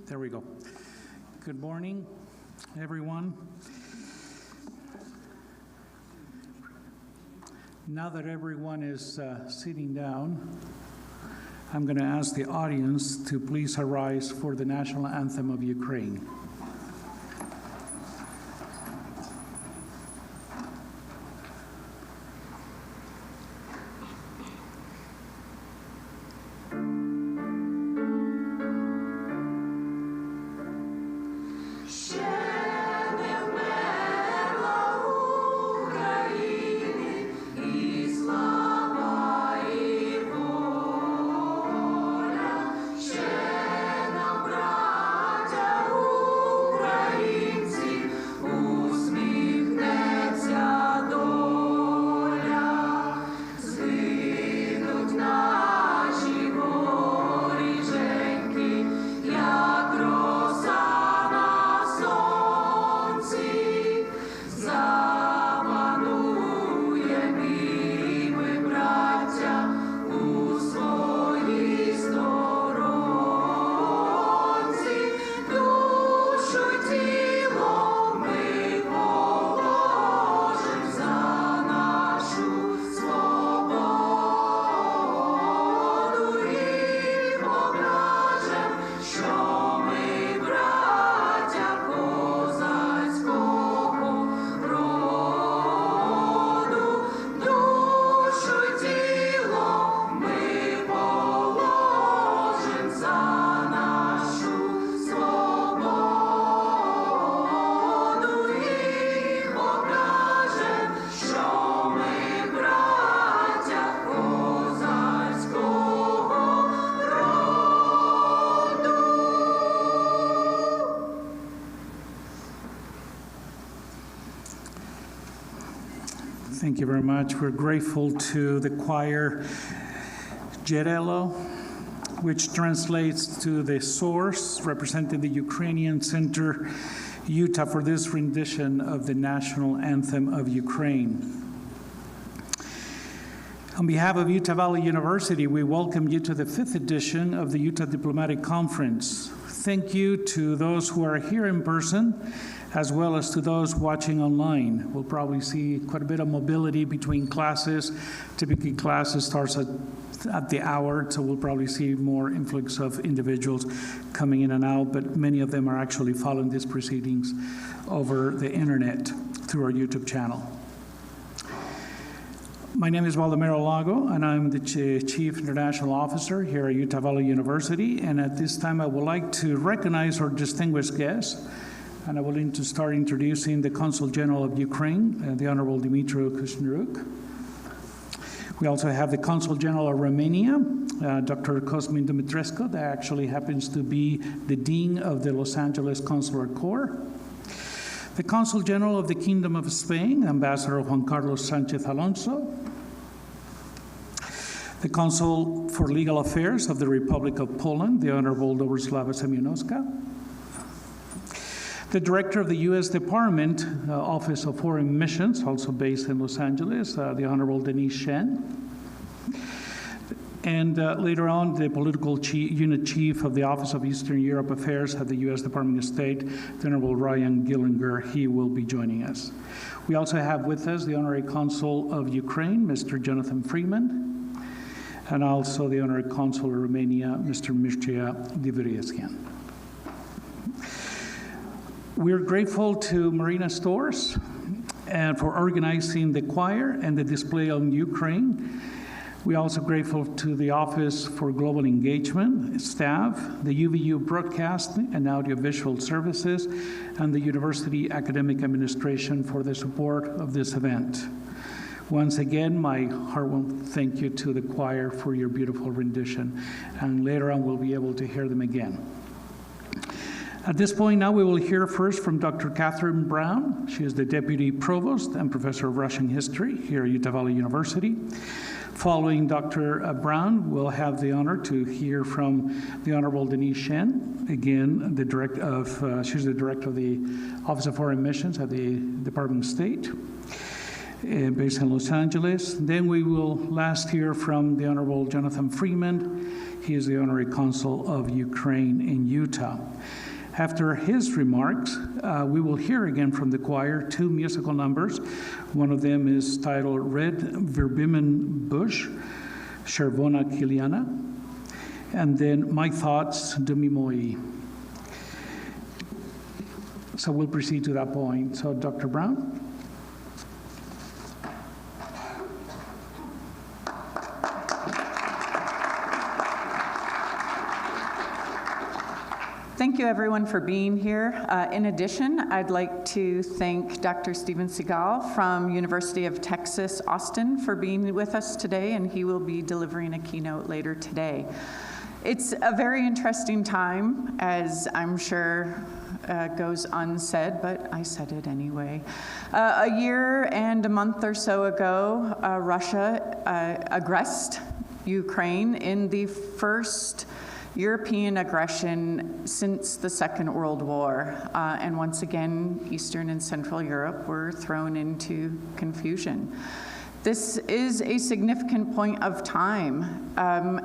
There we go. Good morning, everyone. Now that everyone is sitting down, I'm going to ask the audience to please arise for the national anthem of Ukraine. Thank you very much. We're grateful to the choir Jerelo, which translates to the source, representing the Ukrainian Center, Utah, for this rendition of the national anthem of Ukraine. On behalf of Utah Valley University, we welcome you to the 5th edition of the Utah Diplomatic Conference. Thank you to those who are here in person, as well as to those watching online. We'll probably see quite a bit of mobility between classes. Typically, classes starts at the hour, so we'll probably see more influx of individuals coming in and out, but many of them are actually following these proceedings over the internet through our YouTube channel. My name is Baldomero Lago, and I'm the Chief International Officer here at Utah Valley University, and at this time I would like to recognize our distinguished guests. And I will start introducing the Consul General of Ukraine, the Honorable Dumitru Kushniruk. We also have the Consul General of Romania, Dr. Cosmin Dumitrescu, that actually happens to be the Dean of the Los Angeles Consular Corps. The Consul General of the Kingdom of Spain, Ambassador Juan Carlos Sanchez Alonso. The Consul for Legal Affairs of the Republic of Poland, the Honorable Dobrosława Semionowska. The Director of the U.S. Department, Office of Foreign Missions, also based in Los Angeles, the Honorable Denise Shen. And later on, the Political Unit Chief of the Office of Eastern Europe Affairs at the U.S. Department of State, the Honorable Ryan Gillinger. He will be joining us. We also have with us the Honorary Consul of Ukraine, Mr. Jonathan Freeman, and also the Honorary Consul of Romania, Mr. Mircea Diviriesyan. We're grateful to Marina Stores and for organizing the choir and the display on Ukraine. We're also grateful to the Office for Global Engagement staff, the UVU Broadcasting and Audiovisual Services, and the University Academic Administration for the support of this event. Once again, my heartfelt thank you to the choir for your beautiful rendition, and later on we'll be able to hear them again. At this point now, we will hear first from Dr. Catherine Brown. She is the Deputy Provost and Professor of Russian History here at Utah Valley University. Following Dr. Brown, we'll have the honor to hear from the Honorable Denise Shen, again, she's the Director of the Office of Foreign Missions at the Department of State, based in Los Angeles. Then we will last hear from the Honorable Jonathan Freeman. He is the Honorary Consul of Ukraine in Utah. After his remarks, we will hear again from the choir 2 musical numbers. One of them is titled Red Verbimen Bush, Chervona Kiliana, and then My Thoughts, Dumi Moi. So we'll proceed to that point. So Dr. Brown? Thank you, everyone, for being here. In addition, I'd like to thank Dr. Steven Seegel from University of Texas, Austin, for being with us today, and he will be delivering a keynote later today. It's a very interesting time, as I'm sure goes unsaid, but I said it anyway. A year and a month or so ago, Russia aggressed Ukraine in the first European aggression since the Second World War. And once again, Eastern and Central Europe were thrown into confusion. This is a significant point of time.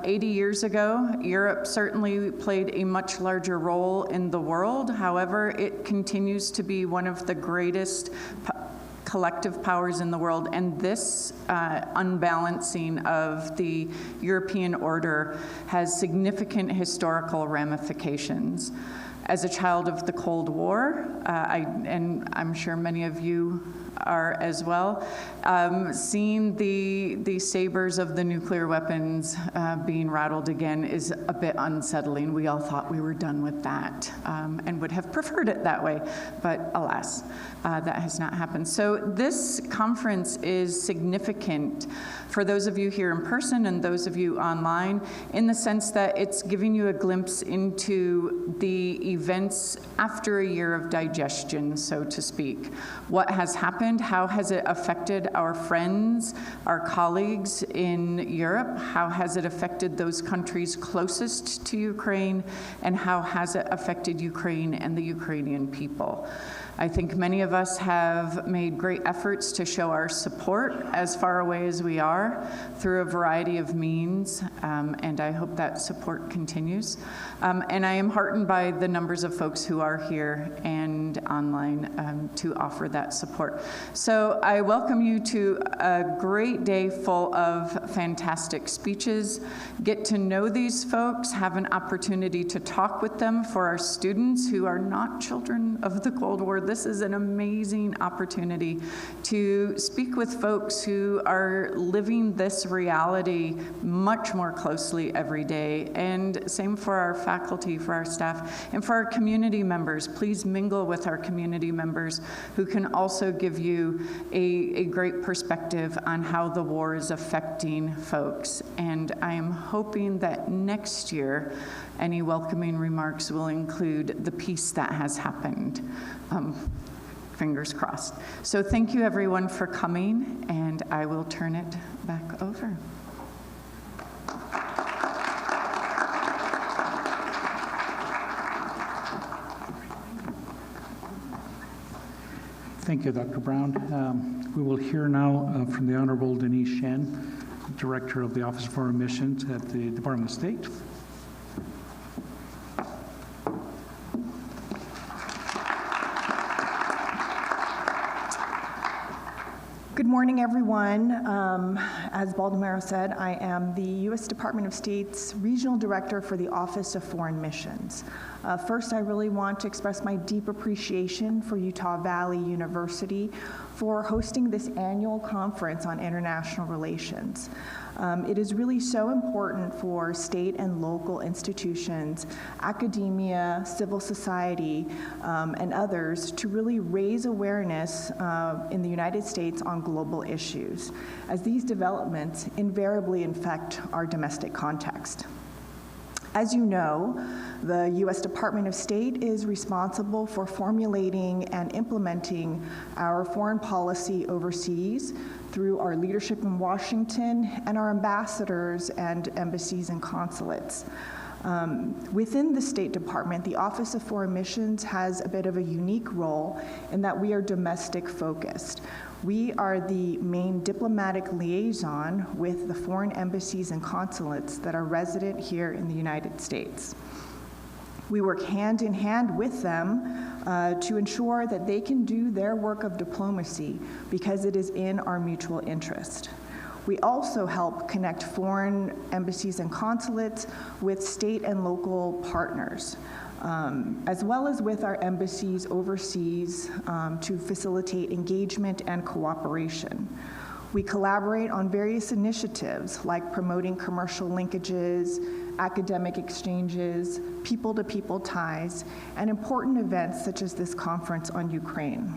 80 years ago, Europe certainly played a much larger role in the world. However, it continues to be one of the greatest collective powers in the world, and this unbalancing of the European order has significant historical ramifications. As a child of the Cold War, and I'm sure many of you are as well, seeing the sabers of the nuclear weapons being rattled again is a bit unsettling. We all thought we were done with that and would have preferred it that way, but alas, that has not happened. So this conference is significant for those of you here in person and those of you online, in the sense that it's giving you a glimpse into the events after a year of digestion, so to speak. What has happened? How has it affected our friends, our colleagues in Europe? How has it affected those countries closest to Ukraine? And how has it affected Ukraine and the Ukrainian people? I think many of us have made great efforts to show our support as far away as we are through a variety of means, and I hope that support continues. And I am heartened by the numbers of folks who are here and online to offer that support. So I welcome you to a great day full of fantastic speeches. Get to know these folks, have an opportunity to talk with them. For our students who are not children of the Cold War, this is an amazing opportunity to speak with folks who are living this reality much more closely every day. And same for our faculty, for our staff, and for our community members. Please mingle with our community members who can also give you a great perspective on how the war is affecting folks. And I am hoping that next year, any welcoming remarks will include the peace that has happened. Fingers crossed. So thank you everyone for coming, and I will turn it back over. Thank you, Dr. Brown. We will hear now from the Honorable Denise Shen, Director of the Office of Foreign Missions at the Department of State. Good morning, everyone. As Baldomero said, I am the U.S. Department of State's Regional Director for the Office of Foreign Missions. First, I really want to express my deep appreciation for Utah Valley University for hosting this annual conference on international relations. It is really so important for state and local institutions, academia, civil society, and others to really raise awareness in the United States on global issues, as these developments invariably affect our domestic context. As you know, the U.S. Department of State is responsible for formulating and implementing our foreign policy overseas through our leadership in Washington and our ambassadors and embassies and consulates. Within the State Department, the Office of Foreign Missions has a bit of a unique role in that we are domestic focused. We are the main diplomatic liaison with the foreign embassies and consulates that are resident here in the United States. We work hand in hand with them to ensure that they can do their work of diplomacy because it is in our mutual interest. We also help connect foreign embassies and consulates with state and local partners, as well as with our embassies overseas to facilitate engagement and cooperation. We collaborate on various initiatives like promoting commercial linkages, academic exchanges, people-to-people ties, and important events such as this conference on Ukraine.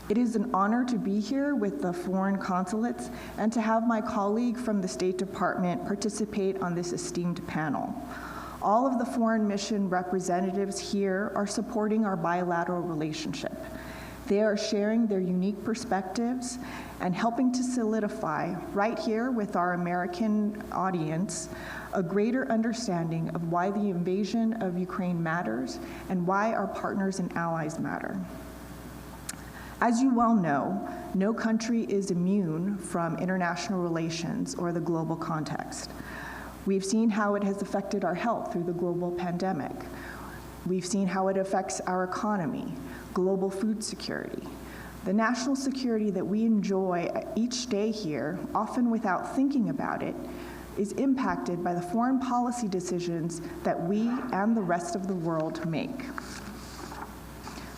It is an honor to be here with the foreign consulates and to have my colleague from the State Department participate on this esteemed panel. All of the foreign mission representatives here are supporting our bilateral relationship. They are sharing their unique perspectives and helping to solidify, right here with our American audience, a greater understanding of why the invasion of Ukraine matters and why our partners and allies matter. As you well know, no country is immune from international relations or the global context. We've seen how it has affected our health through the global pandemic. We've seen how it affects our economy, global food security. The national security that we enjoy each day here, often without thinking about it, is impacted by the foreign policy decisions that we and the rest of the world make.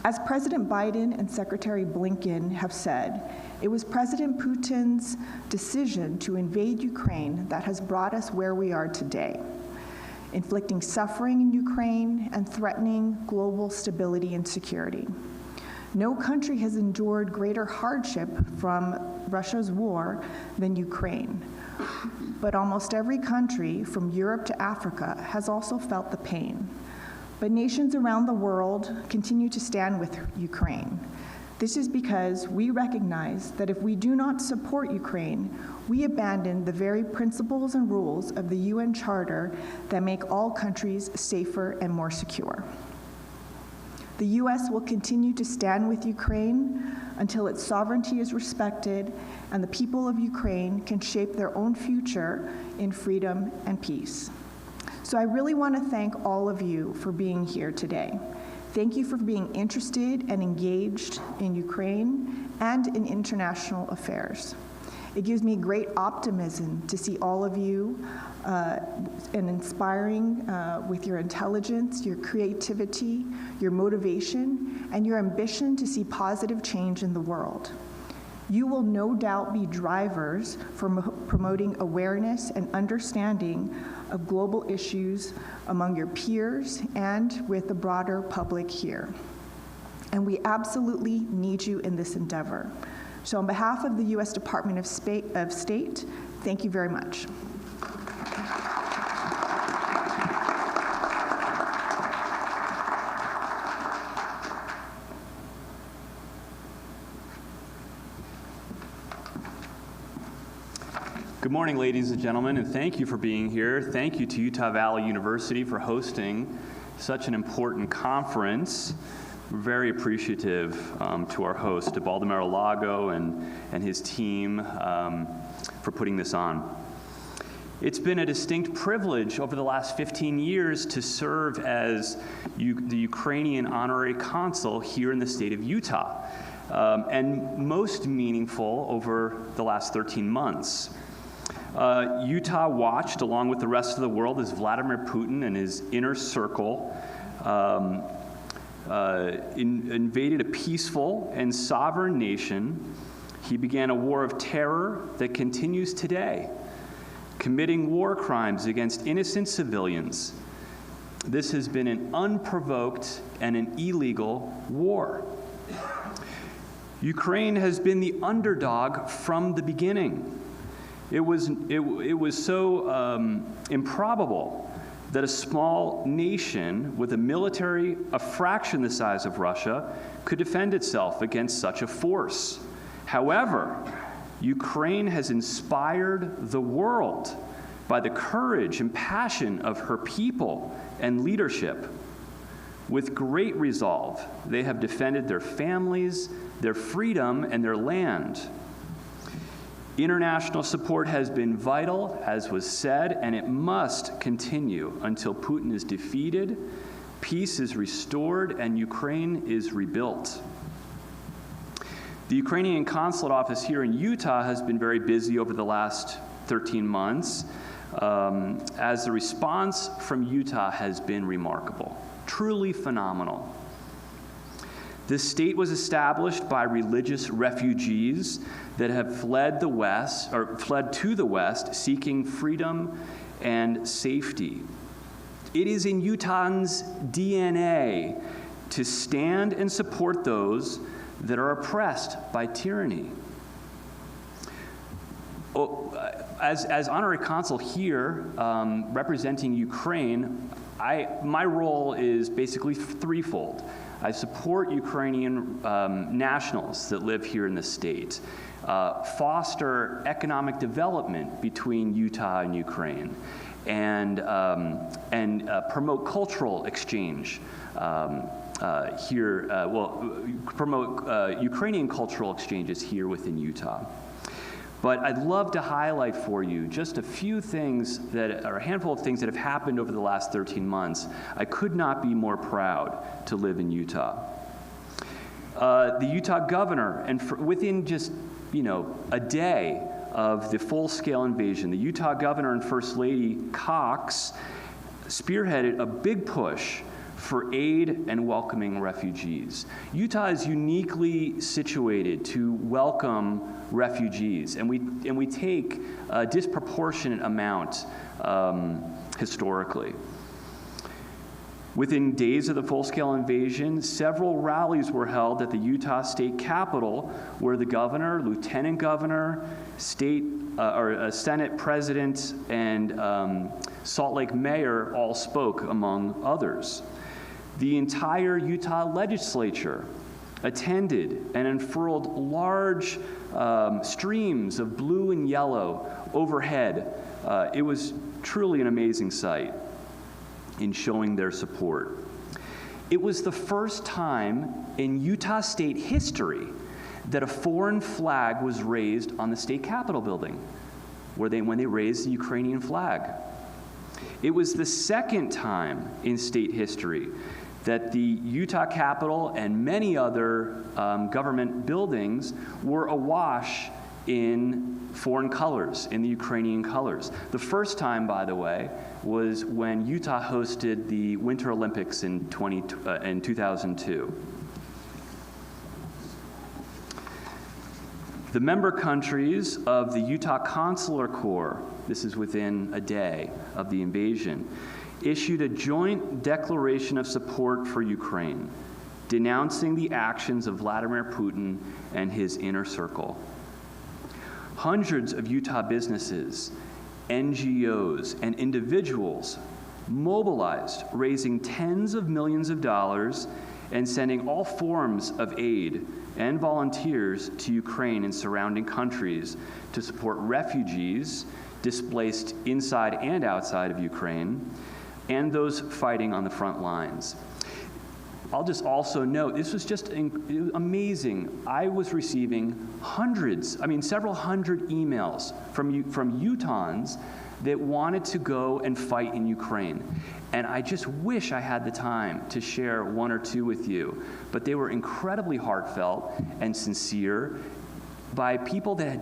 As President Biden and Secretary Blinken have said, it was President Putin's decision to invade Ukraine that has brought us where we are today, inflicting suffering in Ukraine and threatening global stability and security. No country has endured greater hardship from Russia's war than Ukraine. But almost every country, from Europe to Africa, has also felt the pain. But nations around the world continue to stand with Ukraine. This is because we recognize that if we do not support Ukraine, we abandon the very principles and rules of the UN Charter that make all countries safer and more secure. The U.S. will continue to stand with Ukraine until its sovereignty is respected and the people of Ukraine can shape their own future in freedom and peace. So I really want to thank all of you for being here today. Thank you for being interested and engaged in Ukraine and in international affairs. It gives me great optimism to see all of you and inspiring with your intelligence, your creativity, your motivation, and your ambition to see positive change in the world. You will no doubt be drivers for promoting awareness and understanding of global issues among your peers and with the broader public here. And we absolutely need you in this endeavor. So on behalf of the U.S. Department of State, thank you very much. Good morning, ladies and gentlemen, and thank you for being here. Thank you to Utah Valley University for hosting such an important conference. We're very appreciative to our host, to Baldomero Lago and his team for putting this on. It's been a distinct privilege over the last 15 years to serve as the Ukrainian honorary consul here in the state of Utah, and most meaningful over the last 13 months. Utah watched, along with the rest of the world, as Vladimir Putin and his inner circle invaded a peaceful and sovereign nation. He began a war of terror that continues today, committing war crimes against innocent civilians. This has been an unprovoked and an illegal war. Ukraine has been the underdog from the beginning. It was so improbable that a small nation with a military a fraction the size of Russia could defend itself against such a force. However, Ukraine has inspired the world by the courage and passion of her people and leadership. With great resolve, they have defended their families, their freedom, and their land. International support has been vital, as was said, and it must continue until Putin is defeated, peace is restored, and Ukraine is rebuilt. The Ukrainian consulate office here in Utah has been very busy over the last 13 months, as the response from Utah has been remarkable, truly phenomenal. This state was established by religious refugees that have fled the West, or fled to the West, seeking freedom and safety. It is in Utahns' DNA to stand and support those that are oppressed by tyranny. As honorary consul here, representing Ukraine, my role is basically threefold. I support Ukrainian nationals that live here in the state, foster economic development between Utah and Ukraine, and promote cultural exchange here, promote Ukrainian cultural exchanges here within Utah. But I'd love to highlight for you just a few things or a handful of things that have happened over the last 13 months. I could not be more proud to live in Utah. The Utah governor, and within just, a day of the full-scale invasion, the Utah governor and First Lady Cox spearheaded a big push for aid and welcoming refugees. Utah is uniquely situated to welcome refugees, and we take a disproportionate amount historically. Within days of the full-scale invasion, several rallies were held at the Utah State Capitol, where the governor, lieutenant governor, Senate president, and Salt Lake mayor all spoke, among others. The entire Utah legislature attended and unfurled large streams of blue and yellow overhead. It was truly an amazing sight in showing their support. It was the first time in Utah state history that a foreign flag was raised on the state capitol building, when they raised the Ukrainian flag. It was the second time in state history that the Utah Capitol and many other government buildings were awash in foreign colors, in the Ukrainian colors. The first time, by the way, was when Utah hosted the Winter Olympics in 2002. The member countries of the Utah Consular Corps, this is within a day of the invasion, issued a joint declaration of support for Ukraine, denouncing the actions of Vladimir Putin and his inner circle. Hundreds of Utah businesses, NGOs, and individuals mobilized, raising tens of millions of dollars and sending all forms of aid and volunteers to Ukraine and surrounding countries to support refugees displaced inside and outside of Ukraine, and those fighting on the front lines. I'll just also note, this was just amazing. I was receiving several hundred emails from Utahns that wanted to go and fight in Ukraine. And I just wish I had the time to share one or two with you. But they were incredibly heartfelt and sincere, by people that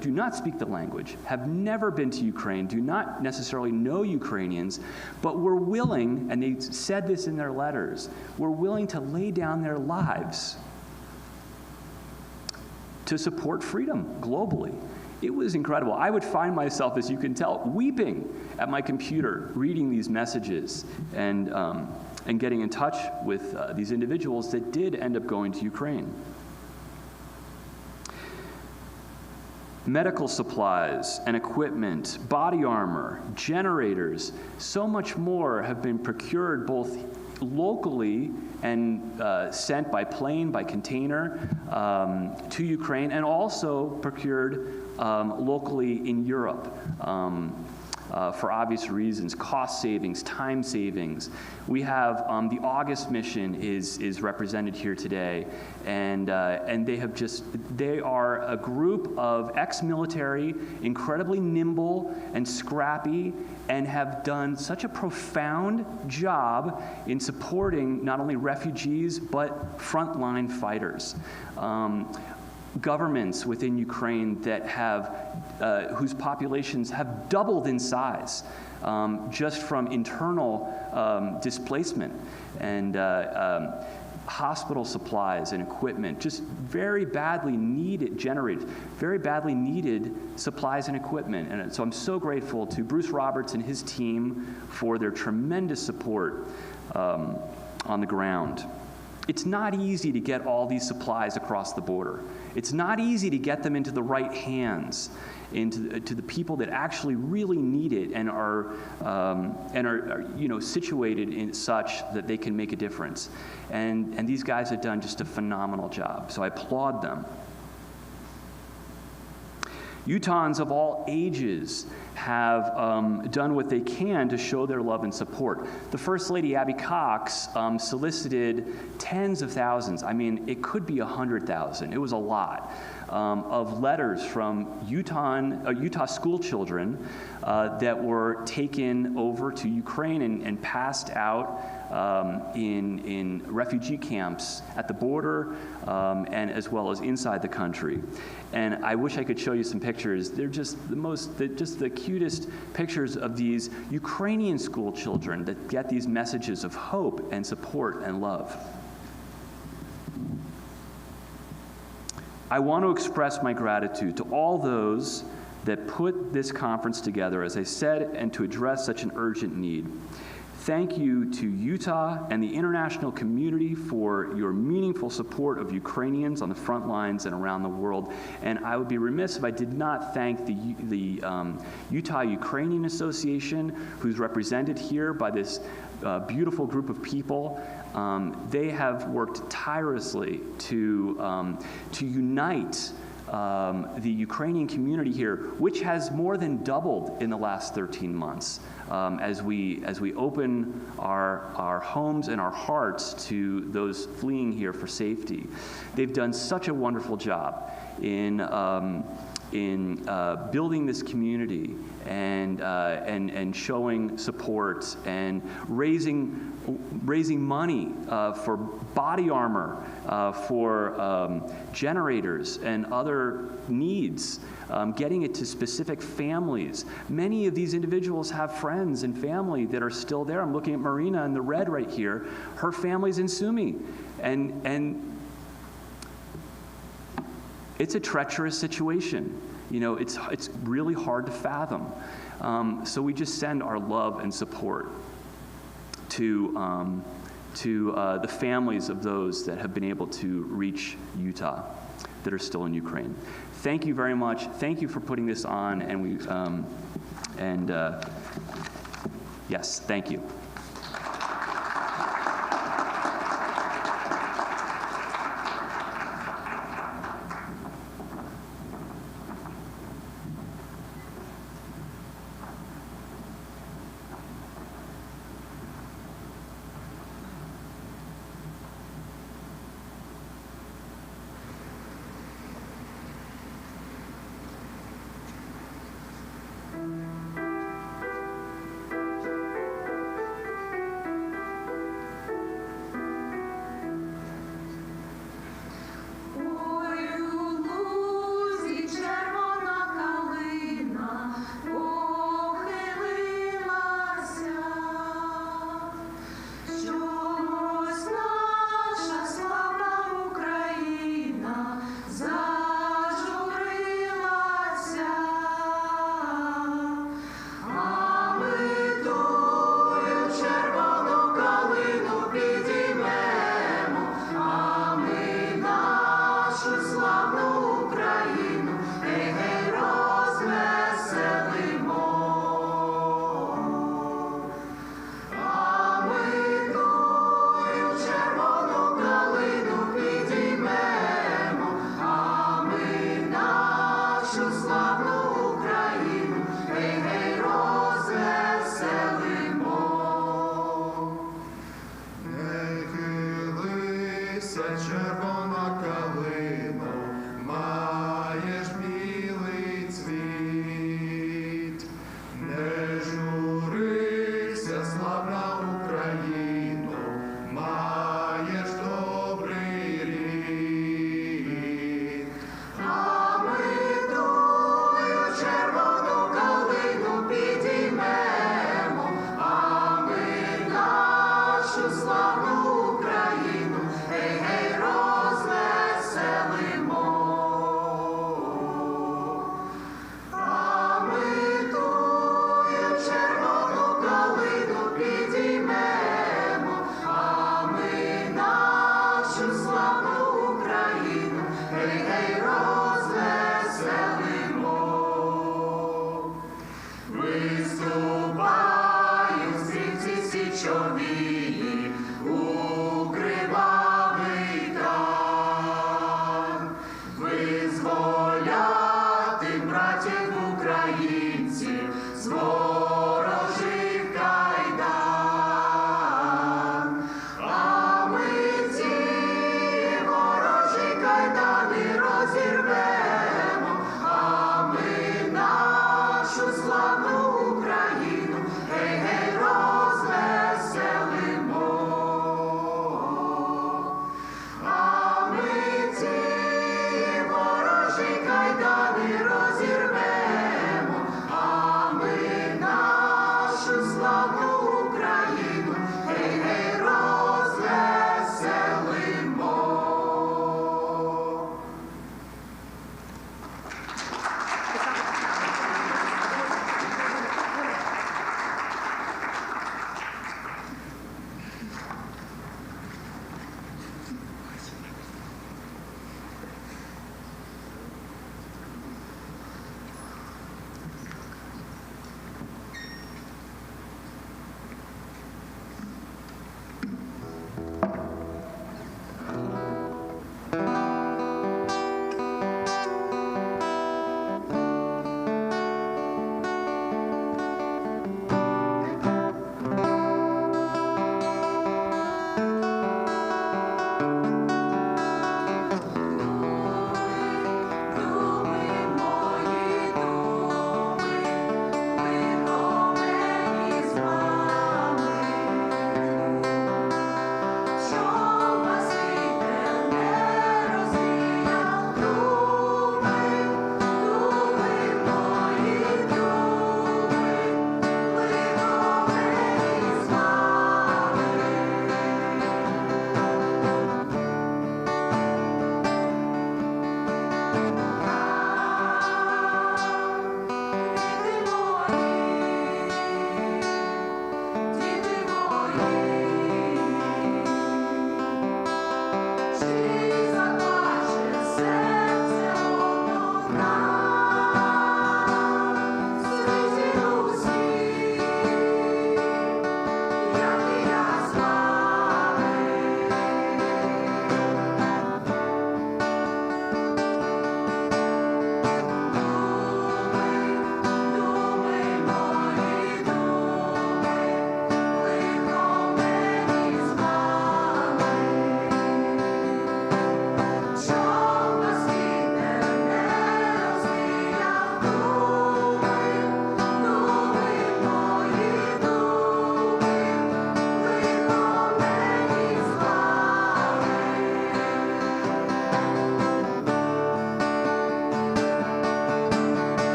do not speak the language, have never been to Ukraine, do not necessarily know Ukrainians, but were willing, and they said this in their letters, were willing to lay down their lives to support freedom globally. It was incredible. I would find myself, as you can tell, weeping at my computer, reading these messages and getting in touch with these individuals that did end up going to Ukraine. Medical supplies and equipment, body armor, generators, so much more have been procured both locally and sent by plane, by container to Ukraine, and also procured locally in Europe. for obvious reasons, cost savings, time savings. We have the August mission is represented here today, and they are a group of ex-military, incredibly nimble and scrappy, and have done such a profound job in supporting not only refugees but frontline fighters. Governments within Ukraine that whose populations have doubled in size just from internal displacement, and hospital supplies and equipment, just very badly needed supplies and equipment. And so I'm so grateful to Bruce Roberts and his team for their tremendous support on the ground. It's not easy to get all these supplies across the border. It's not easy to get them into the right hands, to the people that actually really need it and are situated in such that they can make a difference. And these guys have done just a phenomenal job. So I applaud them. Utahns of all ages have done what they can to show their love and support. The First Lady, Abby Cox, solicited tens of thousands. I mean, it could be 100,000. It was a lot of letters from Utah school children that were taken over to Ukraine and passed out in refugee camps at the border and as well as inside the country. And I wish I could show you some pictures. They're just the cutest pictures of these Ukrainian school children that get these messages of hope and support and love. I want to express my gratitude to all those that put this conference together, as I said, and to address such an urgent need. Thank you to Utah and the international community for your meaningful support of Ukrainians on the front lines and around the world. And I would be remiss if I did not thank the Utah Ukrainian Association, who's represented here by this beautiful group of people. They have worked tirelessly to unite the Ukrainian community here, which has more than doubled in the last 13 months. As we open our homes and our hearts to those fleeing here for safety. They've done such a wonderful job in building this community and showing support and raising money for body armor, for generators and other needs, getting it to specific families. Many of these individuals have friends and family that are still there. I'm looking at Marina in the red right here. Her family's in Sumy. And it's a treacherous situation. You know, it's really hard to fathom. So we just send our love and support to the families of those that have been able to reach Utah that are still in Ukraine. Thank you very much. Thank you for putting this on, and yes, thank you.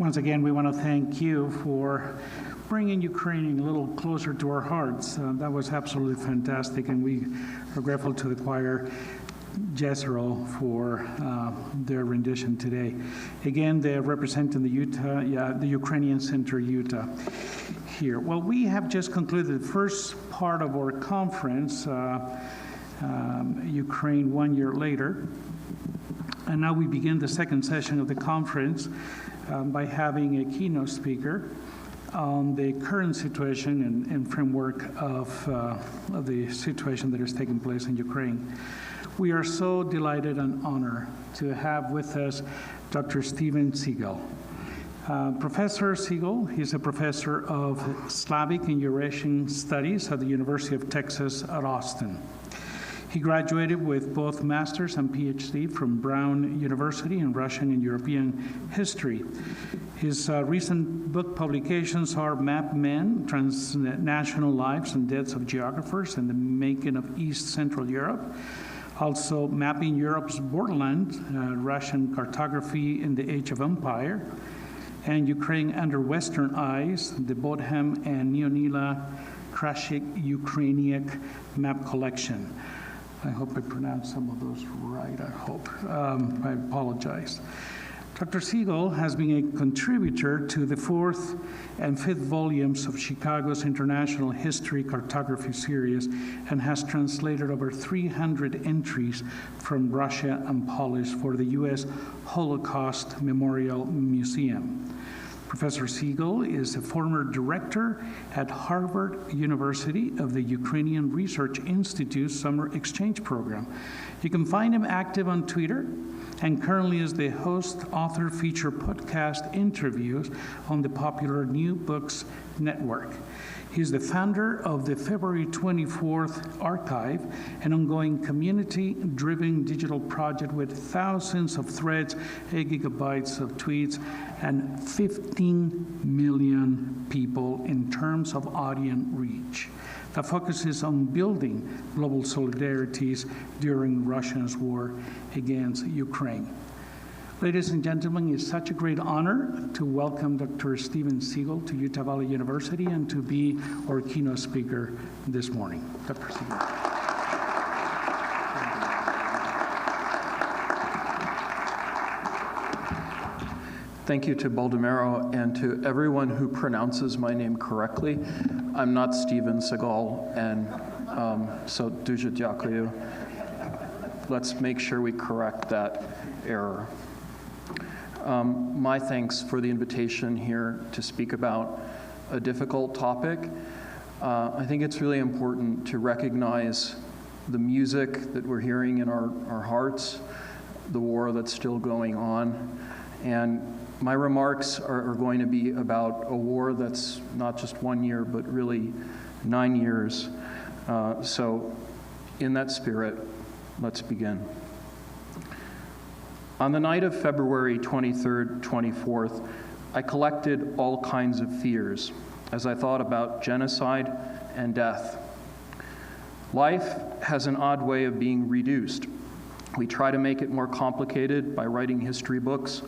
Once again, we want to thank you for bringing Ukraine a little closer to our hearts. That was absolutely fantastic, and we are grateful to the choir Jezero for their rendition today. Again, they're representing the Ukrainian Center Utah here. Well, we have just concluded the first part of our conference, Ukraine 1 year later. And now we begin the second session of the conference by having a keynote speaker on the current situation and framework of the situation that is taking place in Ukraine. We are so delighted and honored to have with us Dr. Steven Seegel. Professor Seegel, he's a professor of Slavic and Eurasian studies at the University of Texas at Austin. He graduated with both master's and PhD from Brown University in Russian and European history. His recent book publications are Map Men, Transnational Lives and Deaths of Geographers and the Making of East Central Europe. Also, Mapping Europe's Borderland, Russian Cartography in the Age of Empire, and Ukraine Under Western Eyes, the Bodham and Neonila Krashik Ukrainian Map Collection. I hope I pronounced some of those right, I hope. I apologize. Dr. Seegel has been a contributor to the 4th and 5th volumes of Chicago's International History Cartography series and has translated over 300 entries from Russia and Polish for the U.S. Holocaust Memorial Museum. Professor Seegel is a former director at Harvard University of the Ukrainian Research Institute Summer Exchange Program. You can find him active on Twitter and currently is the host, author, feature podcast interviews on the popular New Books Network. He's the founder of the February 24th Archive, an ongoing community-driven digital project with thousands of threads, 8 gigabytes of tweets, and 15 million people in terms of audience reach that focuses on building global solidarities during Russia's war against Ukraine. Ladies and gentlemen, it's such a great honor to welcome Dr. Steven Seegel to Utah Valley University and to be our keynote speaker this morning. Dr. Seegel. Thank you to Baldomero and to everyone who pronounces my name correctly. I'm not Steven Seegel, and so дуже дякую. Let's make sure we correct that error. My thanks for the invitation here to speak about a difficult topic. I think it's really important to recognize the music that we're hearing in our hearts, the war that's still going on, and my remarks are going to be about a war that's not just 1 year, but really 9 years. So in that spirit, let's begin. On the night of February 23rd, 24th, I collected all kinds of fears as I thought about genocide and death. Life has an odd way of being reduced. We try to make it more complicated by writing history books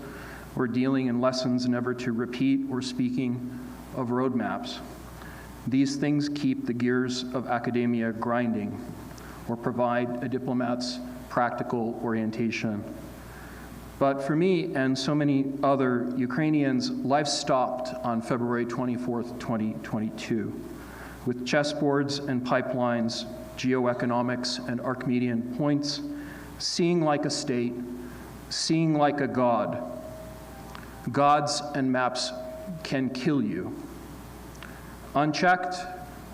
or dealing in lessons never to repeat or speaking of roadmaps. These things keep the gears of academia grinding or provide a diplomat's practical orientation. But for me and so many other Ukrainians, life stopped on February 24th, 2022, with chessboards and pipelines, geoeconomics and Archimedean points, seeing like a state, seeing like a god. Gods and maps can kill you. Unchecked,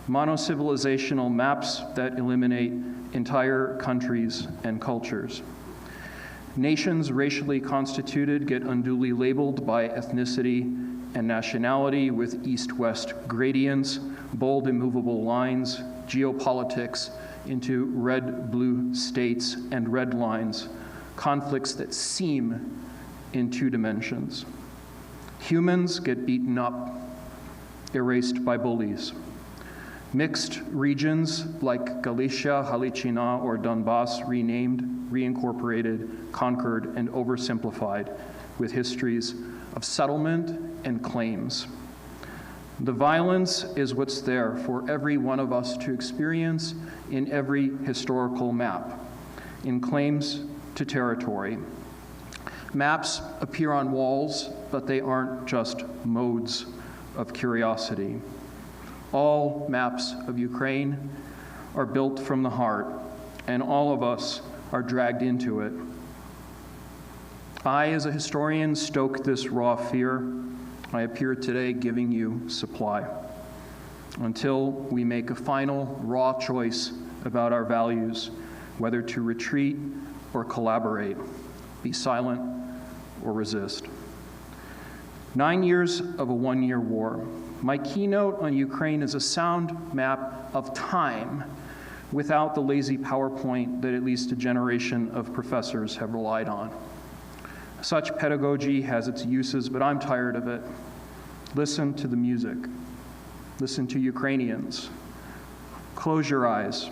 mono-civilizational maps that eliminate entire countries and cultures. Nations racially constituted get unduly labeled by ethnicity and nationality with east-west gradients, bold immovable lines, geopolitics into red-blue states and red lines, conflicts that seem in 2 dimensions. Humans get beaten up, erased by bullies. Mixed regions like Galicia, Halichina, or Donbass renamed, reincorporated, conquered, and oversimplified with histories of settlement and claims. The violence is what's there for every one of us to experience in every historical map, in claims to territory. Maps appear on walls, but they aren't just modes of curiosity. All maps of Ukraine are built from the heart, and all of us are dragged into it. I, as a historian, stoke this raw fear. I appear today giving you supply until we make a final raw choice about our values, whether to retreat or collaborate, be silent or resist. 9 years of a one-year war. My keynote on Ukraine is a sound map of time without the lazy PowerPoint that at least a generation of professors have relied on. Such pedagogy has its uses, but I'm tired of it. Listen to the music. Listen to Ukrainians. Close your eyes.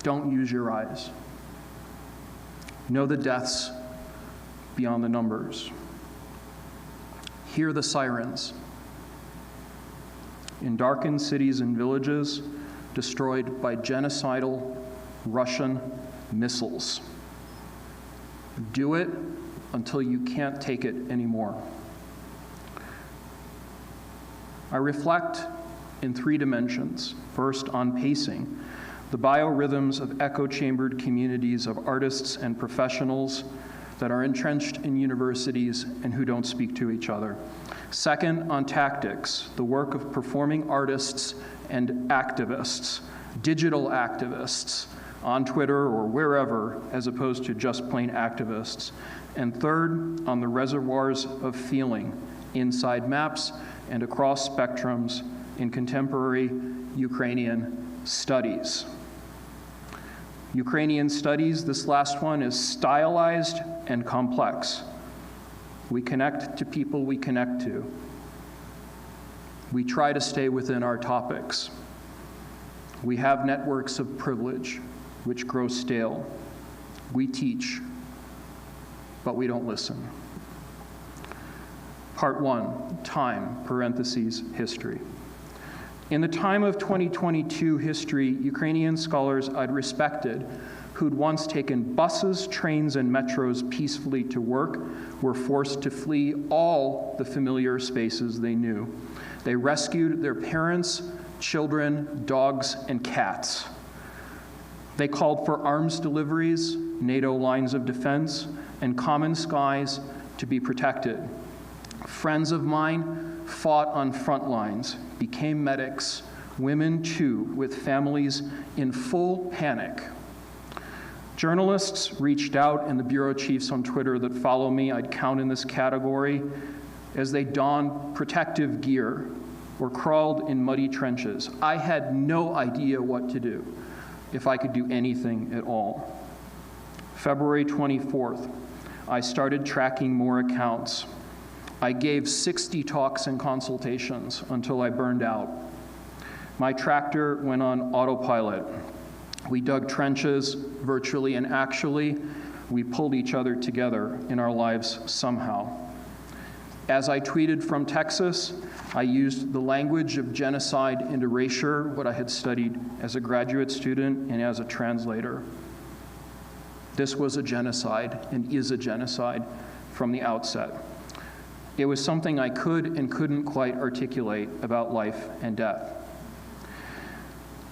Don't use your eyes. Know the deaths beyond the numbers. Hear the sirens. In darkened cities and villages destroyed by genocidal Russian missiles. Do it until you can't take it anymore. I reflect in 3 dimensions. First, on pacing, the biorhythms of echo-chambered communities of artists and professionals that are entrenched in universities and who don't speak to each other. Second, on tactics, the work of performing artists and activists, digital activists, on Twitter or wherever, as opposed to just plain activists. And third, on the reservoirs of feeling inside maps and across spectrums in contemporary Ukrainian studies. Ukrainian studies, this last one, is stylized and complex. We connect to people we connect to. We try to stay within our topics. We have networks of privilege which grow stale. We teach, but we don't listen. Part 1, time, parentheses, history. In the time of 2022 history, Ukrainian scholars I'd respected, who'd once taken buses, trains, and metros peacefully to work, were forced to flee all the familiar spaces they knew. They rescued their parents, children, dogs, and cats. They called for arms deliveries, NATO lines of defense, and common skies to be protected. Friends of mine fought on front lines, became medics, women too, with families in full panic. Journalists reached out, and the bureau chiefs on Twitter that follow me, I'd count in this category, as they donned protective gear or crawled in muddy trenches. I had no idea what to do, if I could do anything at all. February 24th, I started tracking more accounts. I gave 60 talks and consultations until I burned out. My tractor went on autopilot. We dug trenches, virtually and actually. We pulled each other together in our lives somehow. As I tweeted from Texas, I used the language of genocide and erasure, what I had studied as a graduate student and as a translator. This was a genocide and is a genocide from the outset. It was something I could and couldn't quite articulate about life and death.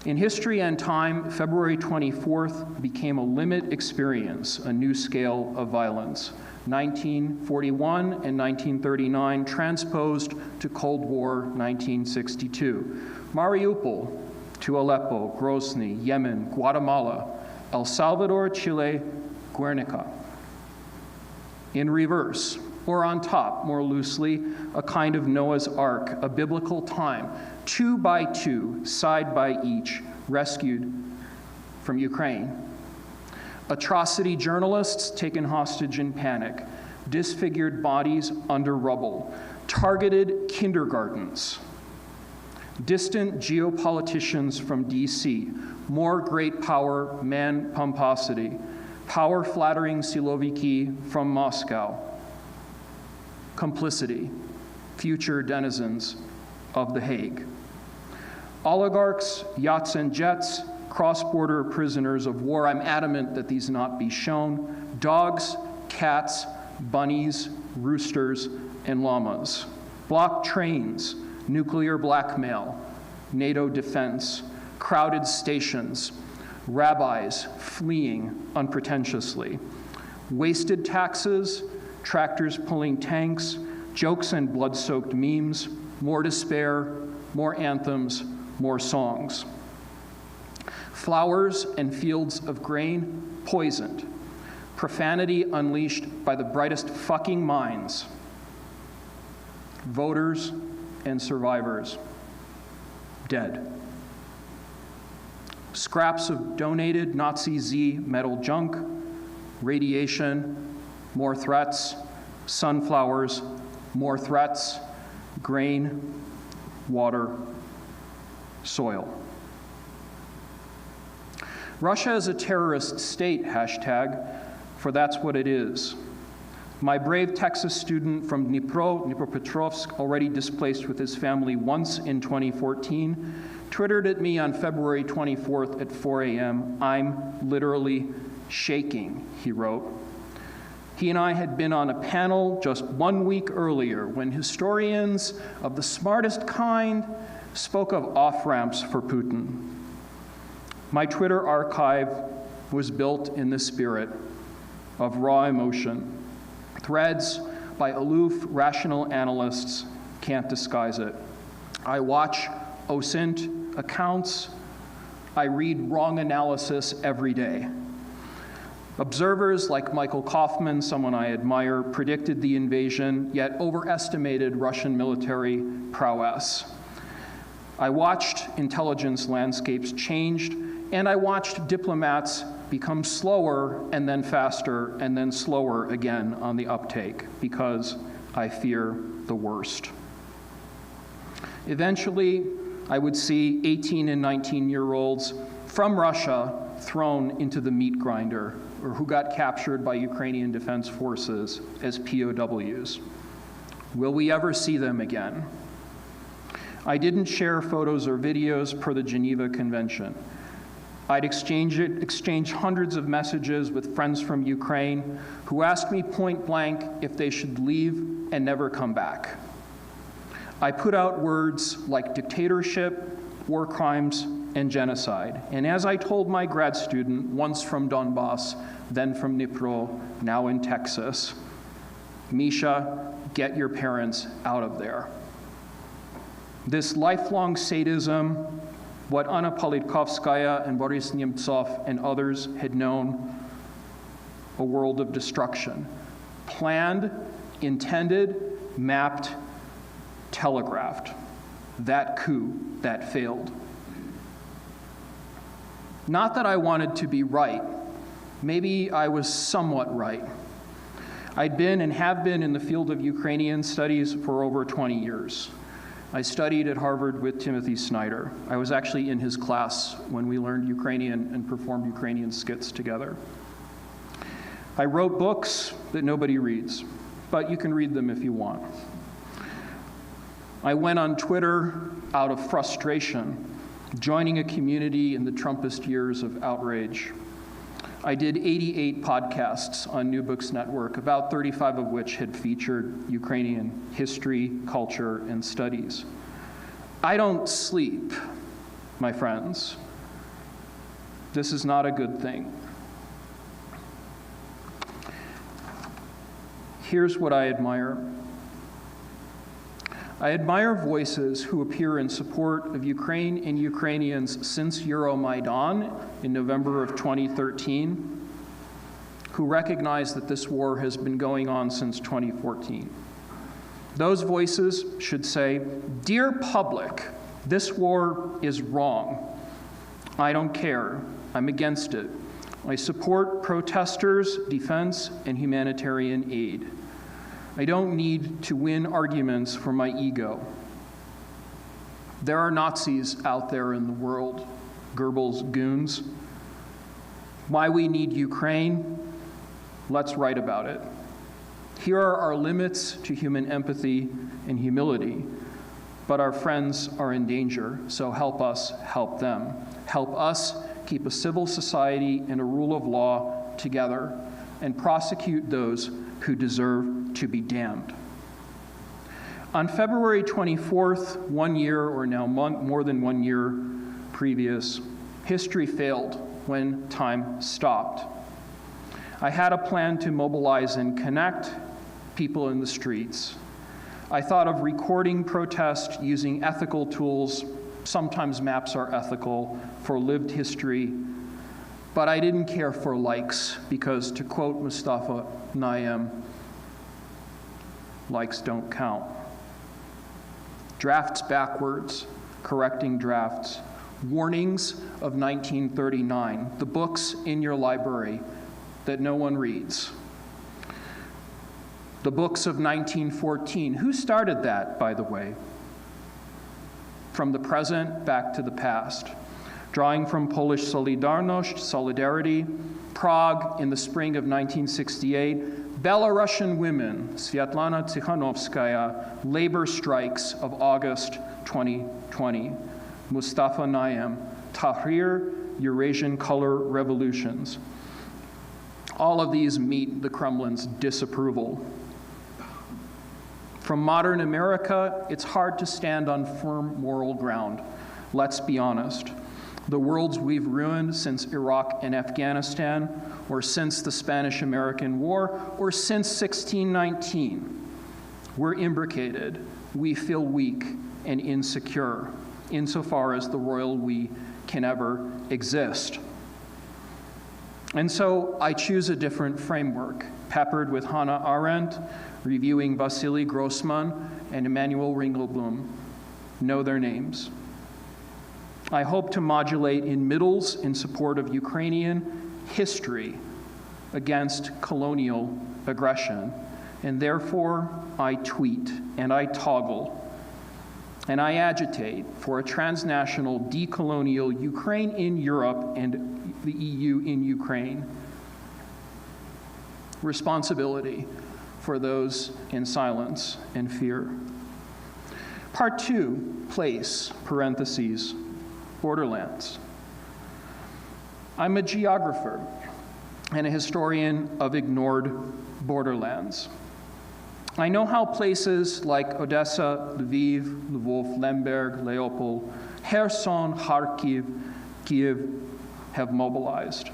In history and time, February 24th became a limit experience, a new scale of violence. 1941 and 1939 transposed to Cold War 1962. Mariupol to Aleppo, Grozny, Yemen, Guatemala, El Salvador, Chile, Guernica. In reverse, or on top, more loosely, a kind of Noah's Ark, a biblical time, 2 by 2, side by each, rescued from Ukraine. Atrocity journalists taken hostage in panic, disfigured bodies under rubble, targeted kindergartens. Distant geopoliticians from DC, more great power, man pomposity, power-flattering Siloviki from Moscow. Complicity, future denizens of The Hague. Oligarchs, yachts and jets, cross-border prisoners of war, I'm adamant that these not be shown, dogs, cats, bunnies, roosters, and llamas, blocked trains, nuclear blackmail, NATO defense, crowded stations, rabbis fleeing unpretentiously, wasted taxes, tractors pulling tanks, jokes and blood-soaked memes, more despair, more anthems, more songs. Flowers and fields of grain poisoned, profanity unleashed by the brightest fucking minds, voters and survivors dead. Scraps of donated Nazi Z metal junk, radiation, more threats, sunflowers, more threats, grain, water, soil. Russia is a terrorist state, hashtag, for that's what it is. My brave Texas student from Dnipropetrovsk, already displaced with his family once in 2014, twittered at me on February 24th at 4 a.m., "I'm literally shaking," he wrote. He and I had been on a panel just 1 week earlier when historians of the smartest kind spoke of off-ramps for Putin. My Twitter archive was built in the spirit of raw emotion. Threads by aloof, rational analysts can't disguise it. I watch OSINT accounts. I read wrong analysis every day. Observers like Michael Kaufman, someone I admire, predicted the invasion, yet overestimated Russian military prowess. I watched intelligence landscapes changed, and I watched diplomats become slower and then faster and then slower again on the uptake because I fear the worst. Eventually, I would see 18 and 19-year-olds from Russia thrown into the meat grinder, or who got captured by Ukrainian defense forces as POWs. Will we ever see them again? I didn't share photos or videos per the Geneva Convention. I'd exchange hundreds of messages with friends from Ukraine who asked me point blank if they should leave and never come back. I put out words like dictatorship, war crimes, and genocide. And as I told my grad student, once from Donbass, then from Dnipro, now in Texas, Misha, get your parents out of there. This lifelong sadism, what Anna Politkovskaya and Boris Nemtsov and others had known, a world of destruction. Planned, intended, mapped, telegraphed. That coup that failed. Not that I wanted to be right. Maybe I was somewhat right. I'd been and have been in the field of Ukrainian studies for over 20 years. I studied at Harvard with Timothy Snyder. I was actually in his class when we learned Ukrainian and performed Ukrainian skits together. I wrote books that nobody reads, but you can read them if you want. I went on Twitter out of frustration, joining a community in the Trumpist years of outrage. I did 88 podcasts on New Books Network, about 35 of which had featured Ukrainian history, culture, and studies. I don't sleep, my friends. This is not a good thing. Here's what I admire. I admire voices who appear in support of Ukraine and Ukrainians since Euromaidan in November of 2013, who recognize that this war has been going on since 2014. Those voices should say, "Dear public, this war is wrong. I don't care. I'm against it. I support protesters, defense, and humanitarian aid. I don't need to win arguments for my ego. There are Nazis out there in the world, Goebbels goons. Why we need Ukraine? Let's write about it. Here are our limits to human empathy and humility, but our friends are in danger, so help us help them. Help us keep a civil society and a rule of law together, and prosecute those who deserve to be damned. On February 24th, 1 year, or now more than 1 year previous, history failed when time stopped. I had a plan to mobilize and connect people in the streets. I thought of recording protest using ethical tools. Sometimes maps are ethical for lived history, but I didn't care for likes because, to quote Mustafa Naim, likes don't count. Drafts backwards, correcting drafts, warnings of 1939, the books in your library that no one reads. The books of 1914. Who started that, by the way? From the present back to the past. Drawing from Polish Solidarność, Solidarity, Prague in the spring of 1968, Belarusian women, Sviatlana Tsikhanovskaya, labor strikes of August 2020, Mustafa Naim, Tahrir, Eurasian color revolutions. All of these meet the Kremlin's disapproval. From modern America, it's hard to stand on firm moral ground. Let's be honest. The worlds we've ruined since Iraq and Afghanistan, or since the Spanish-American War, or since 1619, we're imbricated. We feel weak and insecure, insofar as the royal we can ever exist. And so I choose a different framework, peppered with Hannah Arendt, reviewing Vasily Grossman and Emanuel Ringelblum. Know their names. I hope to modulate in middles in support of Ukrainian history against colonial aggression. And therefore, I tweet and I toggle and I agitate for a transnational decolonial Ukraine in Europe and the EU in Ukraine. Responsibility for those in silence and fear. Part 2, place, parentheses, borderlands. I'm a geographer and a historian of ignored borderlands. I know how places like Odessa, Lviv, Lvov, Lemberg, Leopold, Kherson, Kharkiv, Kiev have mobilized.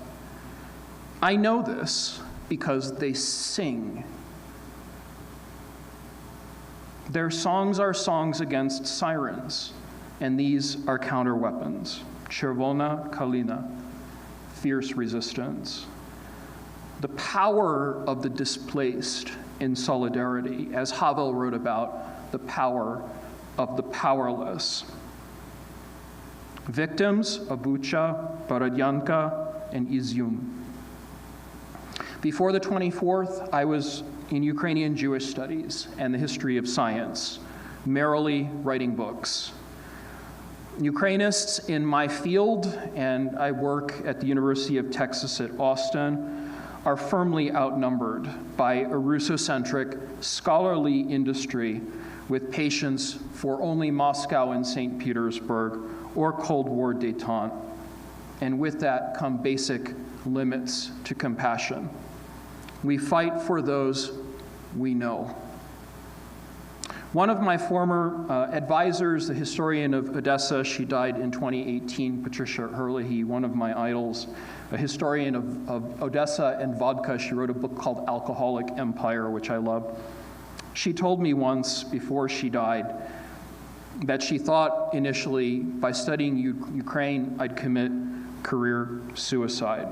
I know this because they sing. Their songs are songs against sirens, and these are counter weapons. Chervona Kalina, fierce resistance. The power of the displaced in solidarity, as Havel wrote about, the power of the powerless. Victims of Bucha, Borodyanka, and Izium. Before the 24th, I was in Ukrainian Jewish studies and the history of science, merrily writing books. Ukrainists in my field, and I work at the University of Texas at Austin, are firmly outnumbered by a Russocentric scholarly industry with patience for only Moscow and St. Petersburg or Cold War détente. And with that come basic limits to compassion. We fight for those we know. One of my former advisors, the historian of Odessa, she died in 2018, Patricia Herlihy, one of my idols, a historian of Odessa and vodka. She wrote a book called Alcoholic Empire, which I love. She told me once, before she died, that she thought initially, by studying Ukraine, I'd commit career suicide.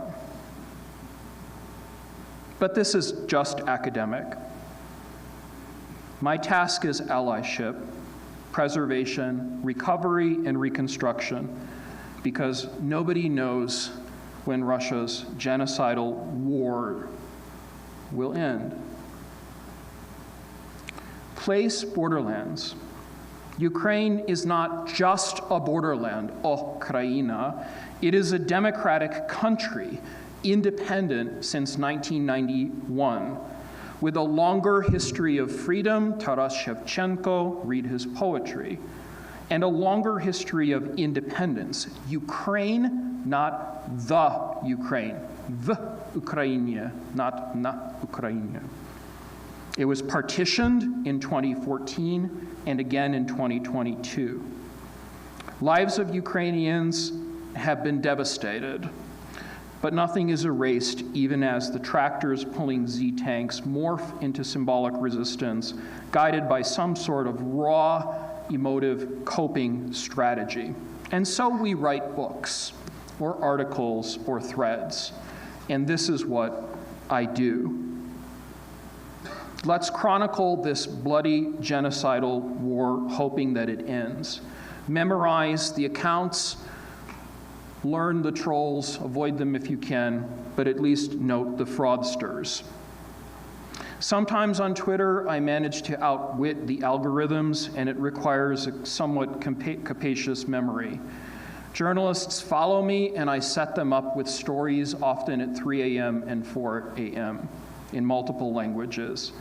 But this is just academic. My task is allyship, preservation, recovery, and reconstruction, because nobody knows when Russia's genocidal war will end. Place, borderlands. Ukraine is not just a borderland, Ukraina. It is a democratic country, independent since 1991. with a longer history of freedom, Taras Shevchenko, read his poetry, and a longer history of independence. Ukraine, not the Ukraine. The Ukraine, not na Ukraine. It was partitioned in 2014 and again in 2022. Lives of Ukrainians have been devastated, but nothing is erased even as the tractors pulling Z-tanks morph into symbolic resistance, guided by some sort of raw, emotive coping strategy. And so we write books, or articles, or threads, and this is what I do. Let's chronicle this bloody genocidal war, hoping that it ends. Memorize the accounts, learn the trolls, avoid them if you can, but at least note the fraudsters. Sometimes on Twitter, I manage to outwit the algorithms, and it requires a somewhat capacious memory. Journalists follow me, and I set them up with stories, often at 3 a.m. and 4 a.m. in multiple languages.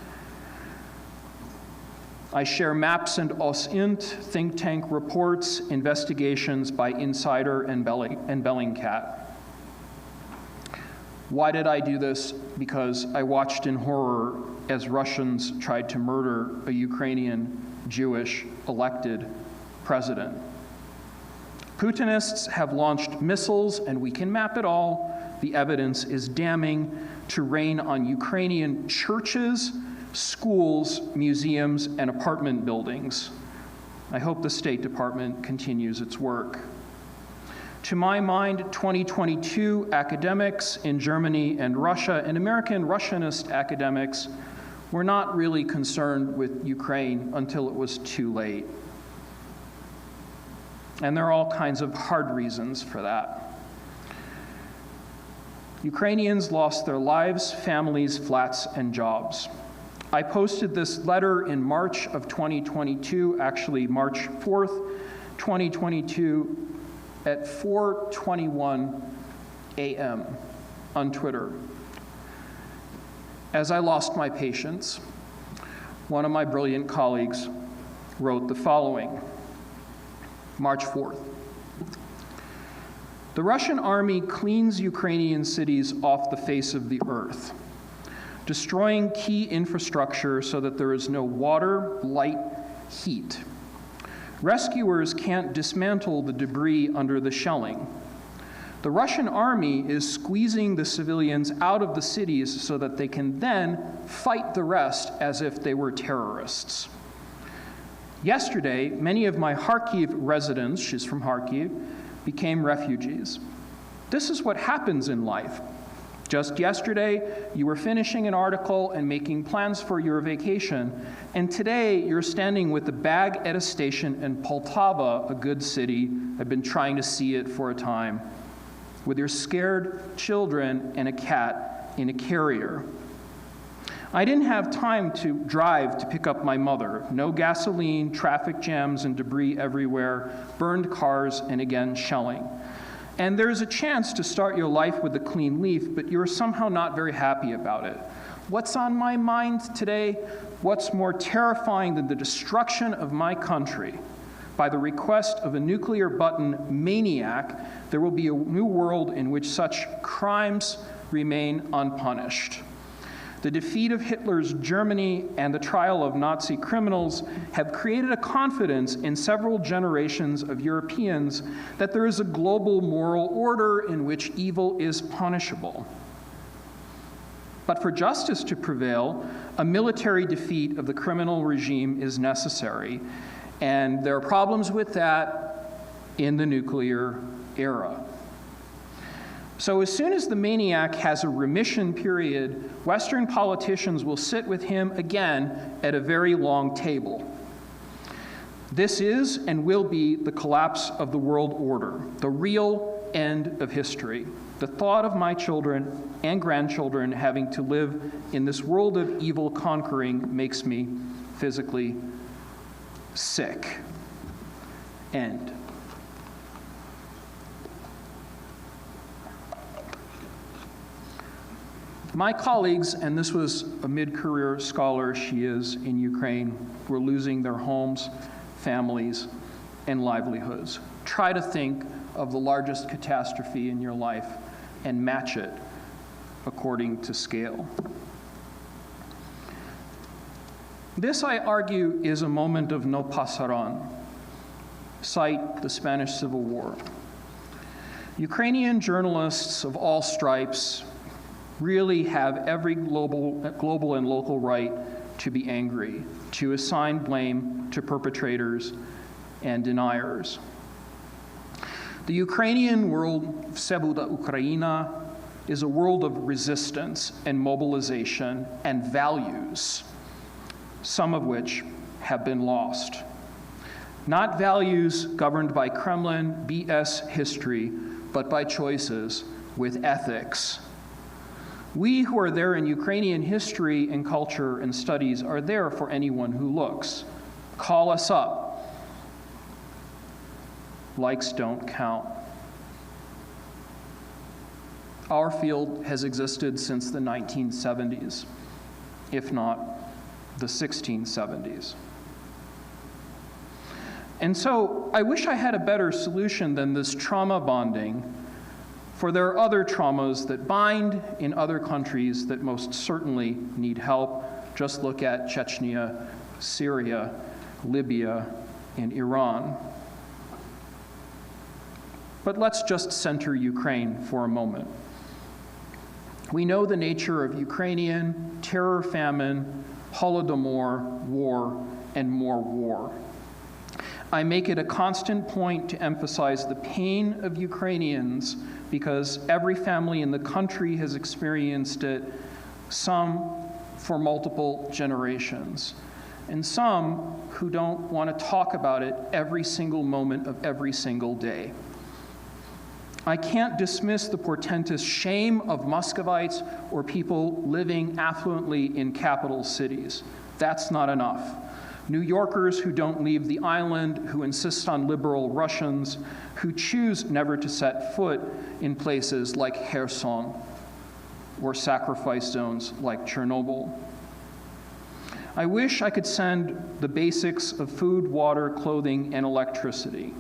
I share maps and OSINT, think tank reports, investigations by Insider and Bellingcat. Why did I do this? Because I watched in horror as Russians tried to murder a Ukrainian Jewish elected president. Putinists have launched missiles, and we can map it all. The evidence is damning, to rain on Ukrainian churches, schools, museums, and apartment buildings. I hope the State Department continues its work. To my mind, 2022 academics in Germany and Russia, and American Russianist academics, were not really concerned with Ukraine until it was too late. And there are all kinds of hard reasons for that. Ukrainians lost their lives, families, flats, and jobs. I posted this letter in March of 2022, actually March 4th, 2022, at 4:21 a.m. on Twitter. As I lost my patience, one of my brilliant colleagues wrote the following, March 4th. The Russian army cleans Ukrainian cities off the face of the earth, destroying key infrastructure so that there is no water, light, heat. Rescuers can't dismantle the debris under the shelling. The Russian army is squeezing the civilians out of the cities so that they can then fight the rest as if they were terrorists. Yesterday, many of my Kharkiv residents, she's from Kharkiv, became refugees. This is what happens in life. Just yesterday, you were finishing an article and making plans for your vacation, and today you're standing with a bag at a station in Poltava, a good city. I've been trying to see it for a time, with your scared children and a cat in a carrier. I didn't have time to drive to pick up my mother. No gasoline, traffic jams and debris everywhere, burned cars, and again, shelling. And there's a chance to start your life with a clean leaf, but you're somehow not very happy about it. What's on my mind today? What's more terrifying than the destruction of my country? By the request of a nuclear button maniac, there will be a new world in which such crimes remain unpunished. The defeat of Hitler's Germany and the trial of Nazi criminals have created a confidence in several generations of Europeans that there is a global moral order in which evil is punishable. But for justice to prevail, a military defeat of the criminal regime is necessary, and there are problems with that in the nuclear era. So as soon as the maniac has a remission period, Western politicians will sit with him again at a very long table. This is and will be the collapse of the world order, the real end of history. The thought of my children and grandchildren having to live in this world of evil conquering makes me physically sick. End. My colleagues, and this was a mid-career scholar she is in Ukraine, were losing their homes, families, and livelihoods. Try to think of the largest catastrophe in your life and match it according to scale. This, I argue, is a moment of no pasaran. Cite the Spanish Civil War. Ukrainian journalists of all stripes really have every global and local right to be angry, to assign blame to perpetrators and deniers. The Ukrainian world, Sebuda Ukraina, is a world of resistance and mobilization and values, some of which have been lost. Not values governed by Kremlin BS history, but by choices with ethics. We who are there in Ukrainian history and culture and studies are there for anyone who looks. Call us up. Likes don't count. Our field has existed since the 1970s, if not the 1670s. And so I wish I had a better solution than this trauma bonding, for there are other traumas that bind in other countries that most certainly need help. Just look at Chechnya, Syria, Libya, and Iran. But let's just center Ukraine for a moment. We know the nature of Ukrainian terror, famine, Holodomor, war, and more war. I make it a constant point to emphasize the pain of Ukrainians because every family in the country has experienced it, some for multiple generations, and some who don't want to talk about it every single moment of every single day. I can't dismiss the portentous shame of Muscovites or people living affluently in capital cities. That's not enough. New Yorkers who don't leave the island, who insist on liberal Russians, who choose never to set foot in places like Kherson or sacrifice zones like Chernobyl. I wish I could send the basics of food, water, clothing, and electricity.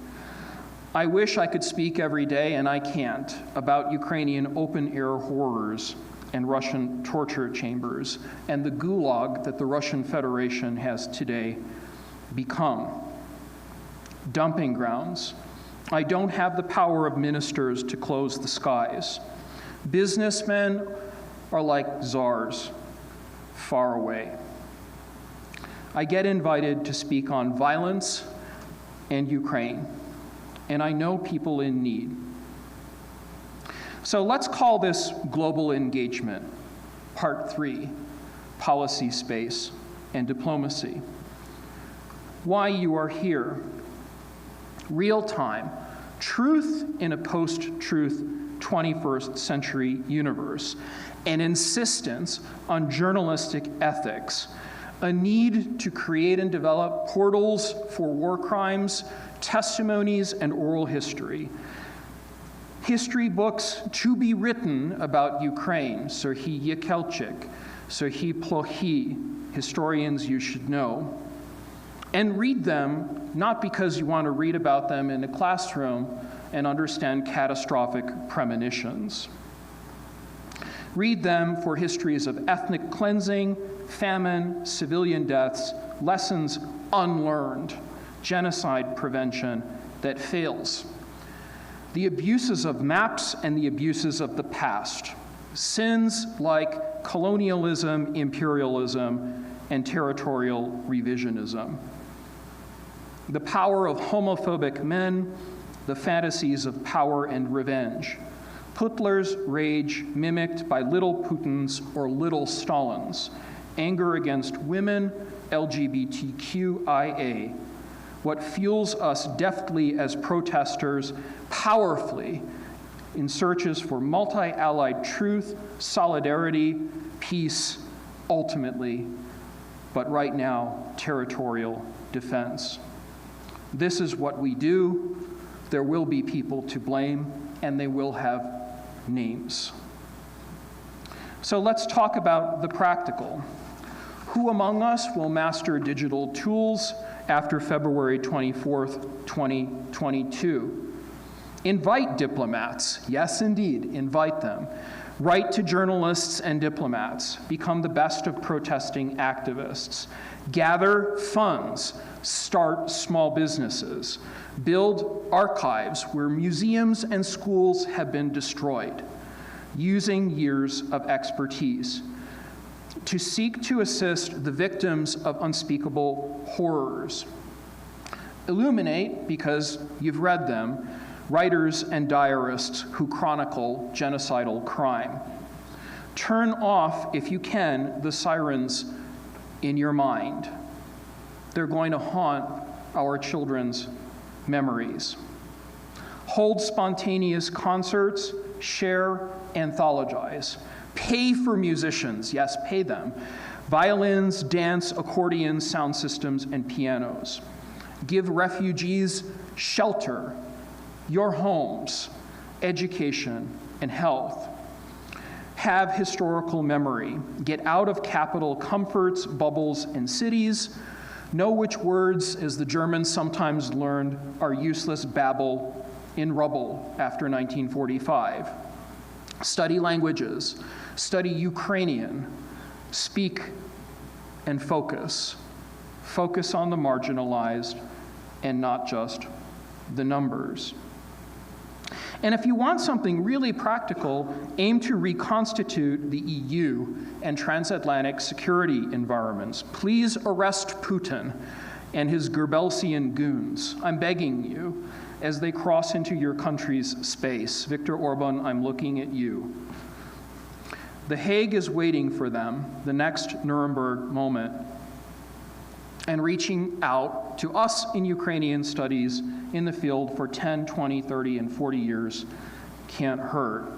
I wish I could speak every day, and I can't, about Ukrainian open-air horrors and Russian torture chambers and the gulag that the Russian Federation has today become. Dumping grounds. I don't have the power of ministers to close the skies. Businessmen are like czars, far away. I get invited to speak on violence and Ukraine, and I know people in need. So let's call this global engagement, part 3, policy space and diplomacy. Why you are here. Real time, truth in a post-truth 21st century universe, an insistence on journalistic ethics, a need to create and develop portals for war crimes, testimonies, and oral history. History books to be written about Ukraine, Serhiy Yekelchik, Serhiy Plokhy, historians you should know. And read them, not because you want to read about them in a classroom and understand catastrophic premonitions. Read them for histories of ethnic cleansing, famine, civilian deaths, lessons unlearned, genocide prevention that fails. The abuses of maps and the abuses of the past. Sins like colonialism, imperialism, and territorial revisionism. The power of homophobic men, the fantasies of power and revenge. Putler's rage mimicked by little Putins or little Stalins. Anger against women, LGBTQIA. What fuels us deftly as protesters, powerfully, in searches for multi-allied truth, solidarity, peace, ultimately, but right now, territorial defense. This is what we do. There will be people to blame, and they will have names. So let's talk about the practical. Who among us will master digital tools after February 24th, 2022? Invite diplomats. Yes, indeed, invite them. Write to journalists and diplomats. Become the best of protesting activists. Gather funds. Start small businesses. Build archives where museums and schools have been destroyed, using years of expertise to seek to assist the victims of unspeakable horrors. Illuminate, because you've read them, writers and diarists who chronicle genocidal crime. Turn off, if you can, the sirens in your mind. They're going to haunt our children's memories. Hold spontaneous concerts, share, anthologize. Pay for musicians, yes, pay them. Violins, dance, accordions, sound systems, and pianos. Give refugees shelter, your homes, education, and health. Have historical memory. Get out of capital comforts, bubbles, and cities. Know which words, as the Germans sometimes learned, are useless babble in rubble after 1945. Study languages. Study Ukrainian. Speak and focus. Focus on the marginalized and not just the numbers. And if you want something really practical, aim to reconstitute the EU and transatlantic security environments. Please arrest Putin and his Goebbelsian goons. I'm begging you, as they cross into your country's space. Viktor Orban, I'm looking at you. The Hague is waiting for them, the next Nuremberg moment, and reaching out to us in Ukrainian studies in the field for 10, 20, 30, and 40 years can't hurt.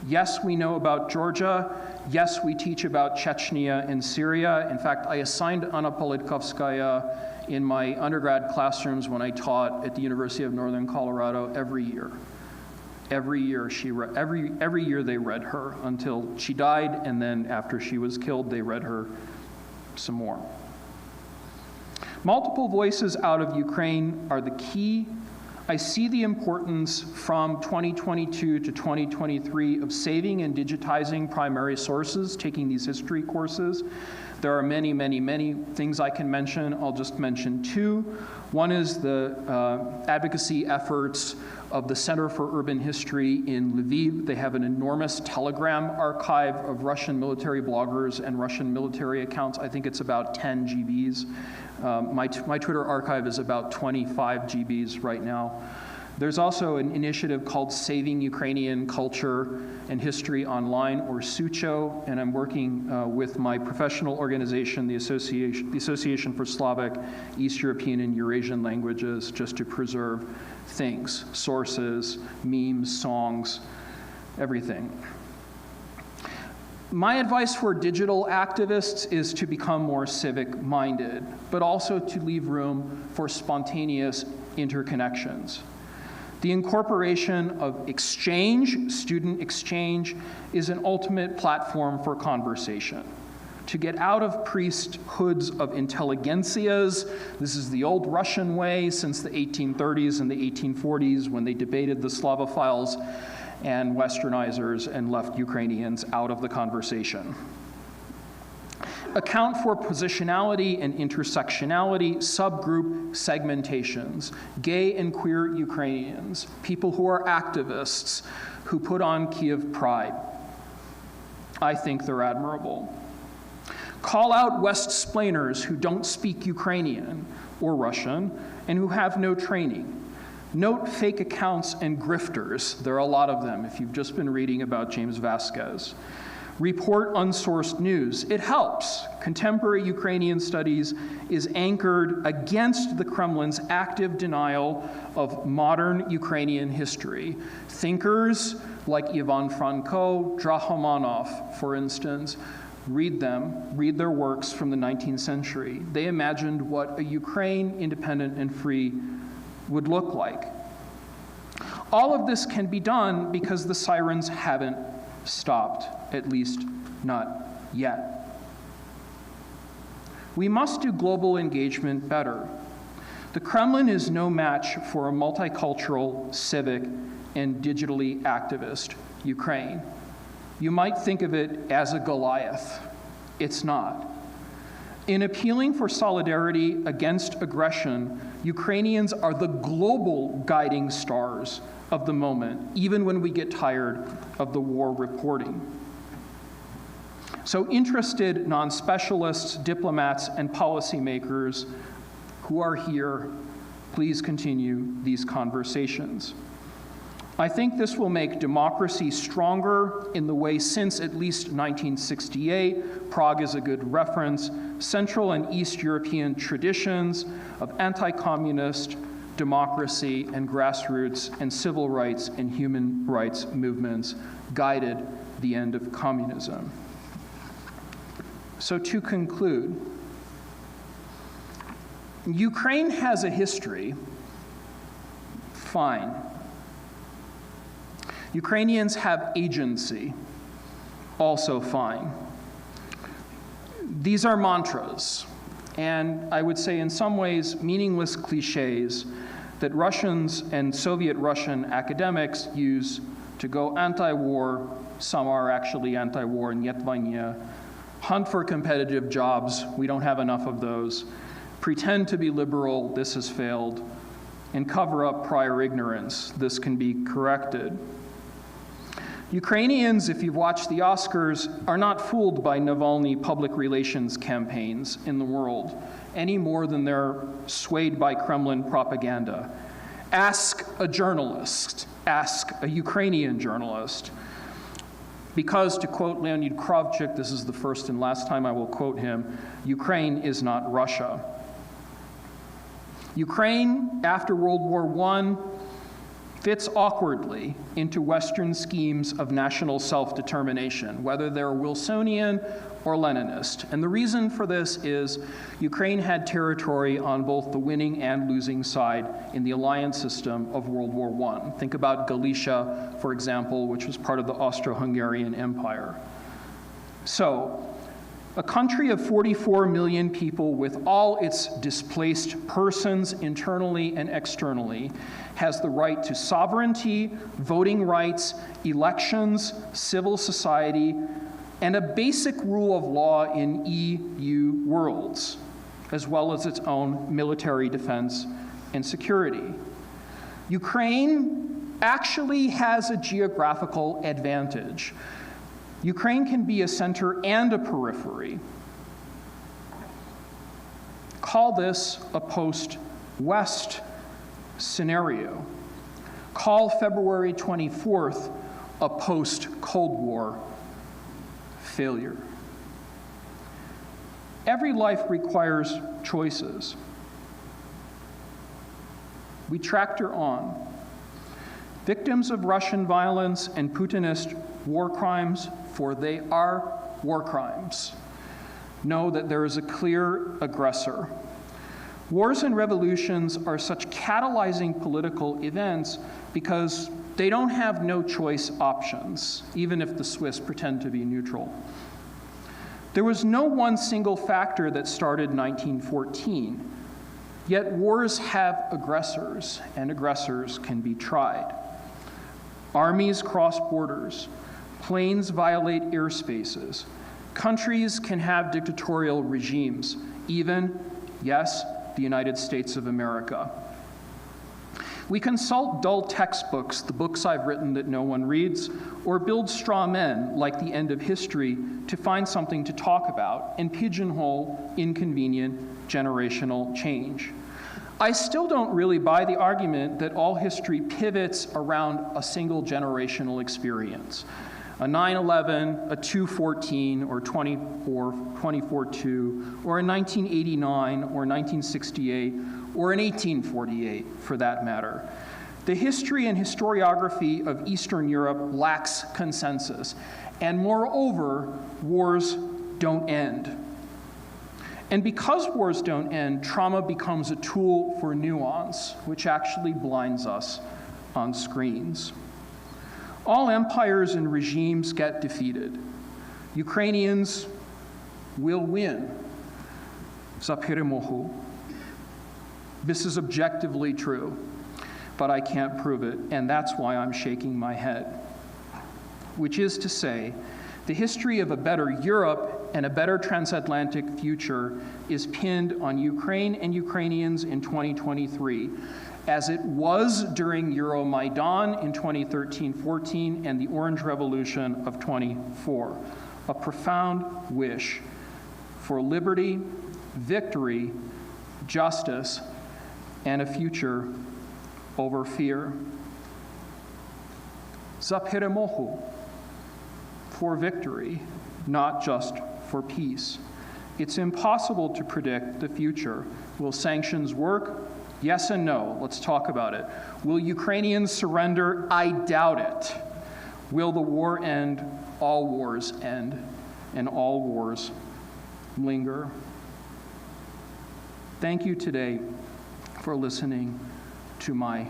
Yes, we know about Georgia. Yes, we teach about Chechnya and Syria. In fact, I assigned Anna Politkovskaya in my undergrad classrooms when I taught at the University of Northern Colorado every year. Every year every year they read her until she died, and then after she was killed, they read her some more. Multiple voices out of Ukraine are the key. I see the importance from 2022 to 2023 of saving and digitizing primary sources, taking these history courses. There are many, many, many things I can mention. I'll just mention two. One is the advocacy efforts of the Center for Urban History in Lviv. They have an enormous Telegram archive of Russian military bloggers and Russian military accounts. I think it's about 10 GBs. My Twitter archive is about 25 GBs right now. There's also an initiative called Saving Ukrainian Culture and History Online, or SUCHO, and I'm working with my professional organization, the Association for Slavic, East European, and Eurasian Languages, just to preserve things, sources, memes, songs, everything. My advice for digital activists is to become more civic-minded, but also to leave room for spontaneous interconnections. The incorporation of exchange, student exchange, is an ultimate platform for conversation. To get out of priesthoods of intelligentsias, this is the old Russian way since the 1830s and the 1840s, when they debated the Slavophiles and Westernizers and left Ukrainians out of the conversation. Account for positionality and intersectionality, subgroup segmentations, gay and queer Ukrainians, people who are activists, who put on Kiev pride. I think they're admirable. Call out West-splainers who don't speak Ukrainian or Russian and who have no training. Note fake accounts and grifters. There are a lot of them if you've just been reading about James Vasquez. Report unsourced news. It helps. Contemporary Ukrainian studies is anchored against the Kremlin's active denial of modern Ukrainian history. Thinkers like Ivan Franko, Drahomanov, for instance, read their works from the 19th century. They imagined what a Ukraine independent and free would look like. All of this can be done because the sirens haven't stopped, at least not yet. We must do global engagement better. The Kremlin is no match for a multicultural, civic, and digitally activist Ukraine. You might think of it as a Goliath. It's not. In appealing for solidarity against aggression, Ukrainians are the global guiding stars of the moment, even when we get tired of the war reporting. So interested non-specialists, diplomats, and policymakers who are here, please continue these conversations. I think this will make democracy stronger in the way since at least 1968, Prague is a good reference, Central and East European traditions of anti-communist democracy and grassroots and civil rights and human rights movements guided the end of communism. So to conclude, Ukraine has a history, fine. Ukrainians have agency, also fine. These are mantras, and I would say in some ways meaningless cliches that Russians and Soviet Russian academics use to go anti-war, some are actually anti-war, нет войне, hunt for competitive jobs, we don't have enough of those, pretend to be liberal, this has failed, and cover up prior ignorance, this can be corrected. Ukrainians, if you've watched the Oscars, are not fooled by Navalny public relations campaigns in the world, any more than they're swayed by Kremlin propaganda. Ask a journalist, ask a Ukrainian journalist. Because, to quote Leonid Kravchuk, this is the first and last time I will quote him, Ukraine is not Russia. Ukraine, after World War I, fits awkwardly into Western schemes of national self-determination, whether they're Wilsonian or Leninist. And the reason for this is Ukraine had territory on both the winning and losing side in the alliance system of World War I. Think about Galicia, for example, which was part of the Austro-Hungarian Empire. So, a country of 44 million people with all its displaced persons internally and externally has the right to sovereignty, voting rights, elections, civil society, and a basic rule of law in EU worlds, as well as its own military defense and security. Ukraine actually has a geographical advantage. Ukraine can be a center and a periphery. Call this a post-West scenario. Call February 24th a post-Cold War failure. Every life requires choices. We tractor on. Victims of Russian violence and Putinist war crimes, for they are war crimes, know that there is a clear aggressor. Wars and revolutions are such catalyzing political events because they don't have no choice options, even if the Swiss pretend to be neutral. There was no one single factor that started 1914, yet wars have aggressors, and aggressors can be tried. Armies cross borders, planes violate airspaces, countries can have dictatorial regimes, even, yes, the United States of America. We consult dull textbooks, the books I've written that no one reads, or build straw men, like the end of history, to find something to talk about and pigeonhole inconvenient generational change. I still don't really buy the argument that all history pivots around a single generational experience. A 9/11, a 2/14, or 24/2, or a 1989, or 1968, or an 1848, for that matter. The history and historiography of Eastern Europe lacks consensus, and moreover, wars don't end. And because wars don't end, trauma becomes a tool for nuance, which actually blinds us on screens. All empires and regimes get defeated. Ukrainians will win. Zapiremohu. This is objectively true, but I can't prove it, and that's why I'm shaking my head. Which is to say, the history of a better Europe and a better transatlantic future is pinned on Ukraine and Ukrainians in 2023, as it was during Euromaidan in 2013-14 and the Orange Revolution of 24. A profound wish for liberty, victory, justice, and a future over fear. Zapiremohu, for victory, not just for peace. It's impossible to predict the future. Will sanctions work? Yes and no. Let's talk about it. Will Ukrainians surrender? I doubt it. Will the war end? All wars end, and all wars linger. Thank you today for listening to my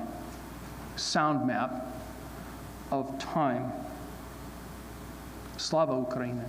sound map of time. Slava Ukraini.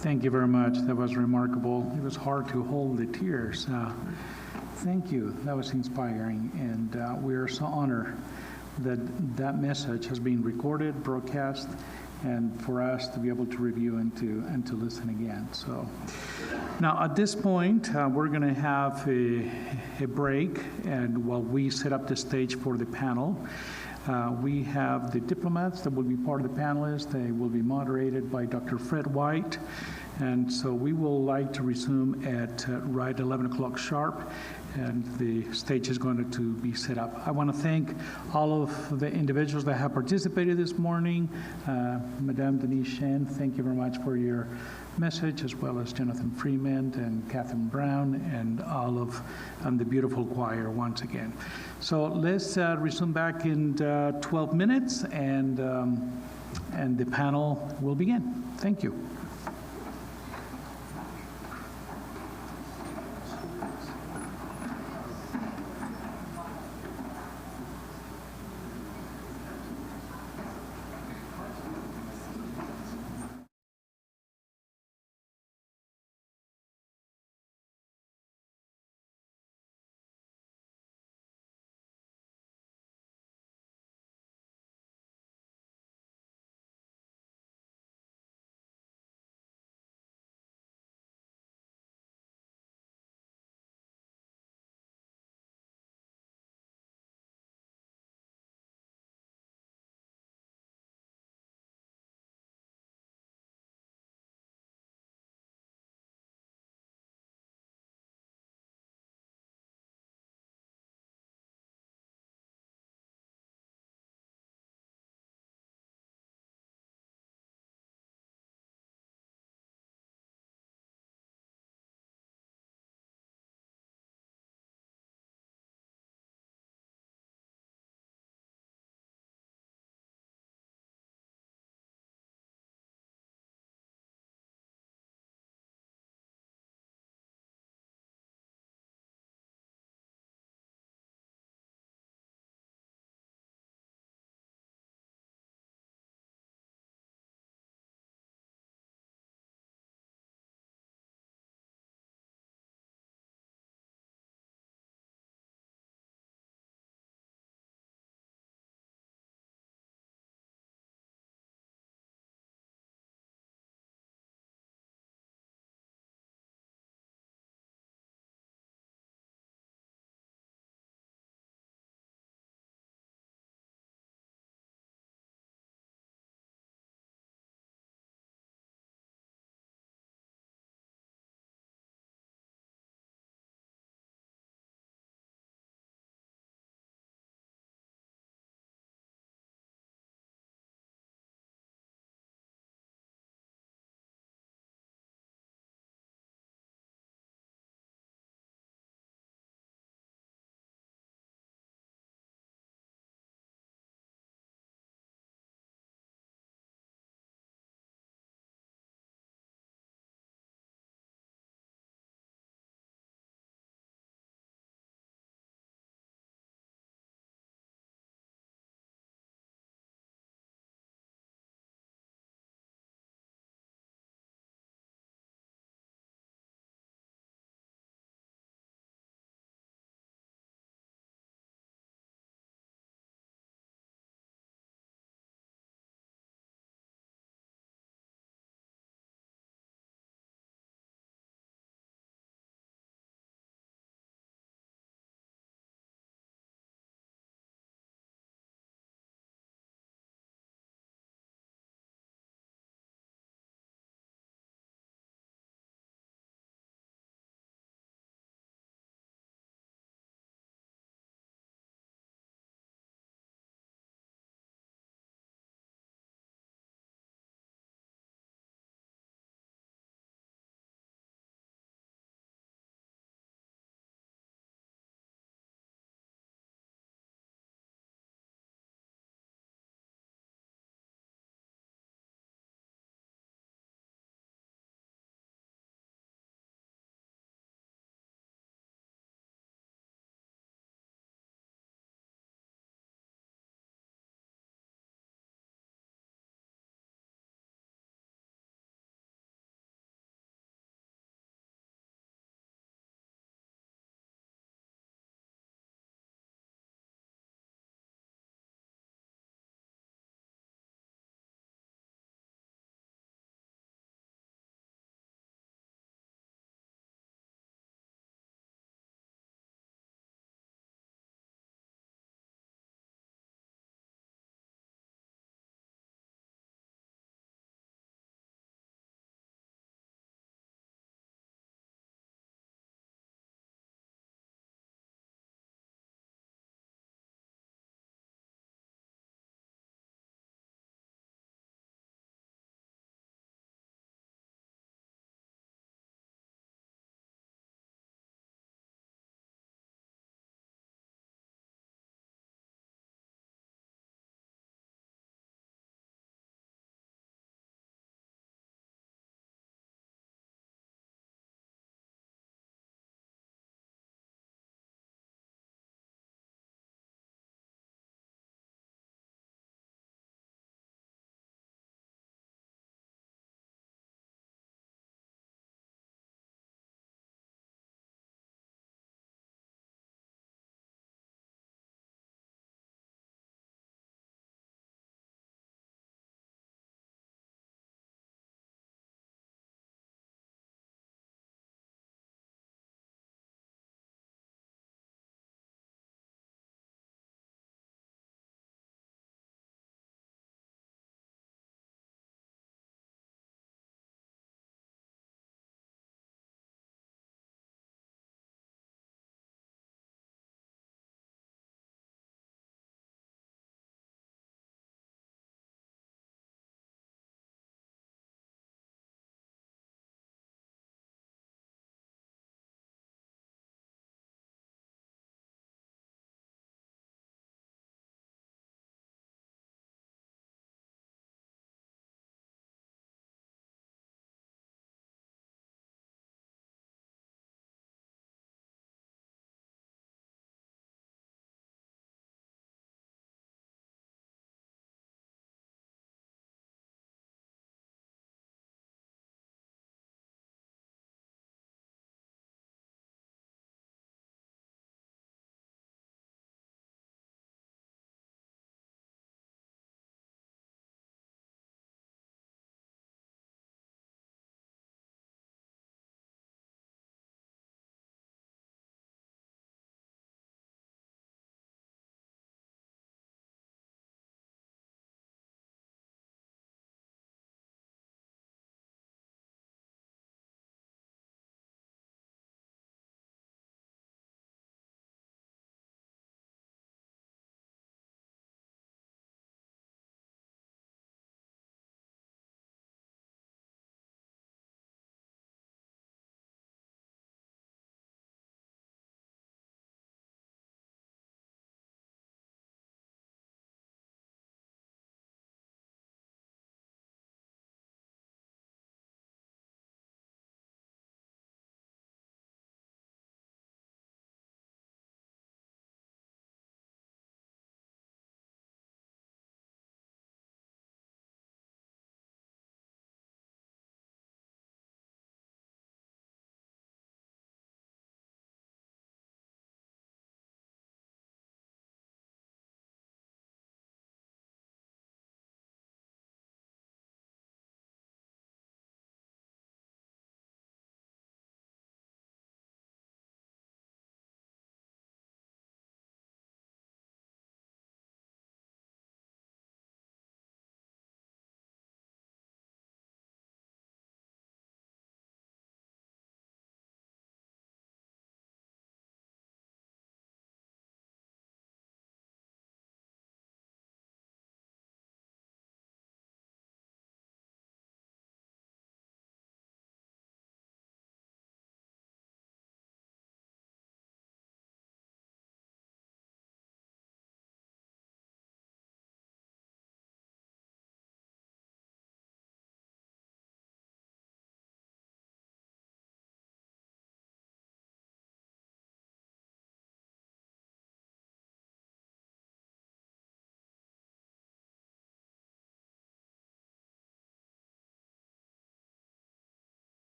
Thank you very much. That was remarkable. It was hard to hold the tears. Thank you. That was inspiring, and we are so honored that that message has been recorded, broadcast, and for us to be able to review and to listen again. So now at this point, we're going to have a break, and while we set up the stage for the panel, we have the diplomats that will be part of the panelists. They will be moderated by Dr. Fred White. And so we will like to resume at right 11 o'clock sharp, and the stage is going to be set up. I want to thank all of the individuals that have participated this morning. Madame Denise Shen, thank you very much for your message, as well as Jonathan Freeman and Catherine Brown and all of the beautiful choir once again. So let's resume back in 12 minutes, and the panel will begin. Thank you.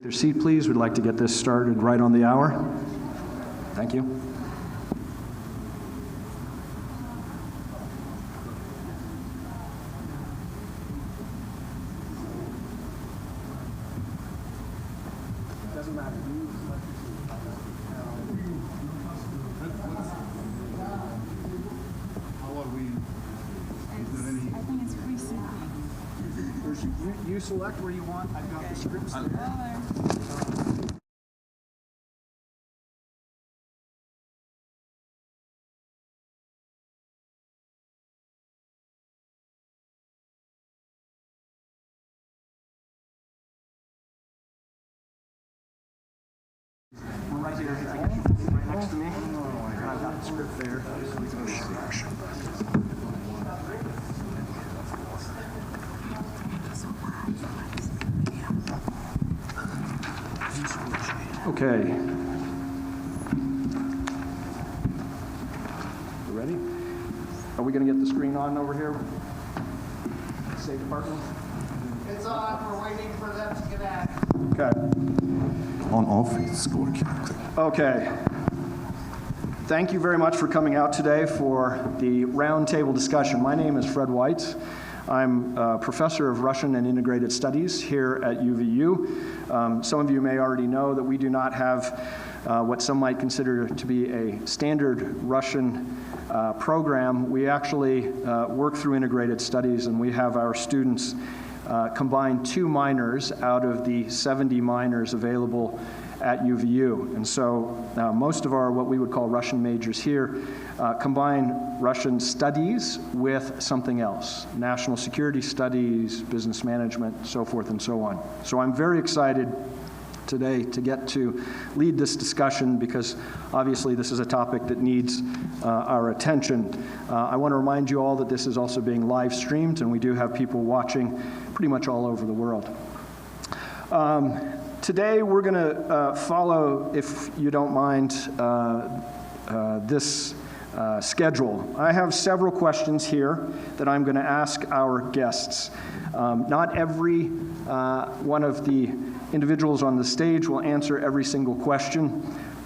Their seat, please. We'd like to get this started right on the hour. Thank you. Doesn't matter. How are we? Is there any? I think it's pretty simple. You select where you want. I've got the scripts there. Right here, right next to me. I've got the script there. Okay. You ready? Are we going to get the screen on over here? State Department? It's on. We're waiting for them to get back. Okay. On off, it's going. Okay. Thank you very much for coming out today for the roundtable discussion. My name is Fred White. I'm a professor of Russian and Integrated Studies here at UVU. Some of you may already know that we do not have what some might consider to be a standard Russian program. We actually work through Integrated Studies, and we have our students combine 2 minors out of the 70 minors available at UVU. And so most of our what we would call Russian majors here combine Russian studies with something else, national security studies, business management, so forth and so on. So I'm very excited today to get to lead this discussion because obviously this is a topic that needs our attention. I want to remind you all that this is also being live streamed, and we do have people watching pretty much all over the world. Today we're going to follow, if you don't mind, this schedule. I have several questions here that I'm going to ask our guests. Not every one of the individuals on the stage will answer every single question.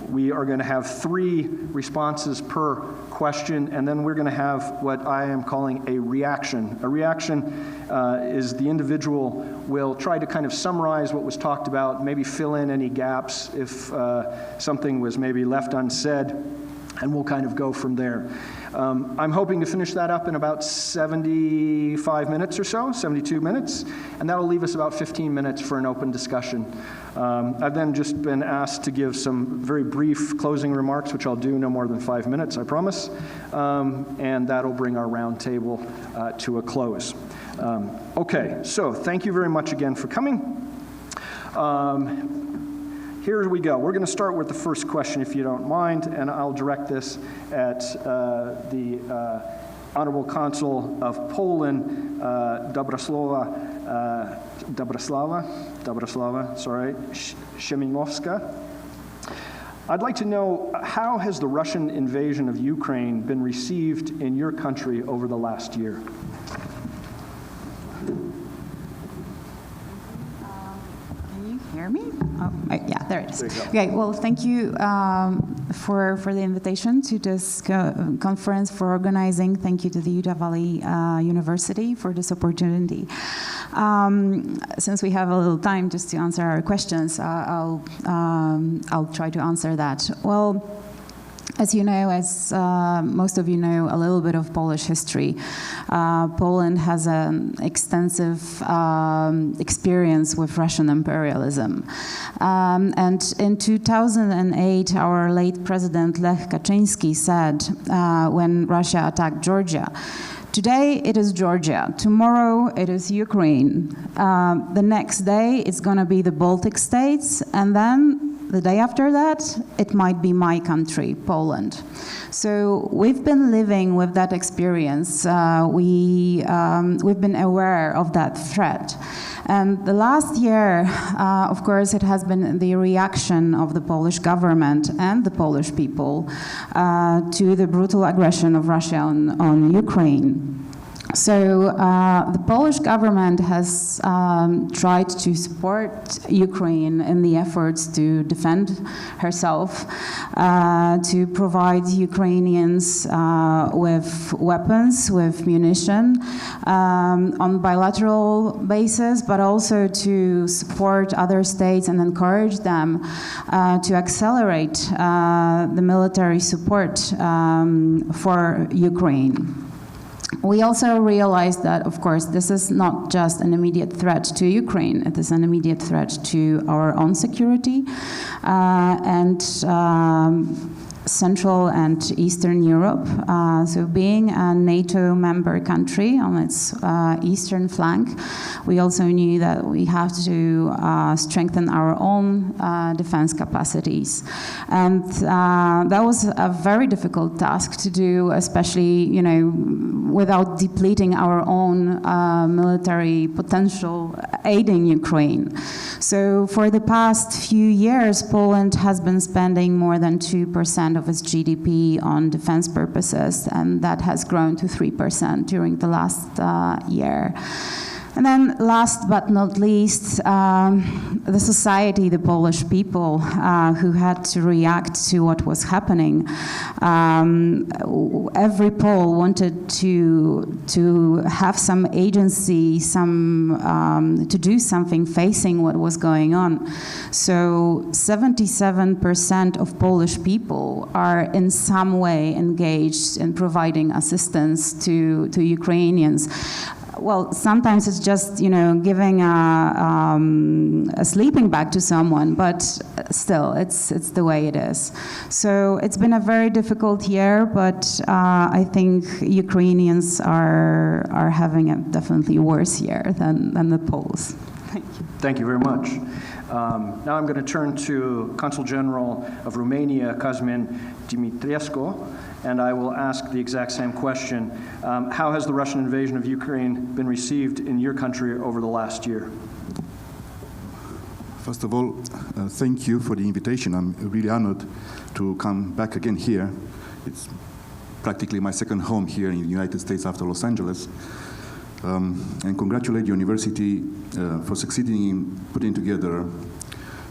We are going to have 3 responses per question, and then we're going to have what I am calling a reaction. A reaction is the individual will try to kind of summarize what was talked about, maybe fill in any gaps if something was maybe left unsaid, and we'll kind of go from there. I'm hoping to finish that up in about 75 minutes or so, 72 minutes, and that'll leave us about 15 minutes for an open discussion. I've then just been asked to give some very brief closing remarks, which I'll do no more than 5 minutes, I promise, and that'll bring our roundtable to a close. Okay, so thank you very much again for coming. Here we go. We're going to start with the first question, if you don't mind, and I'll direct this at the Honorable Consul of Poland, Dobrosława, Szeminowska. I'd like to know, how has the Russian invasion of Ukraine been received in your country over the last year? Hear me? Oh, yeah, there it is. Okay, well, thank you for the invitation to this conference, for organizing. Thank you to the Utah Valley University for this opportunity. Since we have a little time just to answer our questions, I'll try to answer that. Well, as you know, as most of you know, a little bit of Polish history. Poland has an extensive experience with Russian imperialism. And in 2008, our late president Lech Kaczyński said, when Russia attacked Georgia, today it is Georgia, tomorrow it is Ukraine, the next day it's going to be the Baltic states, and then the day after that, it might be my country, Poland. So we've been living with that experience. We've been aware of that threat. And the last year, of course, it has been the reaction of the Polish government and the Polish people to the brutal aggression of Russia on Ukraine. So the Polish government has tried to support Ukraine in the efforts to defend herself, to provide Ukrainians with weapons, with munition on bilateral basis, but also to support other states and encourage them to accelerate the military support for Ukraine. We also realized that, of course, this is not just an immediate threat to Ukraine, it is an immediate threat to our own security and Central and Eastern Europe. So being a NATO member country on its eastern flank, we also knew that we have to strengthen our own defense capacities. And that was a very difficult task to do, especially, you know, without depleting our own military potential aiding Ukraine. So for the past few years, Poland has been spending more than 2% of its GDP on defense purposes, and that has grown to 3% during the last year. And then last but not least, the society, the Polish people who had to react to what was happening. Every Pole wanted to have some agency, to do something facing what was going on. So 77% of Polish people are in some way engaged in providing assistance to Ukrainians. Well, sometimes it's just, you know, giving a sleeping bag to someone, but still, it's the way it is. So it's been a very difficult year, but I think Ukrainians are having a definitely worse year than the Poles. Thank you. Thank you very much. Now I'm going to turn to Consul General of Romania, Cosmin Dumitrescu, and I will ask the exact same question. How has the Russian invasion of Ukraine been received in your country over the last year? First of all, thank you for the invitation. I'm really honored to come back again here. It's practically my second home here in the United States after Los Angeles. And congratulate the university for succeeding in putting together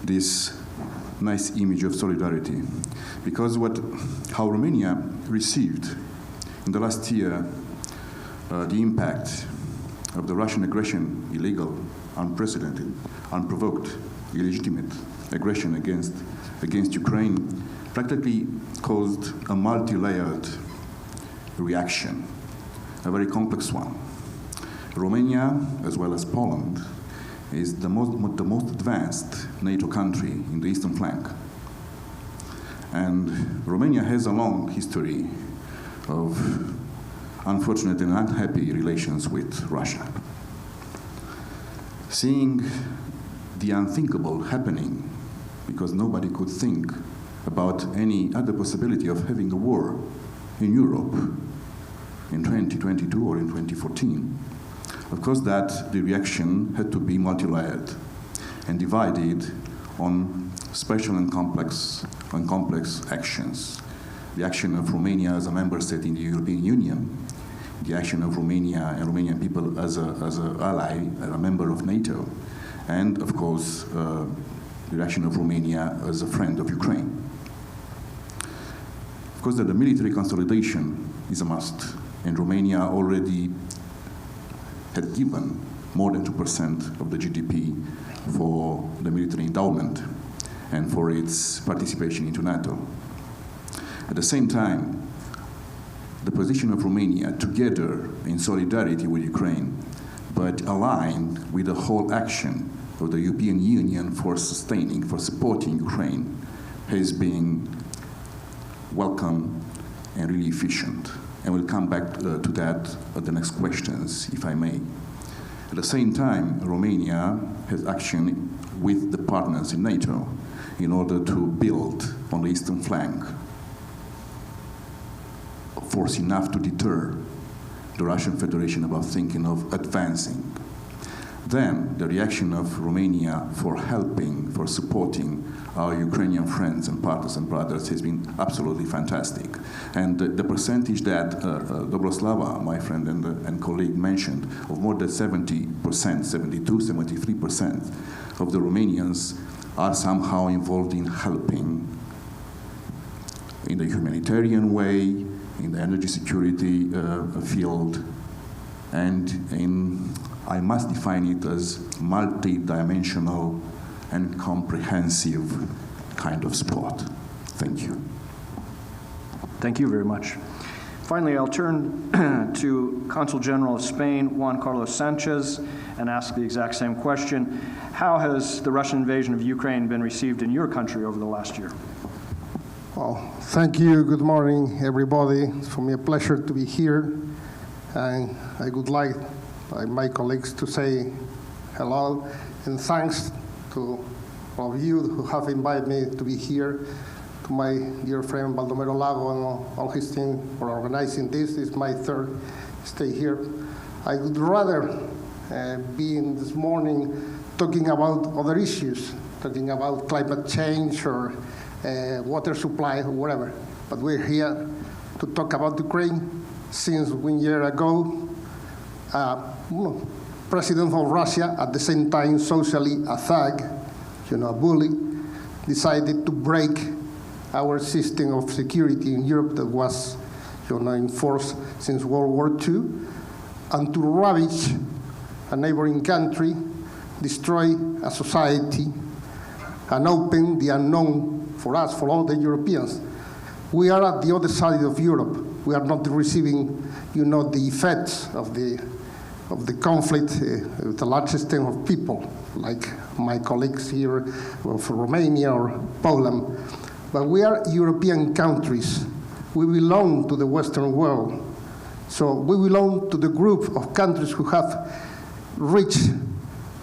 this nice image of solidarity. Because how Romania received in the last year the impact of the Russian aggression, illegal, unprecedented, unprovoked, illegitimate aggression against Ukraine, practically caused a multi-layered reaction, a very complex one. Romania, as well as Poland, is the most advanced NATO country in the eastern flank. And Romania has a long history of unfortunate and unhappy relations with Russia. Seeing the unthinkable happening, because nobody could think about any other possibility of having a war in Europe in 2022 or in 2014, of course that the reaction had to be multi-layered and divided on special and complex actions. The action of Romania as a member state in the European Union, the action of Romania and Romanian people as an ally, as a member of NATO, and of course the action of Romania as a friend of Ukraine. Of course that the military consolidation is a must, and Romania already had given more than 2% of the GDP for the military endowment and for its participation into NATO. At the same time, the position of Romania, together in solidarity with Ukraine, but aligned with the whole action of the European Union for supporting Ukraine, has been welcome and really efficient. And we'll come back to that at the next questions, if I may. At the same time, Romania has action with the partners in NATO in order to build on the eastern flank force enough to deter the Russian Federation about thinking of advancing. then the reaction of Romania for helping, for supporting our Ukrainian friends and partners and brothers has been absolutely fantastic. And the percentage that Dobroslava, my friend and colleague, mentioned, of more than 70%, 72, 73% of the Romanians are somehow involved in helping in the humanitarian way, in the energy security field, and in, I must define it as multi-dimensional and comprehensive kind of support. Thank you. Thank you very much. Finally, I'll turn to Consul General of Spain, Juan Carlos Sanchez, and ask the exact same question. How has the Russian invasion of Ukraine been received in your country over the last year? Well, thank you. Good morning, everybody. It's for me a pleasure to be here. And I would like my colleagues to say hello and thanks to all of you who have invited me to be here, to my dear friend Baldomero Lago and all his team for organizing this. This is my third stay here. I would rather be in this morning talking about other issues, talking about climate change or water supply or whatever. But we're here to talk about Ukraine. Since 1 year ago, President of Russia, at the same time socially a thug, a bully, decided to break our system of security in Europe that was in force since World War II, and to ravage a neighboring country, destroy a society, and open the unknown for us, for all the Europeans. We are at the other side of Europe. We are not receiving, the effects of the conflict with a large extent of people, like my colleagues here from Romania or Poland. But we are European countries. We belong to the Western world. So we belong to the group of countries who have reached,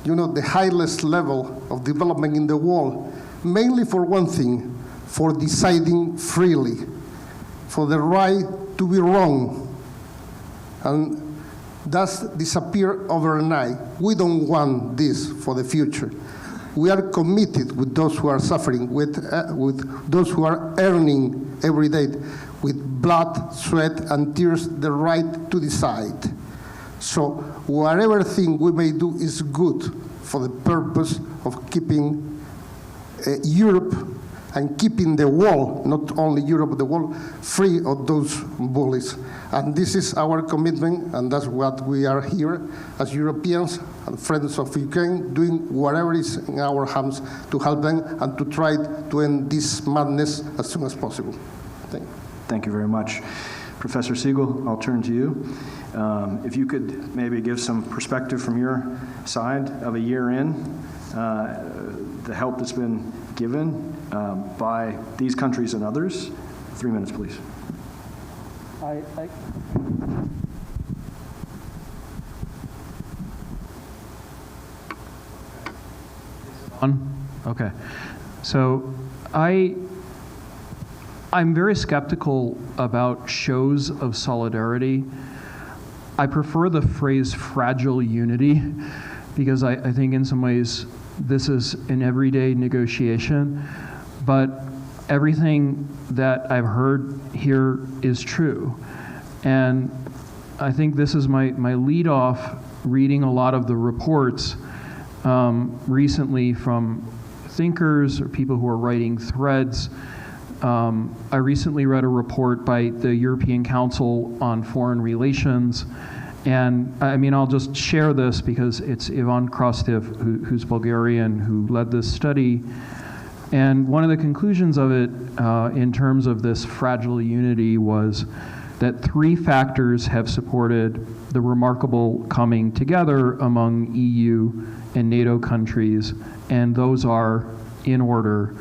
the highest level of development in the world, mainly for one thing, for deciding freely, for the right to be wrong, and thus disappear overnight. We don't want this for the future. We are committed with those who are suffering, with those who are earning every day, with blood, sweat, and tears, the right to decide. So whatever thing we may do is good for the purpose of keeping Europe and keeping the world, not only Europe, the world, free of those bullies. And this is our commitment, and that's what we are here as Europeans and friends of Ukraine, doing whatever is in our hands to help them and to try to end this madness as soon as possible. Thank you. Thank you very much. Professor Seegel, I'll turn to you. If you could maybe give some perspective from your side of a year in, the help that's been given by these countries and others. 3 minutes, please. Okay. So I'm very skeptical about shows of solidarity. I prefer the phrase fragile unity because I think in some ways this is an everyday negotiation, but everything that I've heard here is true. And I think this is my lead off reading a lot of the reports recently from thinkers or people who are writing threads. I recently read a report by the European Council on Foreign Relations, and I'll just share this because it's Ivan Krastev, who's Bulgarian, who led this study. And one of the conclusions of it in terms of this fragile unity was that 3 factors have supported the remarkable coming together among EU and NATO countries, and those are, in order,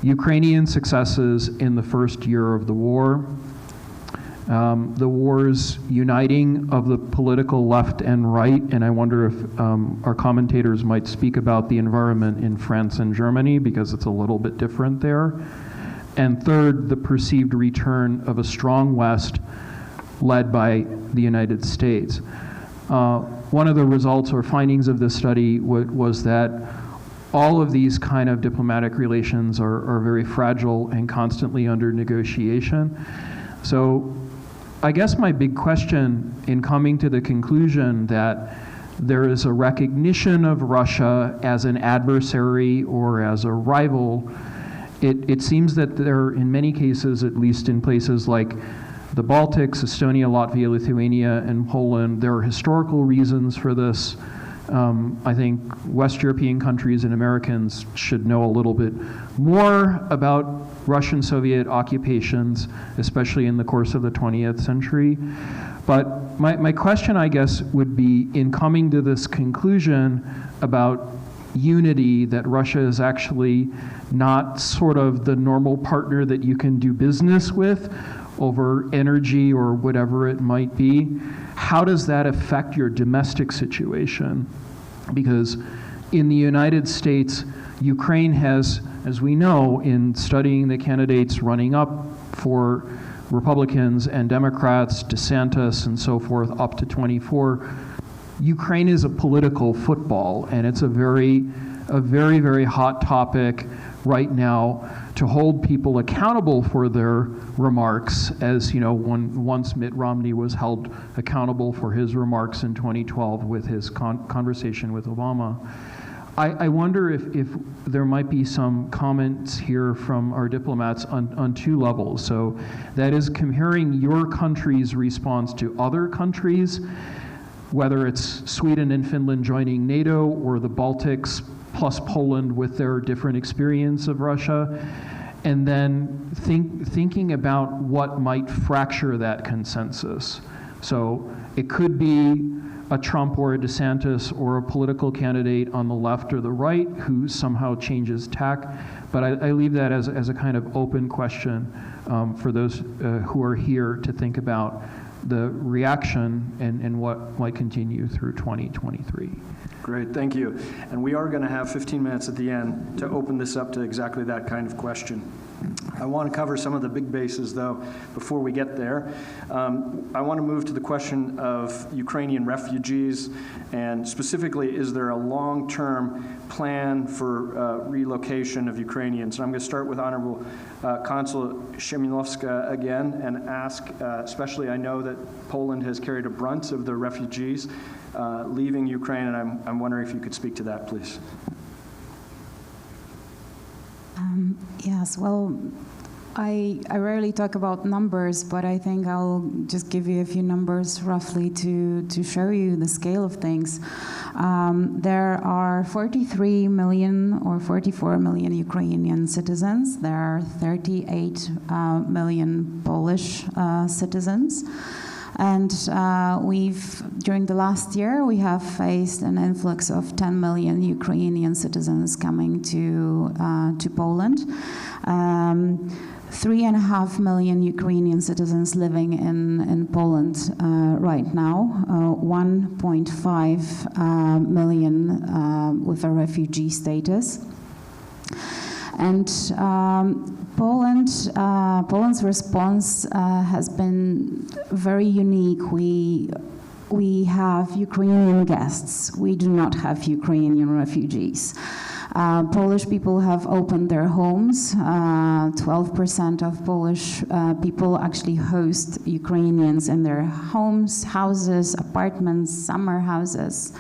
Ukrainian successes in the first year of the war, the war's uniting of the political left and right, and I wonder if our commentators might speak about the environment in France and Germany because it's a little bit different there. And third, the perceived return of a strong West led by the United States. one of the results or findings of this study was that all of these kind of diplomatic relations are very fragile and constantly under negotiation. So I guess my big question in coming to the conclusion that there is a recognition of Russia as an adversary or as a rival, it seems that there, in many cases, at least in places like the Baltics, Estonia, Latvia, Lithuania, and Poland, there are historical reasons for this. I think West European countries and Americans should know a little bit more about Russian Soviet occupations, especially in the course of the 20th century. But my question, I guess, would be, in coming to this conclusion about unity, that Russia is actually not sort of the normal partner that you can do business with over energy or whatever it might be, how does that affect your domestic situation? Because in the United States, Ukraine has, as we know, in studying the candidates running up for Republicans and Democrats, DeSantis and so forth, up to 24, Ukraine is a political football, and it's a very, very hot topic right now to hold people accountable for their remarks, as you know, once Mitt Romney was held accountable for his remarks in 2012 with his conversation with Obama. I wonder if there might be some comments here from our diplomats on two levels. So that is comparing your country's response to other countries, whether it's Sweden and Finland joining NATO or the Baltics plus Poland with their different experience of Russia, and then thinking about what might fracture that consensus. So it could be a Trump or a DeSantis or a political candidate on the left or the right who somehow changes tack, but I leave that as a kind of open question for those who are here to think about the reaction and what might continue through 2023. Great, thank you. And we are going to have 15 minutes at the end to open this up to exactly that kind of question. I want to cover some of the big bases, though, before we get there. I want to move to the question of Ukrainian refugees, and specifically, is there a long-term plan for relocation of Ukrainians? And I'm going to start with Honorable Consul Shemilovska again and ask, especially I know that Poland has carried a brunt of the refugees leaving Ukraine, and I'm wondering if you could speak to that, please. Yes, well, I rarely talk about numbers, but I think I'll just give you a few numbers roughly to show you the scale of things. There are 43 million or 44 million Ukrainian citizens. There are 38 million Polish citizens. And during the last year, we have faced an influx of 10 million Ukrainian citizens coming to Poland. 3.5 million Ukrainian citizens living in Poland right now, 1.5 million with a refugee status. And Poland's response has been very unique. We have Ukrainian guests. We do not have Ukrainian refugees. Polish people have opened their homes. 12% of Polish people actually host Ukrainians in their homes, houses, apartments, summer houses.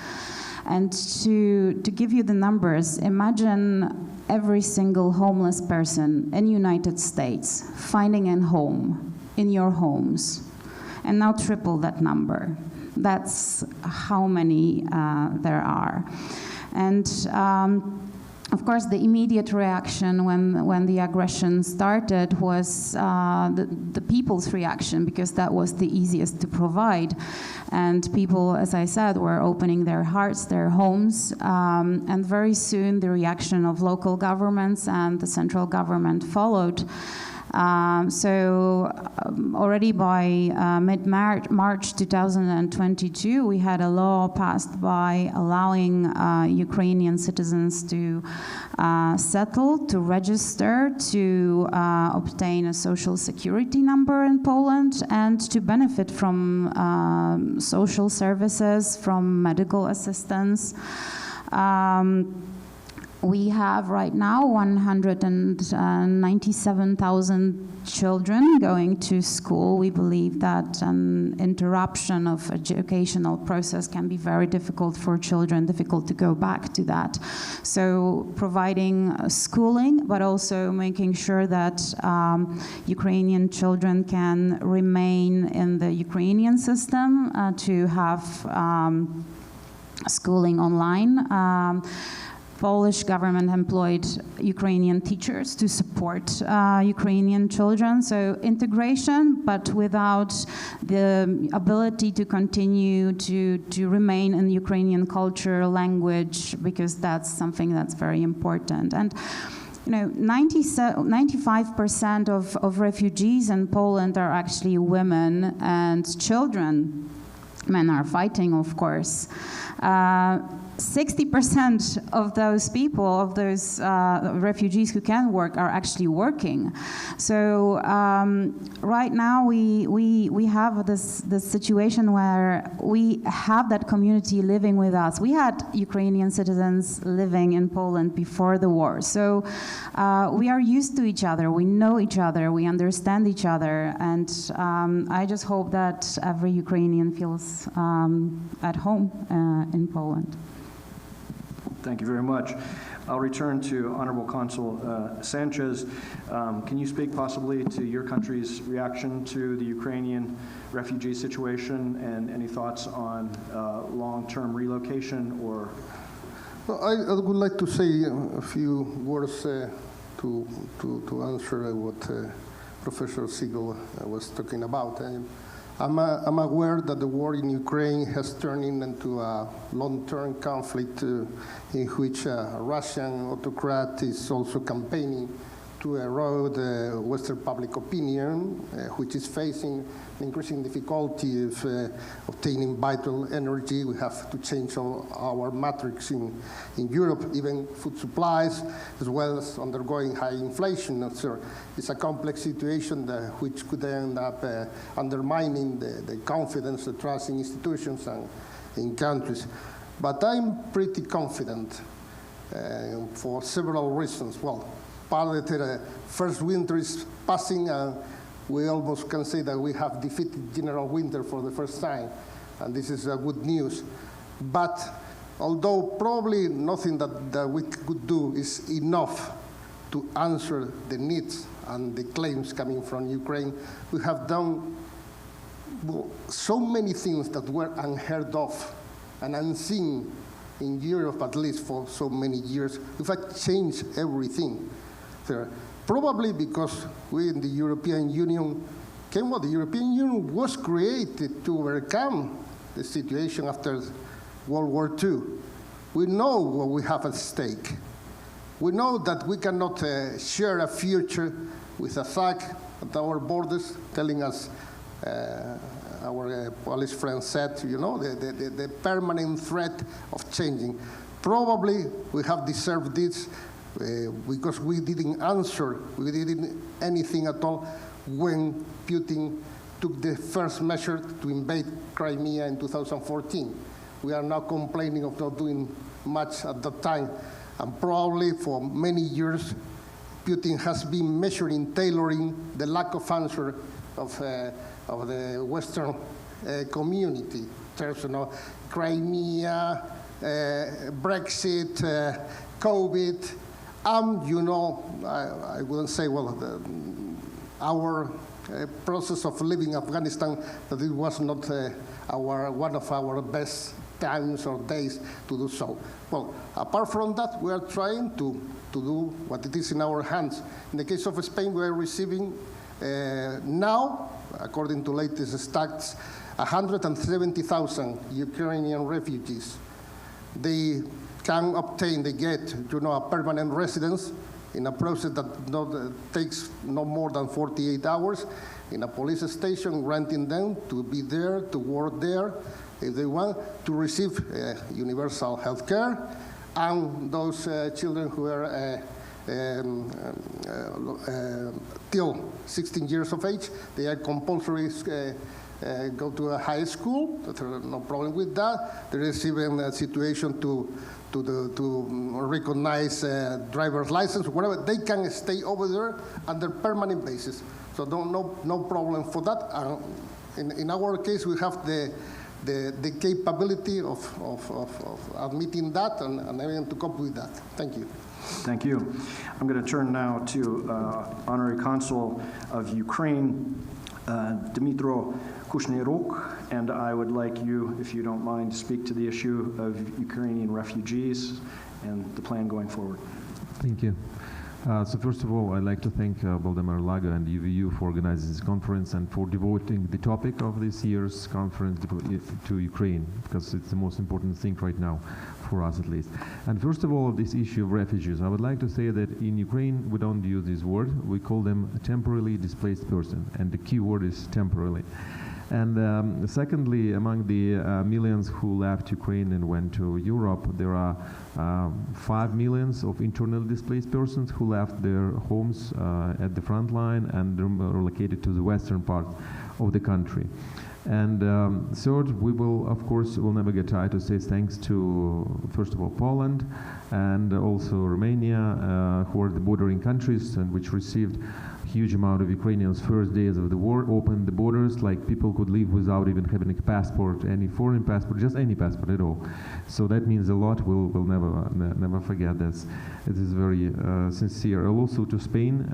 And to give you the numbers, imagine every single homeless person in the United States finding a home in your homes, and now triple that number. That's how many there are. And of course, the immediate reaction when the aggression started was the people's reaction, because that was the easiest to provide. And people, as I said, were opening their hearts, their homes, and very soon the reaction of local governments and the central government followed. Already by mid-March 2022, we had a law passed by allowing Ukrainian citizens to settle, to register, to obtain a social security number in Poland, and to benefit from social services, from medical assistance. We have right now 197,000 children going to school. We believe that an interruption of educational process can be very difficult for children, difficult to go back to that. So providing schooling, but also making sure that Ukrainian children can remain in the Ukrainian system, to have schooling online. Polish government employed Ukrainian teachers to support Ukrainian children. So integration, but without the ability to continue to remain in Ukrainian culture, language, because that's something that's very important. And 95% of refugees in Poland are actually women and children. Men are fighting, of course. 60% of those people, of those refugees who can work, are actually working. So right now we have this situation where we have that community living with us. We had Ukrainian citizens living in Poland before the war. So we are used to each other, we know each other, we understand each other, and I just hope that every Ukrainian feels at home in Poland. Thank you very much. I'll return to Honorable Consul Sanchez. Can you speak possibly to your country's reaction to the Ukrainian refugee situation and any thoughts on long-term relocation or? Well, I would like to say a few words to answer what Professor Seegel was talking about. I'm aware that the war in Ukraine has turned into a long-term conflict in which a Russian autocrat is also campaigning to erode Western public opinion, which is facing increasing difficulty of obtaining vital energy. We have to change all our matrix in Europe, even food supplies, as well as undergoing high inflation. So it's a complex situation which could end up undermining the confidence, the trust in institutions and in countries. But I'm pretty confident for several reasons. Well, part of the first winter is passing, and we almost can say that we have defeated General Winter for the first time, and this is good news. But although probably nothing that we could do is enough to answer the needs and the claims coming from Ukraine, we have done so many things that were unheard of and unseen in Europe, at least for so many years. In fact, changed everything there. Probably because we in the European Union the European Union was created to overcome the situation after World War II. We know what we have at stake. We know that we cannot share a future with a thug at our borders telling us, our Polish friend said, the permanent threat of changing. Probably we have deserved this because we didn't answer, we didn't anything at all when Putin took the first measure to invade Crimea in 2014. We are now complaining of not doing much at that time. And probably for many years, Putin has been measuring, tailoring the lack of answer of the Western community. There's, Crimea, Brexit, COVID. I wouldn't say, our process of living Afghanistan, that it was not one of our best times or days to do so. Well, apart from that, we are trying to do what it is in our hands. In the case of Spain, we are receiving now, according to latest stats, 170,000 Ukrainian refugees. They can obtain, they get, a permanent residence in a process that takes no more than 48 hours, in a police station, granting them to be there, to work there, if they want, to receive universal health care. And those children who are till 16 years of age, they are compulsory go to a high school. There's no problem with that. There is even a situation to recognize driver's license, whatever. They can stay over there under permanent basis. So no problem for that. In our case, we have the capability of admitting that and able to cope with that. Thank you. Thank you. I'm going to turn now to Honorary Consul of Ukraine, Dmytro Kushniruk, and I would like you, if you don't mind, to speak to the issue of Ukrainian refugees and the plan going forward. Thank you. So first of all, I'd like to thank Valdemar Laga and UVU for organizing this conference and for devoting the topic of this year's conference to Ukraine, because it's the most important thing right now, for us at least. And first of all, this issue of refugees, I would like to say that in Ukraine, we don't use this word. We call them a temporarily displaced person, and the key word is temporarily. And secondly, among the millions who left Ukraine and went to Europe, there are 5 million of internally displaced persons who left their homes at the front line and relocated to the western part of the country. And third, we will, of course, will never get tired to say thanks to, first of all, Poland and also Romania, who are the bordering countries and which received huge amount of Ukrainians first days of the war, opened the borders, like people could leave without even having a passport, any foreign passport, just any passport at all. So that means a lot. We'll never forget this. It is very sincere. Also to Spain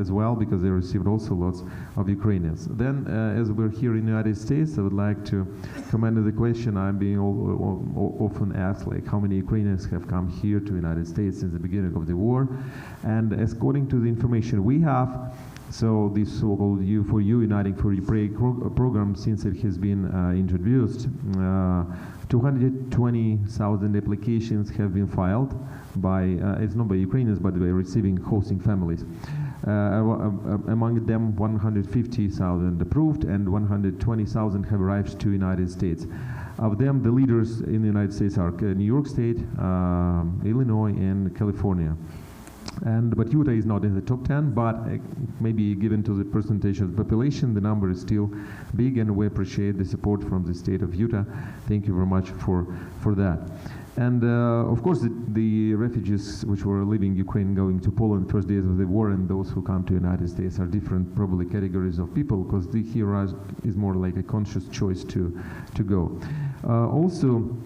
as well, because they received also lots of Ukrainians. Then, as we're here in the United States, I would like to comment on the question I'm being often asked, like how many Ukrainians have come here to the United States since the beginning of the war. And according to the information we have, so this so-called U4U, Uniting for Ukraine program, since it has been introduced, 220,000 applications have been filed by, it's not by Ukrainians, but by receiving hosting families. Among them, 150,000 approved and 120,000 have arrived to the United States. Of them, the leaders in the United States are New York State, Illinois, and California. But Utah is not in the top 10, but maybe given to the percentage of the population, the number is still big, and we appreciate the support from the state of Utah. Thank you very much for that. And of course, the refugees which were leaving Ukraine going to Poland first days of the war, and those who come to the United States are different probably categories of people, because the here is more like a conscious choice to go. Also,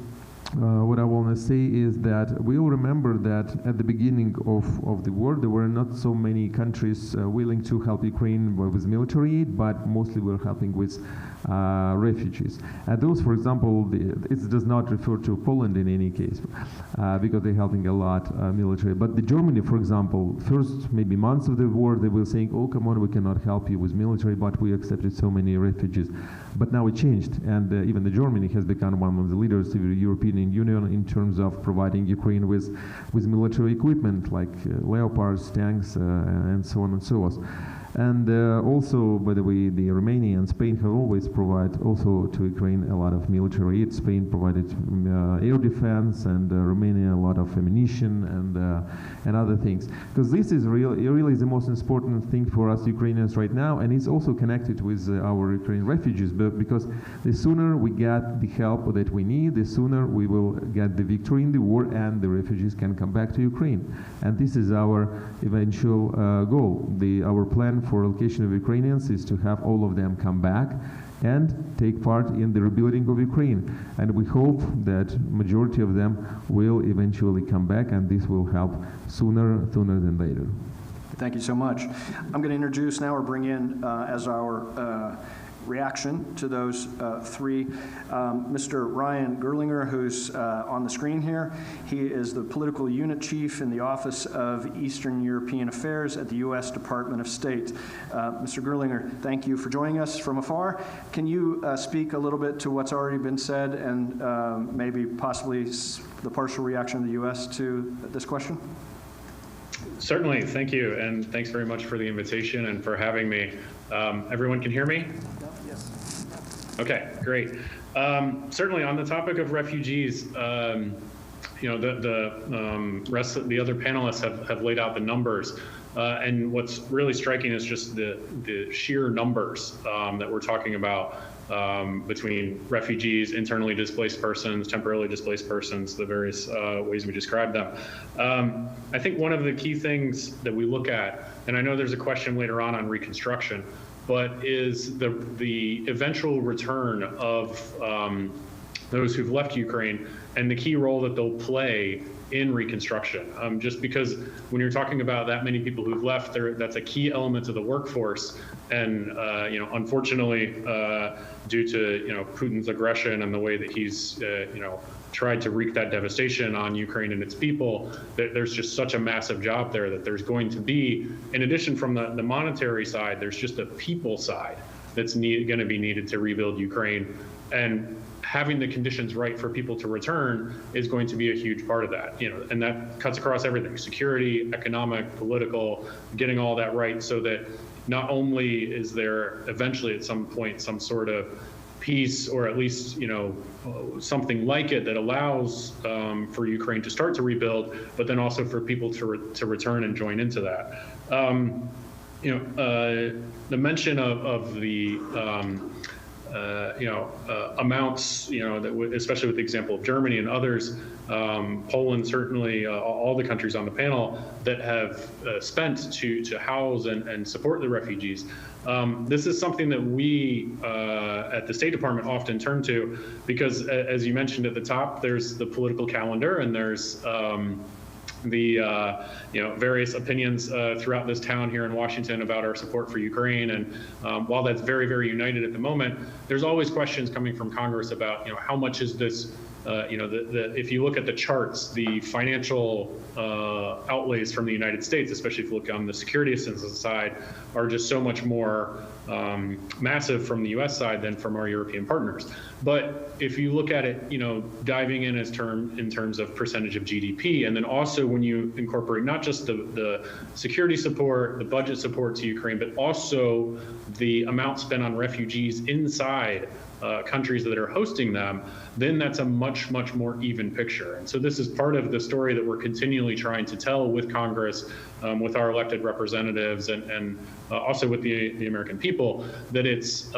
what I want to say is that we all remember that at the beginning of the war, there were not so many countries willing to help Ukraine with military aid, but mostly were helping with refugees. And those, for example, it does not refer to Poland in any case, because they're helping a lot military. But the Germany, for example, first maybe months of the war, they were saying, oh, come on, we cannot help you with military, but we accepted so many refugees. But now it changed, and even the Germany has become one of the leaders of the European Union in terms of providing Ukraine with military equipment like Leopards, tanks, and so on and so on. And also, by the way, the Romania and Spain have always provided also to Ukraine a lot of military aid. Spain provided air defense, and Romania a lot of ammunition and other things. Because this is really the most important thing for us Ukrainians right now, and it's also connected with our Ukrainian refugees. But because the sooner we get the help that we need, the sooner we will get the victory in the war, and the refugees can come back to Ukraine. And this is our eventual goal. Our plan for relocation of Ukrainians is to have all of them come back and take part in the rebuilding of Ukraine. And we hope that majority of them will eventually come back, and this will help sooner than later. Thank you so much. I'm going to introduce now, or bring in as our reaction to those three, Mr. Ryan Gerlinger, who's on the screen here. He is the political unit chief in the Office of Eastern European Affairs at the U.S. Department of State. Mr. Gerlinger, thank you for joining us from afar. Can you speak a little bit to what's already been said, and maybe possibly the partial reaction of the U.S. to this question? Certainly, thank you, and thanks very much for the invitation and for having me. Everyone can hear me? Yes. Okay, great. Certainly, on the topic of refugees, you know, the rest of the other panelists have laid out the numbers, and what's really striking is just the sheer numbers that we're talking about between refugees, internally displaced persons, temporarily displaced persons, the various ways we describe them. I think one of the key things that we look at, and I know there's a question later on reconstruction, but is the eventual return of those who've left Ukraine and the key role that they'll play in reconstruction. Just because when you're talking about that many people who've left, that's a key element of the workforce. And you know, unfortunately, due to Putin's aggression and the way that he's tried to wreak that devastation on Ukraine and its people, there's just such a massive job there that there's going to be, in addition from the monetary side, there's just a people side that's going to be needed to rebuild Ukraine. And having the conditions right for people to return is going to be a huge part of that, and that cuts across everything: security, economic, political, getting all that right so that not only is there eventually at some point some sort of peace, or at least something like it that allows for Ukraine to start to rebuild, but then also for people to return and join into that. The mention of the amounts, that especially with the example of Germany and others, Poland, certainly all the countries on the panel that have spent to house and support the refugees. This is something that we at the State Department often turn to because, as you mentioned at the top, there's the political calendar and there's the various opinions throughout this town here in Washington about our support for Ukraine. And while that's very, very united at the moment, there's always questions coming from Congress about how much is this, if you look at the charts, the financial outlays from the United States, especially if you look on the security assistance side, are just so much more massive from the U.S. side than from our European partners. But if you look at it, diving in in terms of percentage of GDP, and then also when you incorporate not just the security support, the budget support to Ukraine, but also the amount spent on refugees inside countries that are hosting them, then that's a much, much more even picture. And so this is part of the story that we're continually trying to tell with Congress, with our elected representatives, and also with the American people, that it's,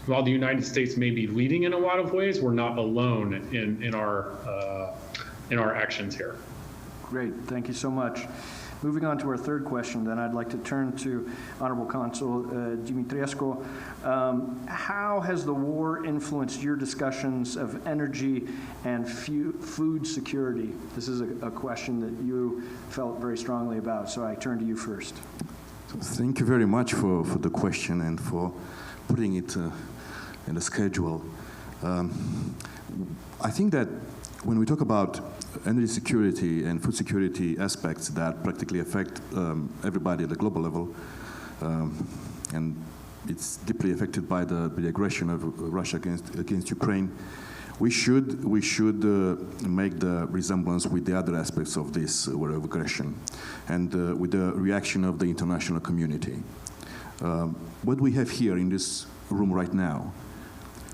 while the United States may be leading in a lot of ways, we're not alone in our actions here. Great, thank you so much. Moving on to our third question, then I'd like to turn to Honorable Consul Dimitrescu. How has the war influenced your discussions of energy and food security? This is a question that you felt very strongly about, so I turn to you first. Thank you very much for the question and for putting it in the schedule. I think that when we talk about energy security and food security aspects that practically affect everybody at the global level, and it's deeply affected by the aggression of Russia against Ukraine, we should make the resemblance with the other aspects of this war of aggression and with the reaction of the international community. What we have here in this room right now,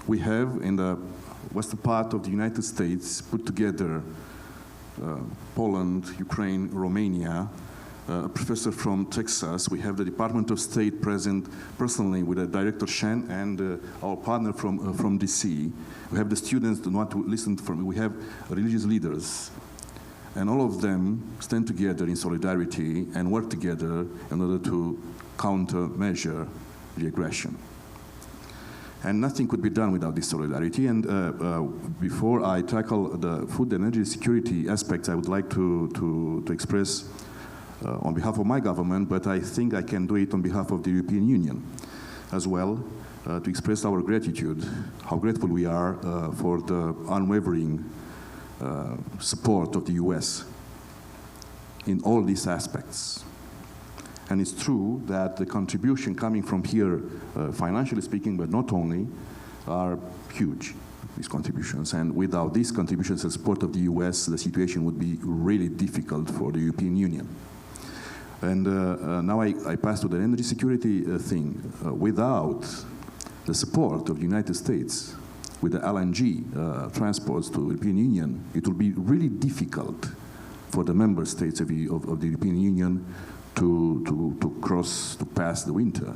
we have in the western part of the United States put together Poland, Ukraine, Romania, a professor from Texas. We have the Department of State present personally with Director Shen and our partner from DC. We have the students that want to listen from. We have religious leaders. And all of them stand together in solidarity and work together in order to countermeasure the aggression. And nothing could be done without this solidarity. And before I tackle the food and energy security aspects, I would like to express on behalf of my government, but I think I can do it on behalf of the European Union as well, to express our gratitude, how grateful we are for the unwavering support of the US in all these aspects. And it's true that the contribution coming from here, financially speaking, but not only, are huge, these contributions. And without these contributions and support of the US, the situation would be really difficult for the European Union. And now I pass to the energy security thing. Without the support of the United States, with the LNG transports to the European Union, it will be really difficult for the member states of the European Union to pass the winter.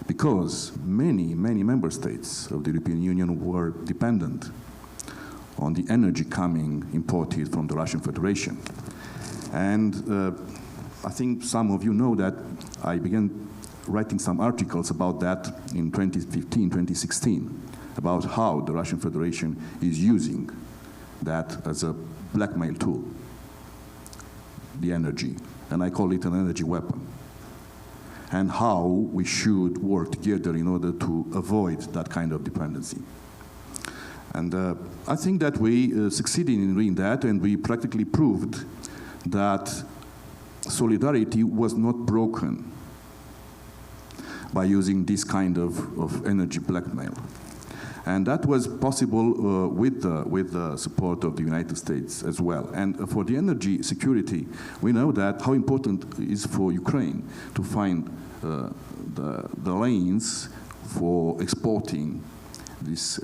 Because many member states of the European Union were dependent on the energy imported from the Russian Federation. And I think some of you know that I began writing some articles about that in 2015, 2016, about how the Russian Federation is using that as a blackmail tool, the energy, and I call it an energy weapon, and how we should work together in order to avoid that kind of dependency. And I think that we succeeded in doing that, and we practically proved that solidarity was not broken by using this kind of energy blackmail. And that was possible with the support of the United States as well. And for the energy security, we know that how important it is for Ukraine to find the lanes for exporting these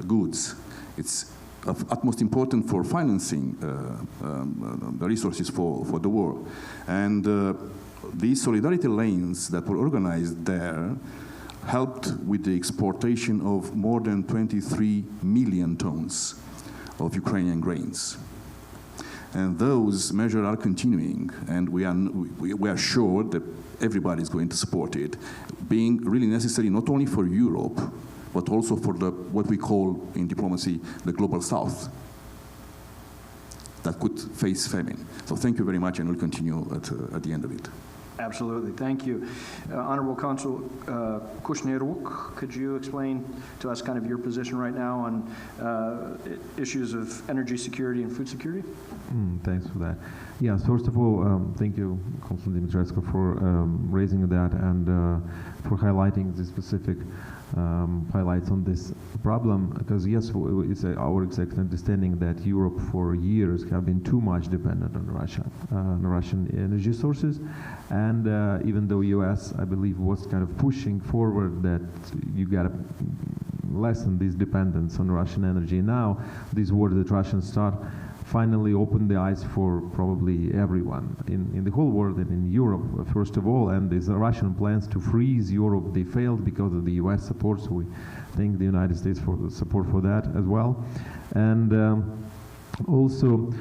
goods. It's of utmost importance for financing the resources for the war. And these solidarity lanes that were organized there helped with the exportation of more than 23 million tons of Ukrainian grains. And those measures are continuing, and we are sure that everybody is going to support it, being really necessary not only for Europe, but also for what we call in diplomacy the global south that could face famine. So thank you very much, and we'll continue at the end of it. Absolutely, thank you. Honorable Consul Kushniruk, could you explain to us kind of your position right now on issues of energy security and food security? Thanks for that. Yes, first of all, thank you, Consul Dimitrescu, for raising that and for highlighting the specific highlights on this problem, because yes, it's our exact understanding that Europe for years have been too much dependent on Russia, Russian energy sources, and even though US, I believe, was kind of pushing forward that you got to lessen this dependence on Russian energy. Now, this war that Russians start finally opened the eyes for probably everyone in the whole world and in Europe, first of all, and these Russian plans to freeze Europe, they failed because of the US support, so we thank the United States for the support for that as well. And also,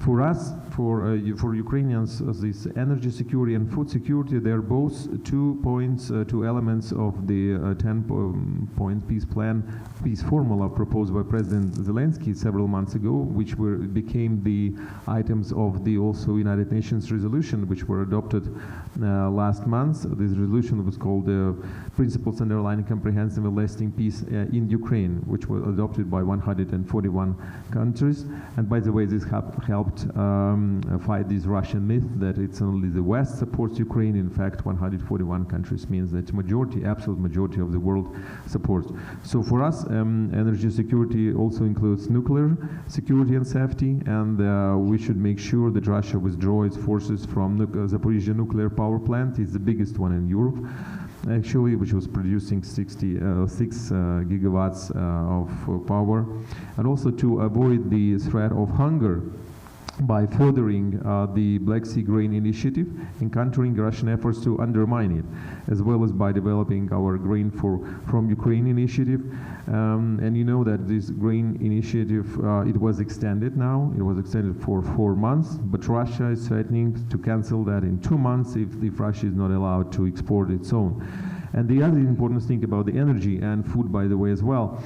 for us, for Ukrainians, this energy security and food security, they're both 2 points, 2 elements of the 10-point peace plan, peace formula proposed by President Zelensky several months ago, which became the items of the also United Nations resolution, which were adopted last month. This resolution was called the Principles Underlying Comprehensive and Lasting Peace in Ukraine, which was adopted by 141 countries. And by the way, this helped fight this Russian myth that it's only the West supports Ukraine. In fact, 141 countries means that absolute majority of the world supports. So for us, energy security also includes nuclear security and safety, and we should make sure that Russia withdraws its forces from the Zaporizhzhia nuclear power plant. It's the biggest one in Europe, actually, which was producing 6 gigawatts of power, and also to avoid the threat of hunger by furthering the Black Sea Grain Initiative and countering Russian efforts to undermine it, as well as by developing our Grain from Ukraine initiative. And you know that this grain initiative, it was extended now. It was extended for 4 months, but Russia is threatening to cancel that in 2 months if Russia is not allowed to export its own. And the other important thing about the energy and food, by the way, as well,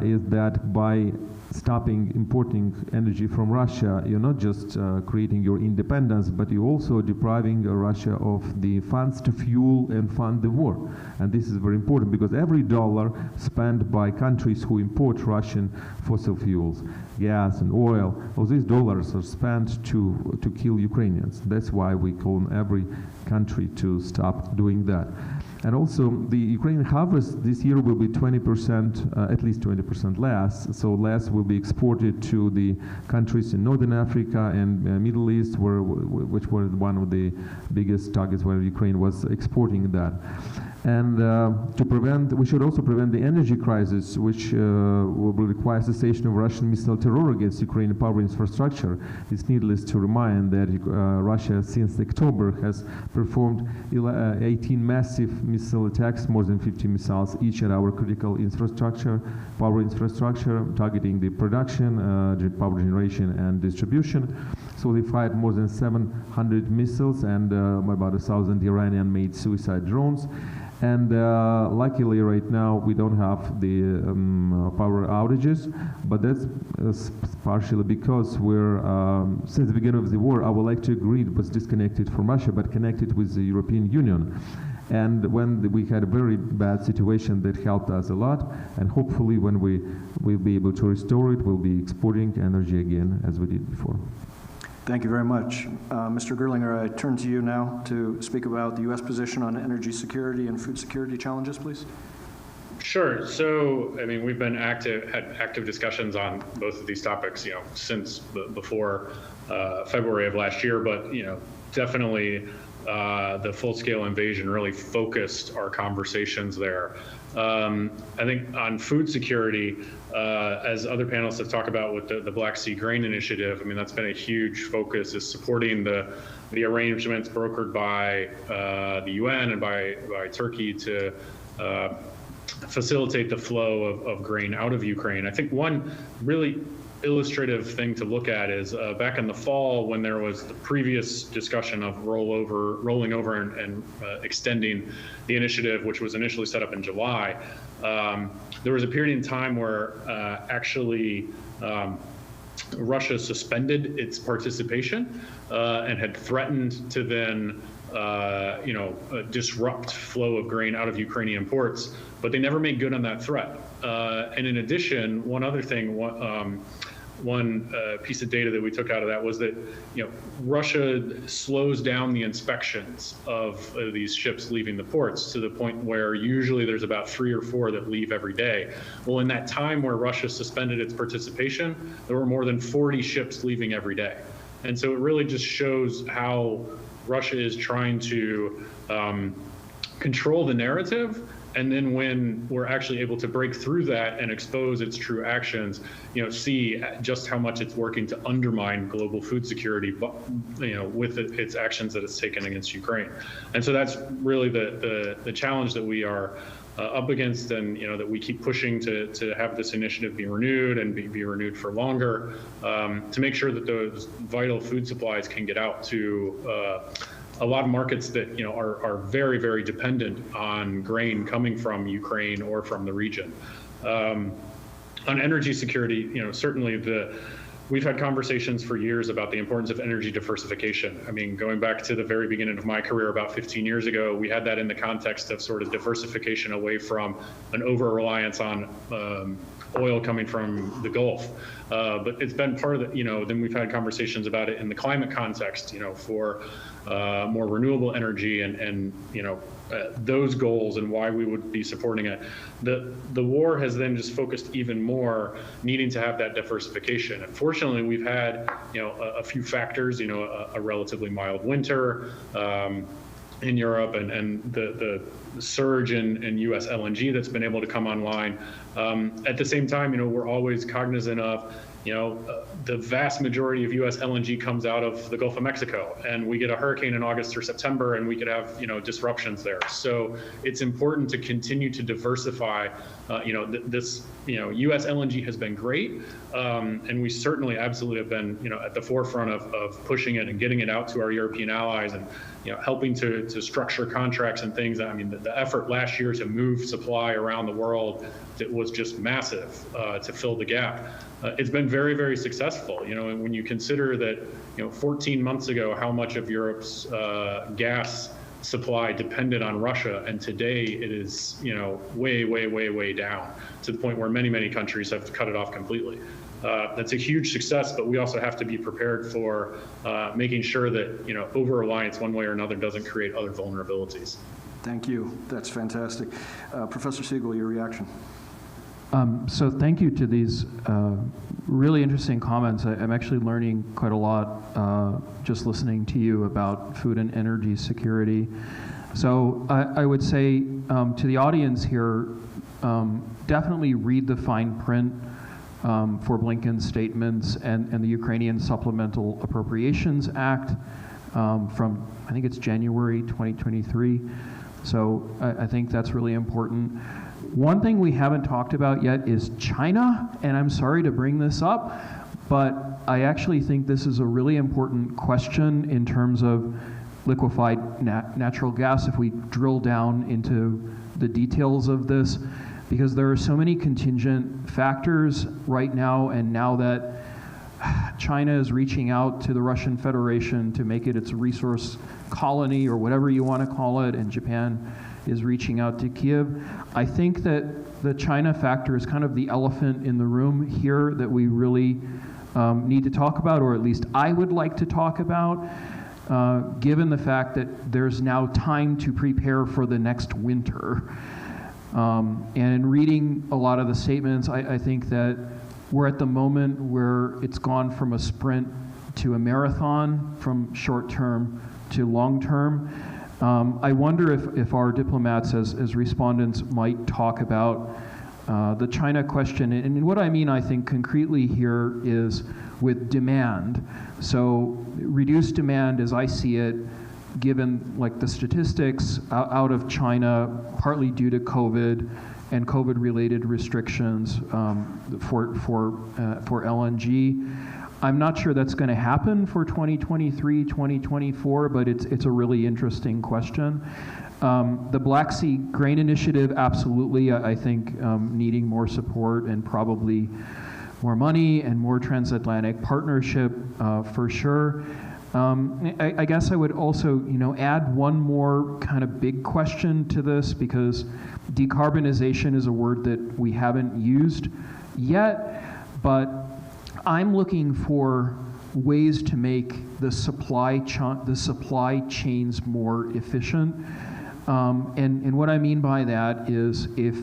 is that by stopping importing energy from Russia, you're not just creating your independence, but you're also depriving Russia of the funds to fuel and fund the war. And this is very important because every dollar spent by countries who import Russian fossil fuels, gas and oil, all these dollars are spent to kill Ukrainians. That's why we call on every country to stop doing that. And also, the Ukrainian harvest this year will be 20%, at least 20% less. So less will be exported to the countries in Northern Africa and Middle East, which were one of the biggest targets where Ukraine was exporting that. And we should also prevent the energy crisis, which will require cessation of Russian missile terror against Ukrainian power infrastructure. It's needless to remind that Russia, since October, has performed 18 massive missile attacks, more than 50 missiles each at our critical infrastructure, power infrastructure, targeting the production, power generation, and distribution. So they fired more than 700 missiles and about 1,000 Iranian-made suicide drones. And luckily right now we don't have the power outages, but that's partially because we're, since the beginning of the war, our electric grid was disconnected from Russia, but connected with the European Union. And when we had a very bad situation, that helped us a lot, and hopefully when we will be able to restore it, we'll be exporting energy again as we did before. Thank you very much. Mr. Gerlinger, I turn to you now to speak about the U.S. position on energy security and food security challenges, please. Sure. So, I mean, we've been had active discussions on both of these topics, since before February of last year, but, definitely the full-scale invasion really focused our conversations there. I think on food security, as other panelists have talked about with the Black Sea Grain Initiative, I mean, that's been a huge focus, is supporting the arrangements brokered by the UN and by Turkey to facilitate the flow of grain out of Ukraine. I think one really illustrative thing to look at is back in the fall, when there was the previous discussion of rolling over and extending the initiative, which was initially set up in July, there was a period in time where actually Russia suspended its participation and had threatened to then disrupt flow of grain out of Ukrainian ports, but they never made good on that threat. And in addition, one other thing, one piece of data that we took out of that was that, Russia slows down the inspections of these ships leaving the ports to the point where usually there's about 3 or 4 that leave every day. Well, in that time where Russia suspended its participation, there were more than 40 ships leaving every day. And so it really just shows how Russia is trying to control the narrative, and then when we're actually able to break through that and expose its true actions, see just how much it's working to undermine global food security, with its actions that it's taken against Ukraine. And so that's really the challenge that we are up against, and that we keep pushing to have this initiative be renewed and be renewed for longer, to make sure that those vital food supplies can get out to a lot of markets that are very, very dependent on grain coming from Ukraine or from the region. On energy security, certainly we've had conversations for years about the importance of energy diversification. I mean, going back to the very beginning of my career about 15 years ago, we had that in the context of sort of diversification away from an over-reliance on oil coming from the Gulf. But it's been part of the, then we've had conversations about it in the climate context, for more renewable energy and those goals and why we would be supporting it. The war has then just focused even more needing to have that diversification. Unfortunately, we've had, a few factors, a relatively mild winter in Europe and the surge in U.S. LNG that's been able to come online. At the same time, we're always cognizant of, the vast majority of U.S. LNG comes out of the Gulf of Mexico, and we get a hurricane in August or September, and we could have, disruptions there. So it's important to continue to diversify. This, U.S. LNG has been great, and we certainly absolutely have been, at the forefront of pushing it and getting it out to our European allies, and helping to structure contracts and things. I mean, the effort last year to move supply around the world, that was just massive to fill the gap. It's been very, very successful. And when you consider that, 14 months ago, how much of Europe's gas supply depended on Russia, and today it is, way, way, way, way down to the point where many, many countries have cut it off completely. That's a huge success, but we also have to be prepared for making sure that, over-reliance one way or another doesn't create other vulnerabilities. Thank you. That's fantastic. Professor Seegel, your reaction? So thank you to these really interesting comments. I'm actually learning quite a lot just listening to you about food and energy security. So I would say to the audience here, definitely read the fine print for Blinken's statements and the Ukrainian Supplemental Appropriations Act from, I think it's January 2023. So I think that's really important. One thing we haven't talked about yet is China, and I'm sorry to bring this up, but I actually think this is a really important question in terms of liquefied natural gas if we drill down into the details of this, because there are so many contingent factors right now, and now that China is reaching out to the Russian Federation to make it its resource colony or whatever you want to call it, and Japan is reaching out to Kiev. I think that the China factor is kind of the elephant in the room here that we really need to talk about, or at least I would like to talk about, given the fact that there's now time to prepare for the next winter. And in reading a lot of the statements, I think that we're at the moment where it's gone from a sprint to a marathon, from short term to long term. I wonder if our diplomats as respondents might talk about the China question. And what I mean, I think, concretely here is with demand. So reduced demand, as I see it, given like the statistics out of China, partly due to COVID and COVID-related restrictions for LNG. I'm not sure that's going to happen for 2023, 2024, but it's a really interesting question. The Black Sea Grain Initiative, absolutely, I think needing more support and probably more money and more transatlantic partnership for sure. I guess I would also, add one more kind of big question to this, because decarbonization is a word that we haven't used yet, but I'm looking for ways to make the supply chains more efficient. And what I mean by that is if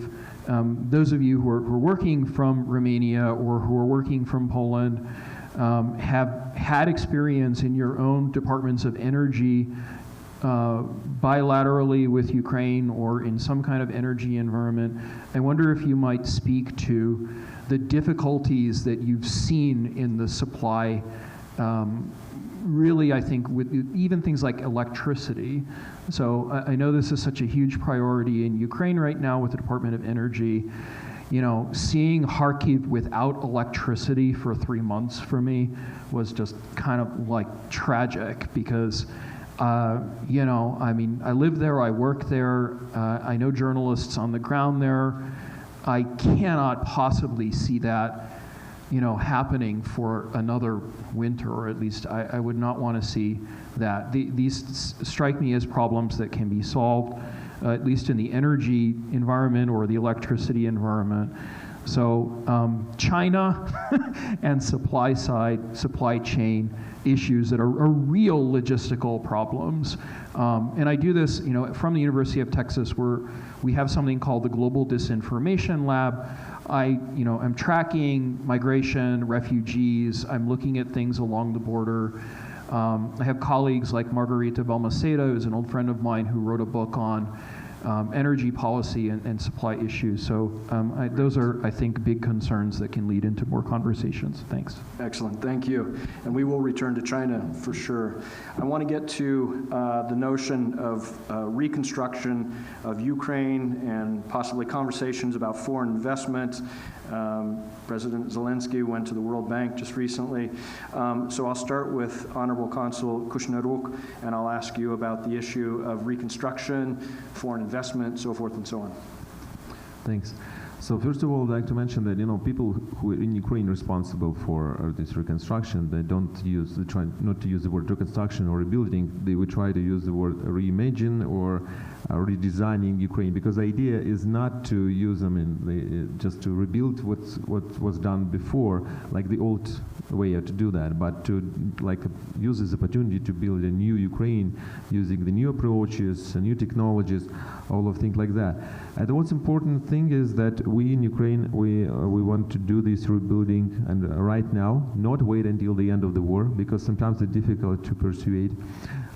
those of you who are working from Romania or who are working from Poland have had experience in your own departments of energy bilaterally with Ukraine or in some kind of energy environment, I wonder if you might speak to the difficulties that you've seen in the supply, really, I think, with even things like electricity. So I know this is such a huge priority in Ukraine right now with the Department of Energy. Seeing Kharkiv without electricity for 3 months for me was just kind of like tragic, because I live there, I work there, I know journalists on the ground there. I cannot possibly see that, happening for another winter, or at least I would not want to see that. These strike me as problems that can be solved, at least in the energy environment or the electricity environment. So China and supply chain issues that are real logistical problems. And I do this, from the University of Texas, where we have something called the Global Disinformation Lab. I'm tracking migration, refugees. I'm looking at things along the border. I have colleagues like Margarita Balmaceda, who's an old friend of mine, who wrote a book on energy policy and supply issues. So those are, I think, big concerns that can lead into more conversations. Thanks. Excellent, thank you. And we will return to China for sure. I want to get to the notion of reconstruction of Ukraine and possibly conversations about foreign investment. President Zelensky went to the World Bank just recently. So I'll start with Honorable Consul Kushnaruk, and I'll ask you about the issue of reconstruction, foreign investment, so forth and so on. Thanks. So first of all, I'd like to mention that people who are in Ukraine responsible for this reconstruction, they try not to use the word reconstruction or rebuilding. They would try to use the word reimagine or redesigning Ukraine, because the idea is not to use just to rebuild what was done before, like the old way to do that, but to use this opportunity to build a new Ukraine using the new approaches, new technologies, all of things like that. And what's important thing is that we in Ukraine, we want to do this rebuilding and right now, not wait until the end of the war, because sometimes it's difficult to persuade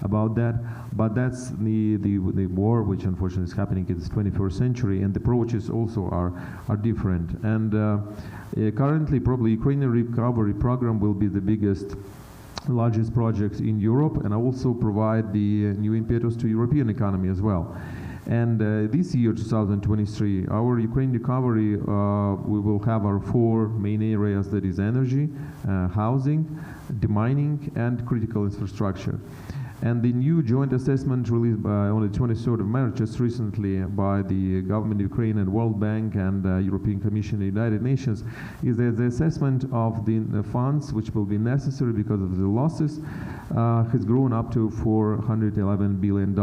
about that. But that's the war, which unfortunately is happening in the 21st century, and the approaches also are different. And currently, probably Ukrainian recovery program will be the largest project in Europe, and also provide the new impetus to European economy as well. And this year, 2023, our Ukraine recovery, we will have our 4 main areas, that is energy, housing, demining, and critical infrastructure. And the new joint assessment released on the 23rd of March, just recently, by the government of Ukraine and World Bank and European Commission and United Nations, is that the assessment of the funds which will be necessary because of the losses has grown up to $411 billion.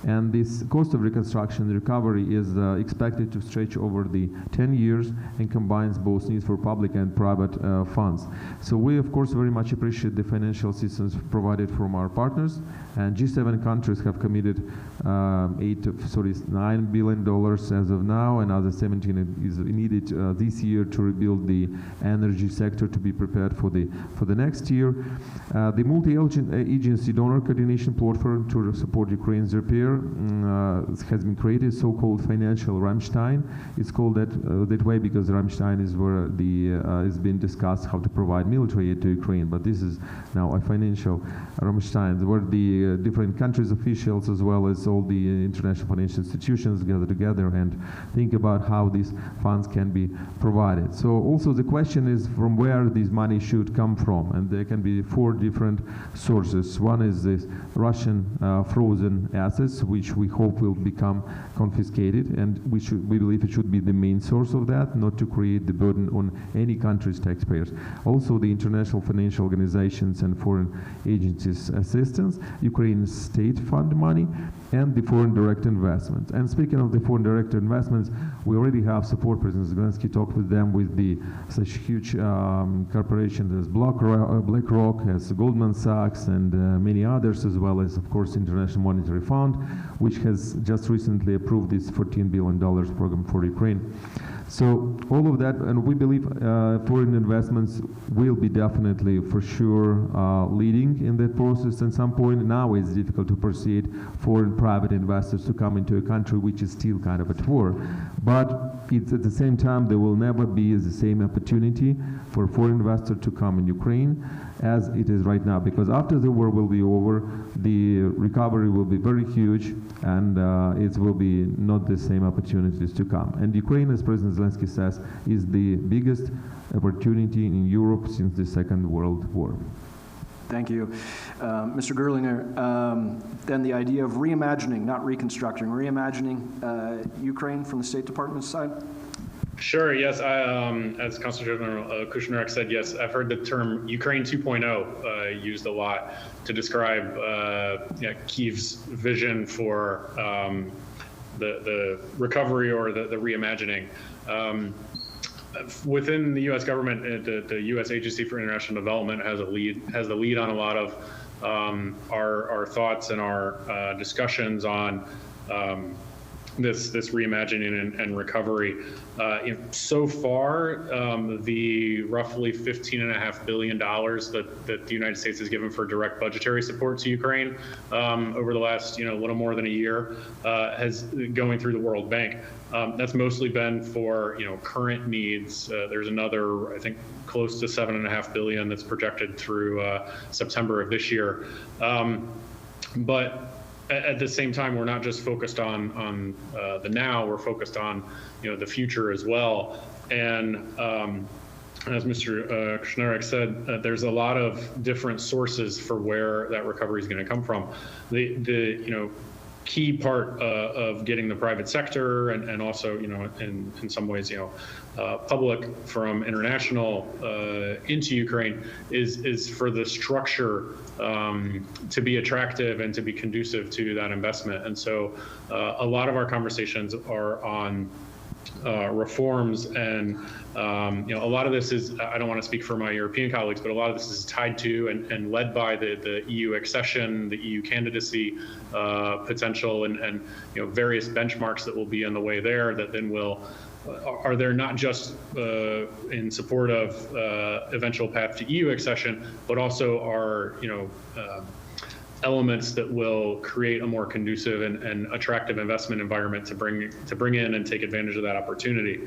And this cost of reconstruction and recovery is expected to stretch over the 10 years and combines both needs for public and private funds. So we, of course, very much appreciate the financial assistance provided from our partners. And G7 countries have committed $9 billion as of now, and another 17 is needed this year to rebuild the energy sector to be prepared for the next year. The multi-agency donor coordination platform to support Ukraine's repair has been created, so-called financial Rammstein. It's called that way because Rammstein is where it's been discussed how to provide military aid to Ukraine, but this is now a financial Rammstein, where the different countries' officials as well as all the international financial institutions gather together and think about how these funds can be provided. So also the question is from where this money should come from, and there can be 4 different sources. One is this Russian frozen assets, which we hope will become confiscated, and we believe it should be the main source of that, not to create the burden on any country's taxpayers. Also the international financial organizations and foreign agencies assistance, Ukraine's state fund money, and the foreign direct investments. And speaking of the foreign direct investments, we already have support. President Zelensky talked with them with such huge corporations as BlackRock, as Goldman Sachs, and many others, as well as, of course, International Monetary Fund, which has just recently approved this $14 billion program for Ukraine. So all of that, and we believe foreign investments will be definitely, for sure, leading in that process at some point. Now it's difficult to persuade foreign private investors to come into a country which is still kind of at war. But it's at the same time, there will never be the same opportunity for foreign investor to come in Ukraine as it is right now, because after the war will be over, the recovery will be very huge, and it will be not the same opportunities to come. And Ukraine, as President Zelensky says, is the biggest opportunity in Europe since the Second World War. Thank you. Mr. Gerlinger, then the idea of reimagining, not reconstructing, reimagining Ukraine from the State Department's side? Sure, yes. As Consul General Kushnarek said, yes, I've heard the term Ukraine 2.0 used a lot to describe Kyiv's vision for the recovery or the reimagining. Within the U.S. government, the U.S. Agency for International Development has the lead on a lot of our thoughts and our discussions on this reimagining and recovery. So far, the roughly $15.5 billion that the United States has given for direct budgetary support to Ukraine over the last little more than a year has going through the World Bank. That's mostly been for current needs. There's another, I think, close to $7.5 billion that's projected through September of this year. But at the same time, we're not just focused on the now, we're focused on the future as well. And as Mr. Kushnarek said, there's a lot of different sources for where that recovery is going to come from. key part of getting the private sector and also, in some ways, public from international into Ukraine is for the structure to be attractive and to be conducive to that investment. And so a lot of our conversations are on reforms, and a lot of this is, I don't want to speak for my European colleagues, but a lot of this is tied to and led by the EU accession, the EU candidacy potential, and various benchmarks that will be on the way there that then are there not just in support of eventual path to EU accession, but also are elements that will create a more conducive and attractive investment environment to bring in and take advantage of that opportunity.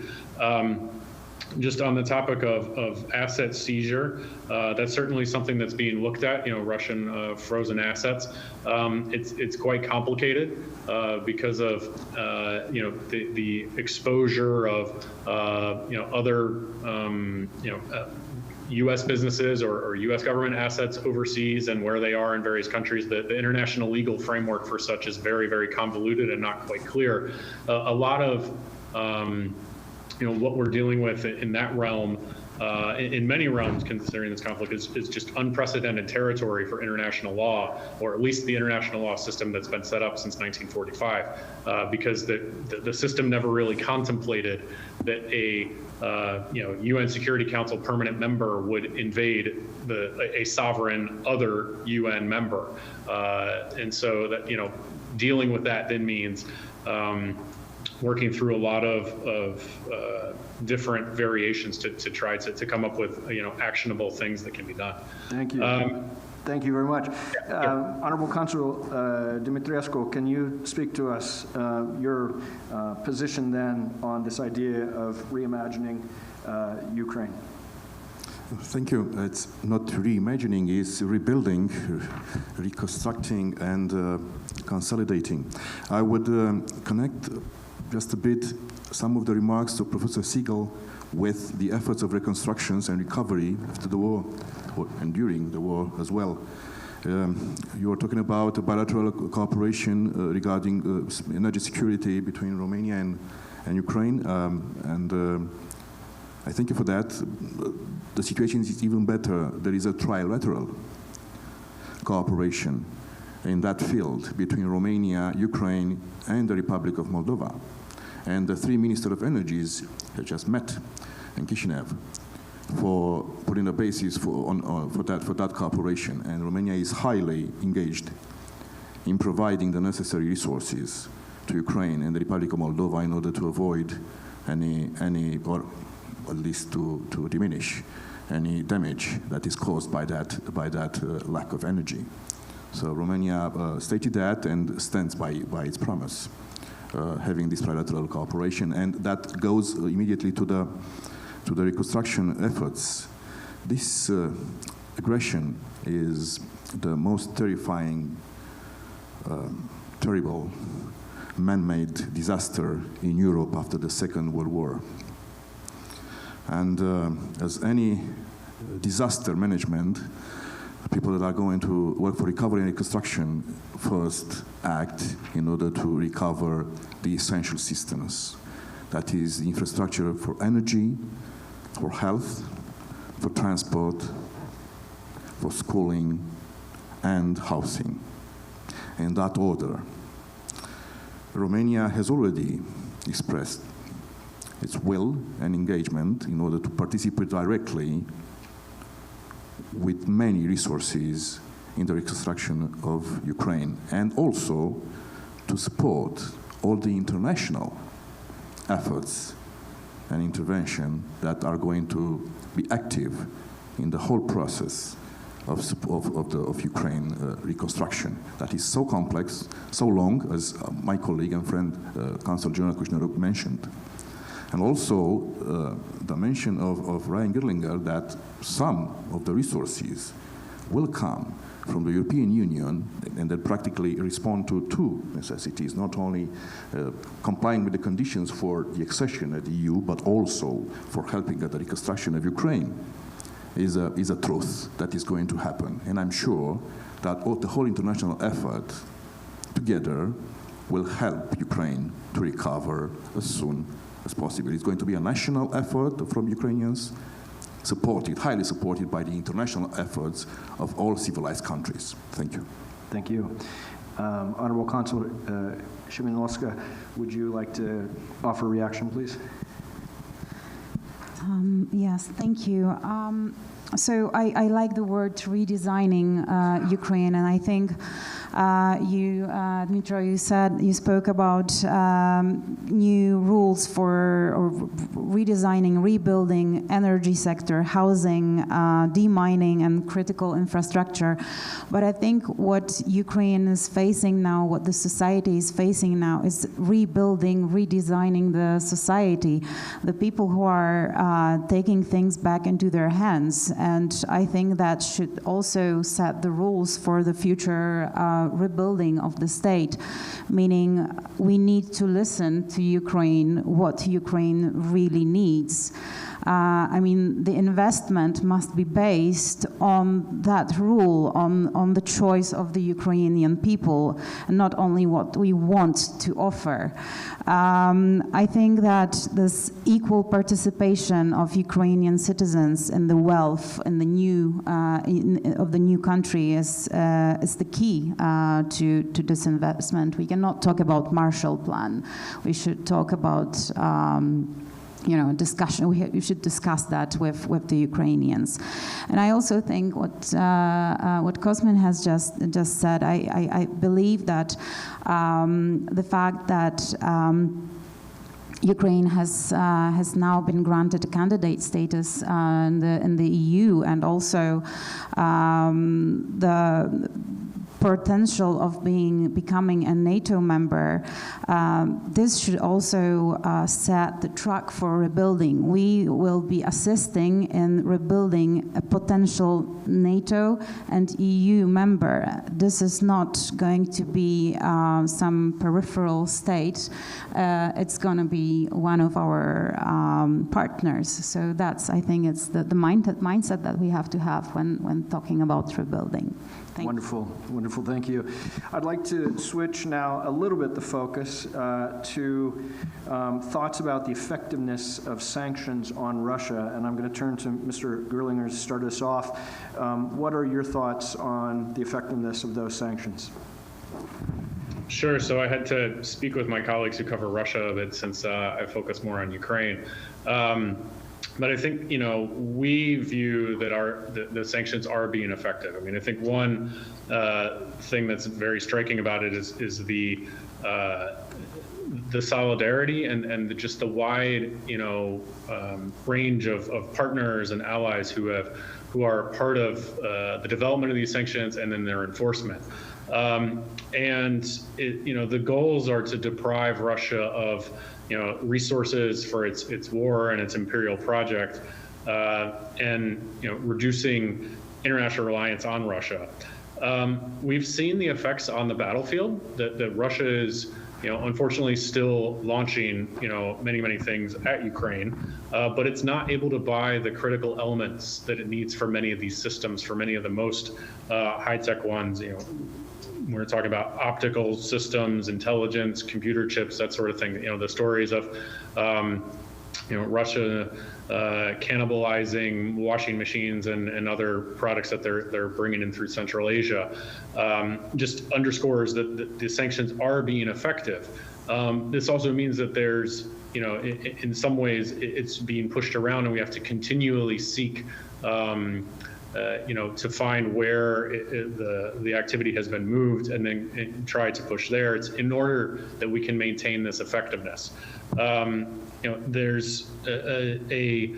Just on the topic of asset seizure, that's certainly something that's being looked at. Russian frozen assets. It's quite complicated because of the exposure of other U.S. businesses or U.S. government assets overseas and where they are in various countries. The international legal framework for such is very, very convoluted and not quite clear. A lot of what we're dealing with in that realm, in many realms considering this conflict, is just unprecedented territory for international law, or at least the international law system that's been set up since 1945, because the system never really contemplated that a UN Security Council permanent member would invade a sovereign other UN member. And so that, dealing with that then means working through a lot of different variations to try to come up with actionable things that can be done. Thank you. Thank you very much. Honorable Consul Dimitriescu, can you speak to us your position then on this idea of reimagining Ukraine? Thank you. It's not reimagining, it's rebuilding, reconstructing, and consolidating. I would connect just a bit some of the remarks to Professor Seegel with the efforts of reconstructions and recovery after the war and during the war as well. You were talking about bilateral cooperation regarding energy security between Romania and Ukraine, and I thank you for that. The situation is even better. There is a trilateral cooperation in that field between Romania, Ukraine, and the Republic of Moldova. And the three ministers of energies have just met in Chisinau for putting a basis for that cooperation. And Romania is highly engaged in providing the necessary resources to Ukraine and the Republic of Moldova in order to avoid any or at least to diminish any damage that is caused by that lack of energy. So Romania stated that and stands by its promise, having this trilateral cooperation, and that goes immediately to the reconstruction efforts. This aggression is the most terrifying, terrible man-made disaster in Europe after the Second World War. And as any disaster management, people that are going to work for recovery and reconstruction first act in order to recover the essential systems. That is the infrastructure for energy, for health, for transport, for schooling, and housing. In that order. Romania has already expressed its will and engagement in order to participate directly with many resources in the reconstruction of Ukraine, and also to support all the international efforts and intervention that are going to be active in the whole process of Ukraine reconstruction. That is so complex, so long, as my colleague and friend, Consul General Kushneruk mentioned. And also the mention of Ryan Gerlinger that some of the resources will come from the European Union and that practically respond to two necessities, not only complying with the conditions for the accession at the EU, but also for helping at the reconstruction of Ukraine, is a truth that is going to happen. And I'm sure that the whole international effort together will help Ukraine to recover as soon as possible. It's going to be a national effort from Ukrainians, supported, highly supported by the international efforts of all civilized countries. Thank you. Thank you. Honorable Consul Szymanowska, would you like to offer a reaction, please? Yes, thank you. So I like the word redesigning Ukraine, and I think you, Dmytro, you spoke about new rules for or redesigning, rebuilding energy sector, housing, demining, and critical infrastructure. But I think what Ukraine is facing now, what the society is facing now, is rebuilding, redesigning the society, the people who are taking things back into their hands. And I think that should also set the rules for the future rebuilding of the state, meaning we need to listen to Ukraine, what Ukraine really needs. I mean, the investment must be based on that rule, on the choice of the Ukrainian people, and not only what we want to offer. I think that this equal participation of Ukrainian citizens in the wealth in the new of the new country is the key to this investment. We cannot talk about Marshall Plan. We should talk about discussion. We should discuss that with the Ukrainians. And I also think what Cosmin has just said. I believe that the fact that Ukraine has now been granted a candidate status in the EU, and also the potential of becoming a NATO member, this should also set the track for rebuilding. We will be assisting in rebuilding a potential NATO and EU member. This is not going to be some peripheral state. It's going to be one of our partners. So that's, I think, it's the mindset that we have to have when talking about rebuilding. Wonderful, wonderful, thank you. I'd like to switch now a little bit the focus to thoughts about the effectiveness of sanctions on Russia, and I'm going to turn to Mr. Gerlinger to start us off. What are your thoughts on the effectiveness of those sanctions? Sure, so I had to speak with my colleagues who cover Russia a bit since I focus more on Ukraine. But I think, we view that the sanctions are being effective. I mean, I think one thing that's very striking about it is the solidarity and just the wide, range of partners and allies who are part of the development of these sanctions and then their enforcement. The goals are to deprive Russia of resources for its war and its imperial project, and reducing international reliance on Russia. We've seen the effects on the battlefield that Russia is, unfortunately still launching, many things at Ukraine, but it's not able to buy the critical elements that it needs for many of these systems, for many of the most high-tech ones. We're talking about optical systems, intelligence, computer chips, that sort of thing. The stories of, Russia cannibalizing washing machines and other products that they're bringing in through Central Asia, just underscores that the sanctions are being effective. This also means that there's, in some ways, it's being pushed around, and we have to continually seek to find where the activity has been moved and then try to push there. It's in order that we can maintain this effectiveness. There's a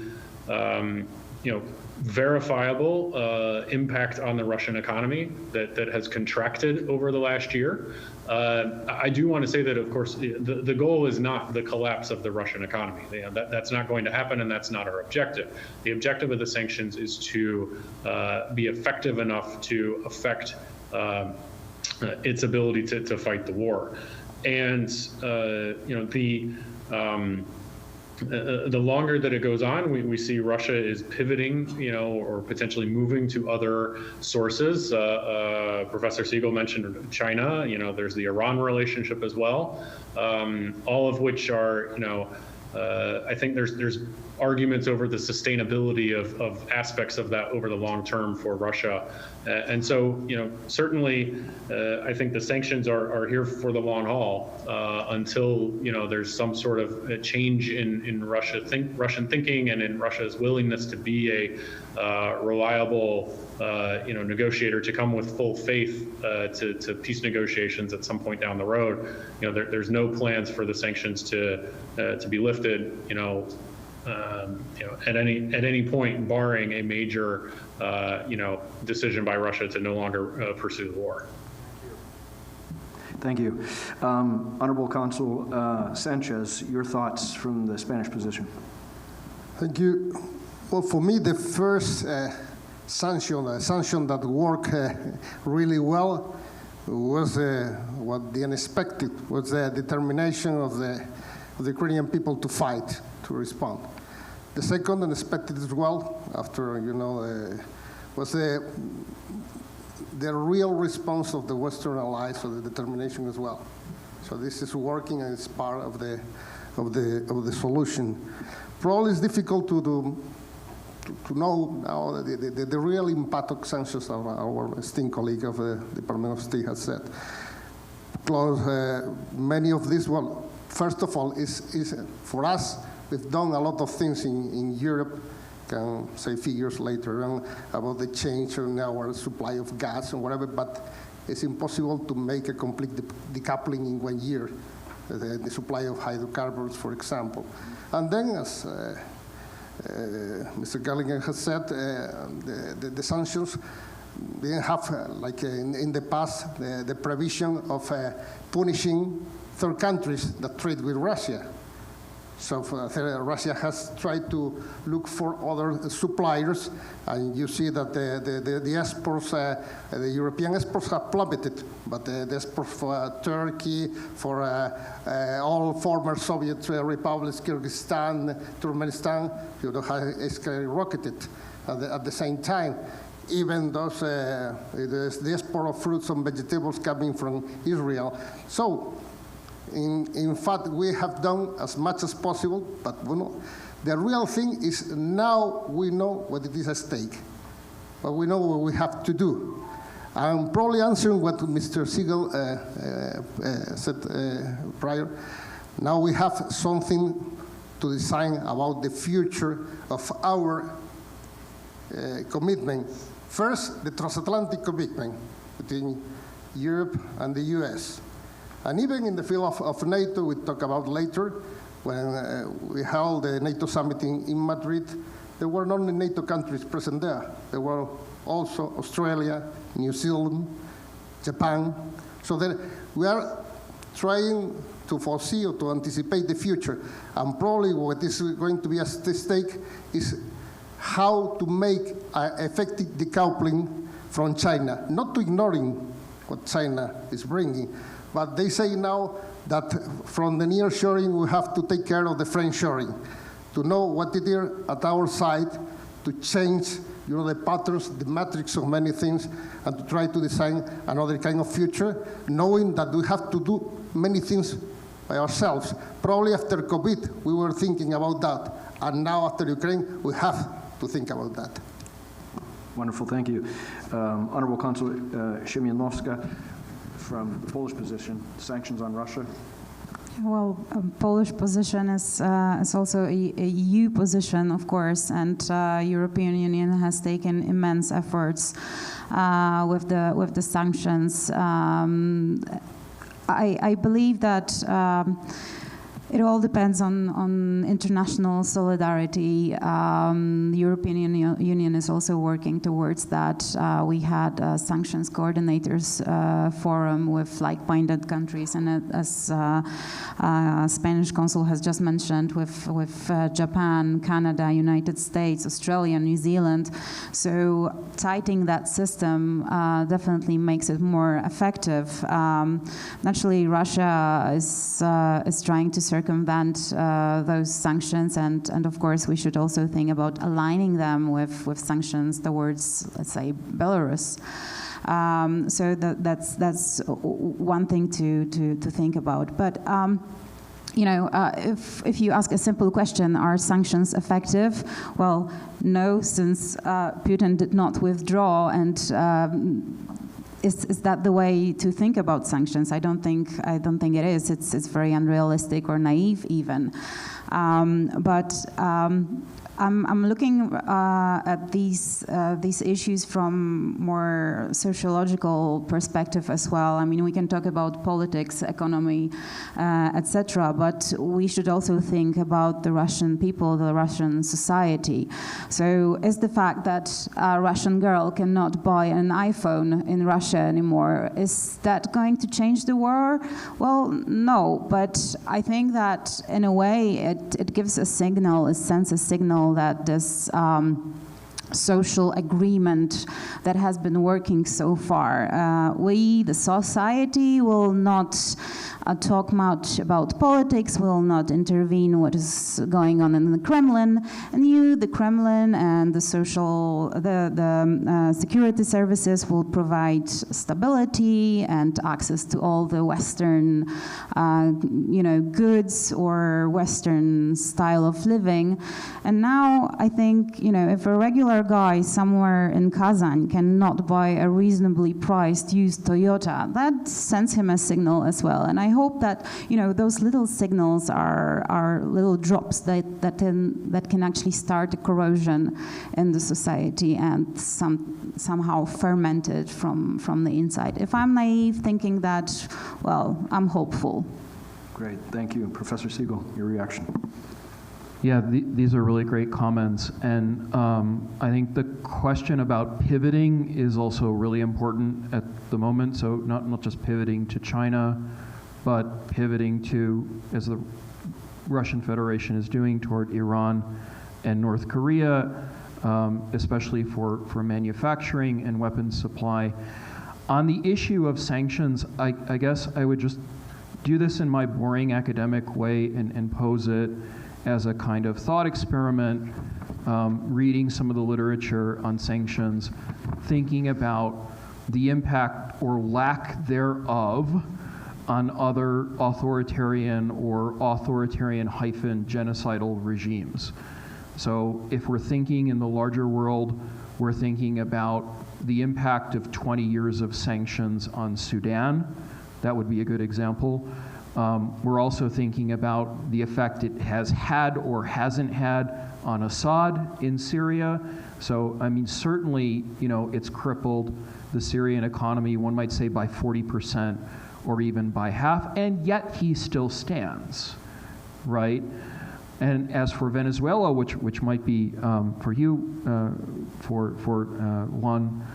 verifiable impact on the Russian economy that has contracted over the last year. I do want to say that, of course, the goal is not the collapse of the Russian economy. That's not going to happen, and that's not our objective. The objective of the sanctions is to be effective enough to affect its ability to fight the war. And the longer that it goes on, we see Russia is pivoting, or potentially moving to other sources. Professor Seegel mentioned China. There's the Iran relationship as well, all of which are, I think there's arguments over the sustainability of aspects of that over the long term for Russia. And so, certainly, I think the sanctions are here for the long haul until, there's some sort of a change in Russian thinking and in Russia's willingness to be a reliable, negotiator, to come with full faith to peace negotiations at some point down the road. There's no plans for the sanctions to be lifted, at any point, barring a major, decision by Russia to no longer pursue the war. Thank you. Honorable Consul Sanchez, your thoughts from the Spanish position. Thank you. Well, for me, the first sanction that worked really well was what the unexpected, was the determination of the Ukrainian people to fight, to respond. The second, unexpected as well, after, was the real response of the Western allies, or the determination as well. So this is working, and it's part of the solution. Probably it's difficult to know now the real impact of sanctions, our esteemed colleague of the Department of State has said. Because many of these, well, first of all, is for us, we've done a lot of things in Europe, can say figures later on about the change in our supply of gas and whatever, but it's impossible to make a complete decoupling in 1 year, the supply of hydrocarbons, for example. And then, as Mr. Gallagher has said, the sanctions didn't have, like in the past, the provision of punishing third countries that trade with Russia. So Russia has tried to look for other suppliers, and you see that the exports, the European exports have plummeted, but the exports for Turkey, for all former Soviet republics, Kyrgyzstan, Turkmenistan, has skyrocketed at the same time. Even those, the export of fruits and vegetables coming from Israel. So, in fact, we have done as much as possible, but the real thing is now we know what it is at stake, but we know what we have to do. I'm probably answering what Mr. Seegel said prior. Now we have something to design about the future of our commitment. First, the transatlantic commitment between Europe and the US. And even in the field of NATO, we talk about later, when we held the NATO summit in Madrid, there were not only NATO countries present there. There were also Australia, New Zealand, Japan. So that we are trying to foresee or to anticipate the future. And probably what is going to be at stake is how to make effective decoupling from China, not to ignoring what China is bringing, but they say now that from the nearshoring, we have to take care of the friendshoring, to know what it is at our side, to change the patterns, the matrix of many things, and to try to design another kind of future, knowing that we have to do many things by ourselves. Probably after COVID, we were thinking about that, and now after Ukraine, we have to think about that. Wonderful, thank you. Honorable Consul Siemianowska, from the Polish position, sanctions on Russia. Well, Polish position is also a EU position, of course, and European Union has taken immense efforts with the sanctions. I believe that it all depends on international solidarity. The European Union is also working towards that. We had a sanctions coordinators forum with like-minded countries, and as Spanish consul has just mentioned, with Japan, Canada, United States, Australia, New Zealand. So tightening that system definitely makes it more effective. Naturally, Russia is trying to serve circumvent those sanctions, and of course we should also think about aligning them with sanctions towards, let's say, Belarus. So that's one thing to think about. But you know, if you ask a simple question, are sanctions effective? Well, no, since Putin did not withdraw, and is that the way to think about sanctions? I don't think it is. It's very unrealistic or naive even. I'm looking at these issues from more sociological perspective as well. I mean, we can talk about politics, economy, etc., but we should also think about the Russian people, the Russian society. So is the fact that a Russian girl cannot buy an iPhone in Russia anymore, is that going to change the war? Well, no, but I think that in a way it gives a signal, it sends a signal that this social agreement that has been working so far. We, the society, will not talk much about politics, will not intervene what is going on in the Kremlin, and you, the Kremlin and the security services will provide stability and access to all the Western goods or Western style of living. And now I think, if a regular guy somewhere in Kazan cannot buy a reasonably priced used Toyota, that sends him a signal as well. And I hope that those little signals are little drops that can actually start a corrosion in the society and somehow ferment it from the inside. If I'm naive thinking that, well, I'm hopeful. Great, thank you. Professor Seegel, your reaction. Yeah, these are really great comments, and I think the question about pivoting is also really important at the moment. So not just pivoting to China, but pivoting to, as the Russian Federation is doing, toward Iran and North Korea, especially for manufacturing and weapons supply. On the issue of sanctions, I guess I would just do this in my boring academic way and pose it as a kind of thought experiment, reading some of the literature on sanctions, thinking about the impact or lack thereof on other authoritarian or authoritarian-genocidal regimes. So if we're thinking in the larger world, we're thinking about the impact of 20 years of sanctions on Sudan. That would be a good example. We're also thinking about the effect it has had or hasn't had on Assad in Syria. So, I mean, certainly, it's crippled the Syrian economy, one might say by 40% or even by half, and yet he still stands, right? And as for Venezuela, which might be for you, one,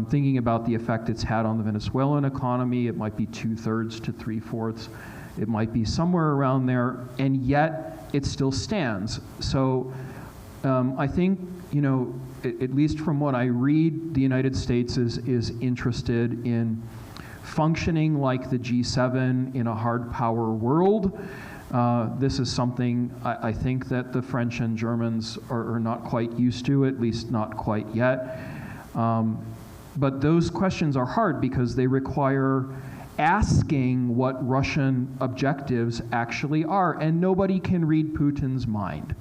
thinking about the effect it's had on the Venezuelan economy, it might be 2/3 to 3/4. It might be somewhere around there, and yet it still stands. So I think, at least from what I read, the United States is interested in functioning like the G7 in a hard power world. This is something I think that the French and Germans are not quite used to, at least not quite yet. But those questions are hard because they require asking what Russian objectives actually are, and nobody can read Putin's mind,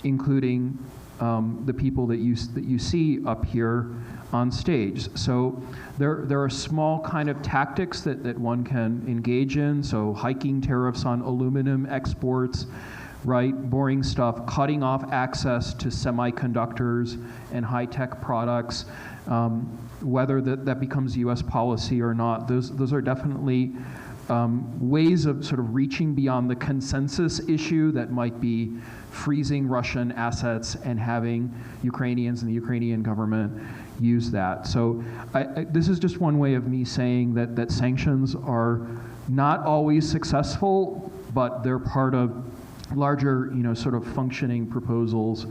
including the people that you see up here on stage. So there are small kind of tactics that one can engage in. So hiking tariffs on aluminum exports, right? Boring stuff, cutting off access to semiconductors and high-tech products. Whether that becomes U.S. policy or not, those are definitely ways of sort of reaching beyond the consensus issue that might be freezing Russian assets and having Ukrainians and the Ukrainian government use that. So this is just one way of me saying that sanctions are not always successful, but they're part of larger, sort of functioning proposals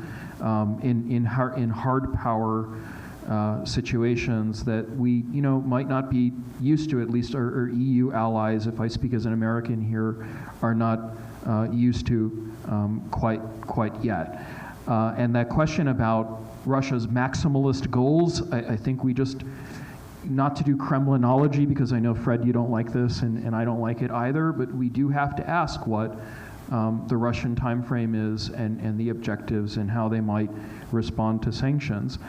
in hard power situations that we, might not be used to. At least our EU allies, if I speak as an American here, are not used to quite yet. And that question about Russia's maximalist goals, I think we just, not to do Kremlinology, because I know, Fred, you don't like this, and I don't like it either, but we do have to ask what the Russian time frame is and the objectives and how they might respond to sanctions.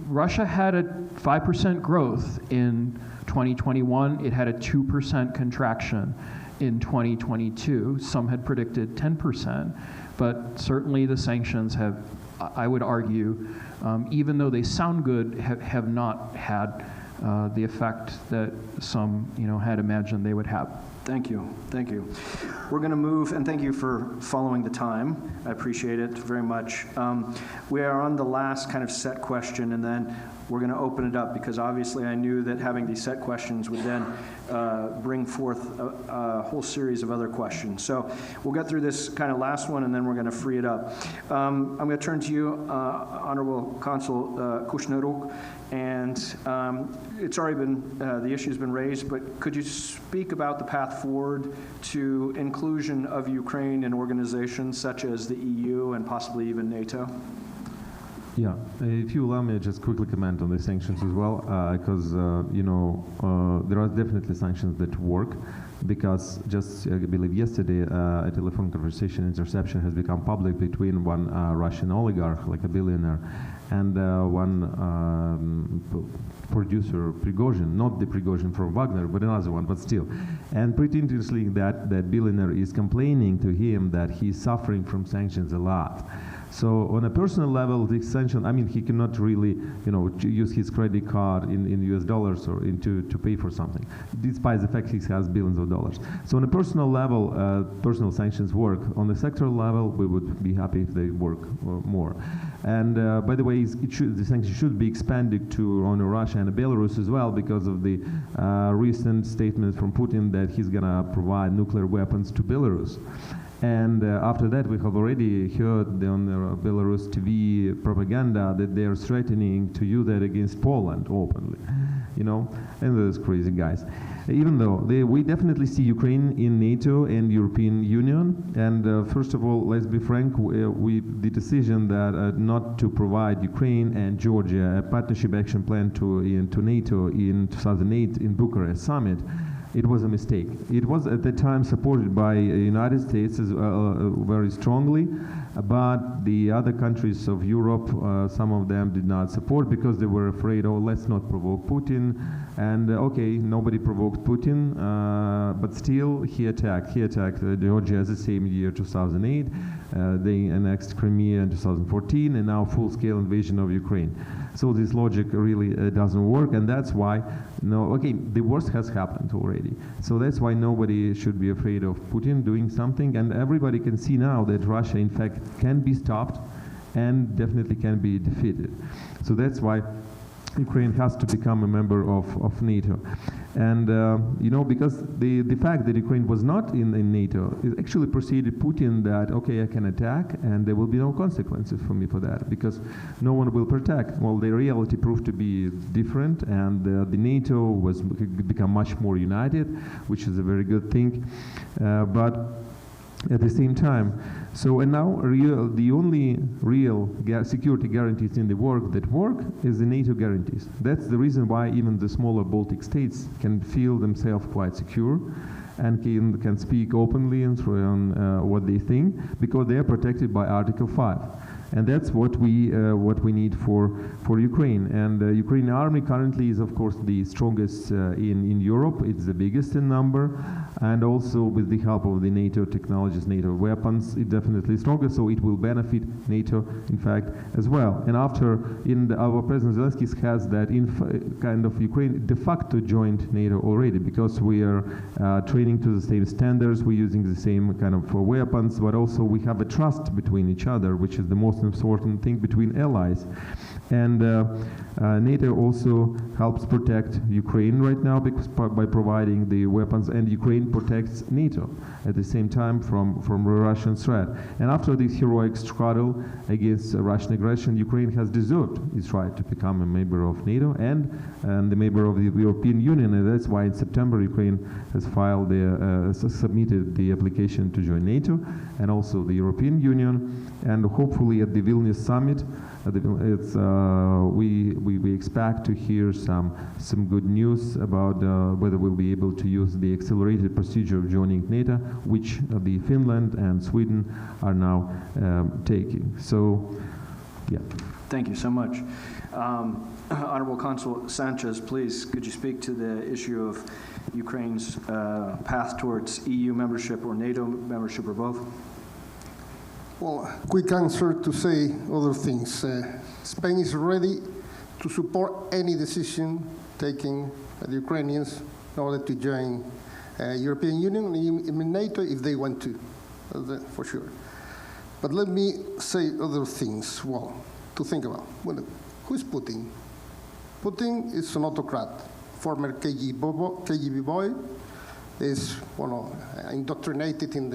Russia had a 5% growth in 2021. It had a 2% contraction in 2022. Some had predicted 10%, but certainly the sanctions have, I would argue, even though they sound good, have not had the effect that some had imagined they would have. Thank you. Thank you. We're going to move, and thank you for following the time. I appreciate it very much. We are on the last kind of set question, and then we're going to open it up, because obviously I knew that having these set questions would then bring forth a whole series of other questions. So we'll get through this kind of last one, and then we're going to free it up. I'm going to turn to you, Honorable Consul Kushnuruk, and it's already been, the issue's been raised, but could you speak about the path forward to inclusion of Ukraine in organizations such as the EU and possibly even NATO? Yeah, if you allow me, I'll just quickly comment on the sanctions as well, because there are definitely sanctions that work, because just I believe yesterday a telephone conversation interception has become public between one Russian oligarch, like a billionaire, and one producer, Prigozhin, not the Prigozhin from Wagner, but another one, but still. And pretty interesting that that billionaire is complaining to him that he's suffering from sanctions a lot. So on a personal level, the sanction, I mean, he cannot really, use his credit card in US dollars or to pay for something, despite the fact he has billions of dollars. So on a personal level, personal sanctions work. On the sectoral level, we would be happy if they work more. And by the way, the sanctions should be expanded to Russia and Belarus as well, because of the recent statements from Putin that he's going to provide nuclear weapons to Belarus. And after that, we have already heard on Belarus TV propaganda that they are threatening to use that against Poland openly, and those crazy guys. Even though we definitely see Ukraine in NATO and European Union, and first of all, let's be frank, the decision that not to provide Ukraine and Georgia a partnership action plan to NATO in 2008 in Bucharest summit, it was a mistake. It was at the time supported by the United States very strongly, but the other countries of Europe, some of them did not support because they were afraid, let's not provoke Putin. And okay, nobody provoked Putin, but still he attacked Georgia the same year, 2008. They annexed Crimea in 2014, and now full-scale invasion of Ukraine. So this logic really doesn't work, and that's why, the worst has happened already. So that's why nobody should be afraid of Putin doing something, and everybody can see now that Russia, in fact, can be stopped and definitely can be defeated. So that's why Ukraine has to become a member of NATO. And, because the fact that Ukraine was not in NATO is actually preceded Putin that, okay, I can attack and there will be no consequences for me for that, because no one will protect. Well, the reality proved to be different, and the NATO was become much more united, which is a very good thing. But at the same time, and now the only real security guarantees in the world that work is the NATO guarantees. That's the reason why even the smaller Baltic states can feel themselves quite secure and can speak openly on what they think, because they are protected by Article 5. And that's what we need for Ukraine. And the Ukrainian army currently is, of course, the strongest in Europe. It's the biggest in number, and also with the help of the NATO technologies, NATO weapons, it definitely stronger. So it will benefit NATO, in fact, as well. And after, our President Zelensky has that kind of Ukraine de facto joined NATO already, because we are training to the same standards, we're using the same kind of weapons, but also we have a trust between each other, which is the most important thing between allies. And NATO also helps protect Ukraine right now because by providing the weapons, and Ukraine protects NATO at the same time from the Russian threat. And after this heroic struggle against Russian aggression, Ukraine has deserved its right to become a member of NATO and the member of the European Union. And that's why in September Ukraine has filed submitted the application to join NATO and also the European Union. And hopefully at the Vilnius summit, we expect to hear some good news about whether we'll be able to use the accelerated procedure of joining NATO, which the Finland and Sweden are now taking. So, yeah. Thank you so much. Honorable Consul Sanchez, please, could you speak to the issue of Ukraine's path towards EU membership or NATO membership or both? Well, quick answer to say other things. Spain is ready to support any decision taken by the Ukrainians in order to join European Union and NATO if they want to, for sure. But let me say other things, well, to think about. Well, who is Putin? Putin is an autocrat, former KGB boy, is indoctrinated in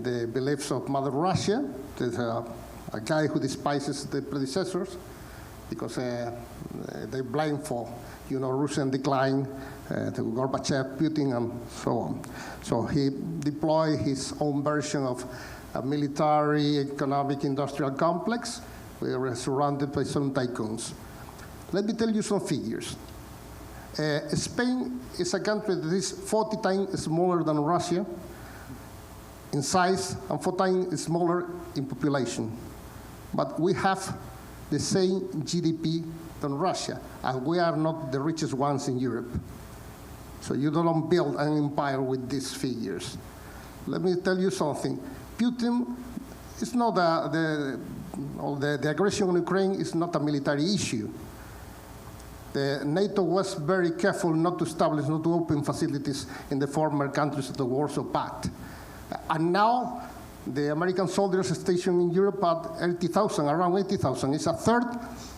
the beliefs of Mother Russia. There's a guy who despises the predecessors because they blame for, Russian decline, to Gorbachev, Putin, and so on. So he deployed his own version of a military, economic, industrial complex. We are surrounded by some tycoons. Let me tell you some figures. Spain is a country that is 40 times smaller than Russia in size and 4 times smaller in population. But we have the same GDP than Russia, and we are not the richest ones in Europe. So you don't build an empire with these figures. Let me tell you something. Putin is not the aggression on Ukraine is not a military issue. The NATO was very careful not to open facilities in the former countries of the Warsaw Pact. And now, the American soldiers stationed in Europe are 80,000, around 80,000. It's a third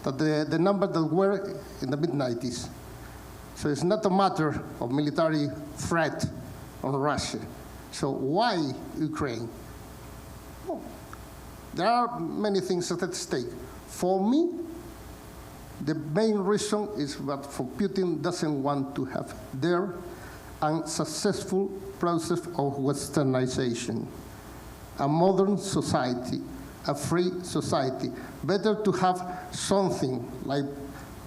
of the number that were in the mid-90s. So it's not a matter of military threat on Russia. So why Ukraine? Well, there are many things at stake. For me, the main reason is that Putin doesn't want to have their unsuccessful process of westernization. A modern society, a free society. Better to have something like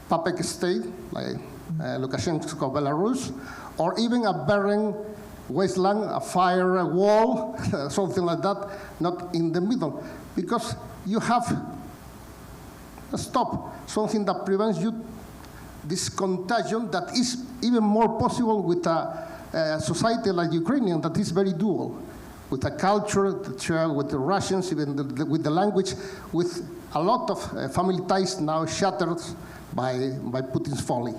puppet state, like Lukashenko Belarus, or even a barren wasteland, a fire wall, something like that, not in the middle. Because you have something that prevents you this contagion that is even more possible with a society like Ukrainian that is very dual, with a culture that share with the Russians, even with the language, with a lot of family ties now shattered by Putin's folly.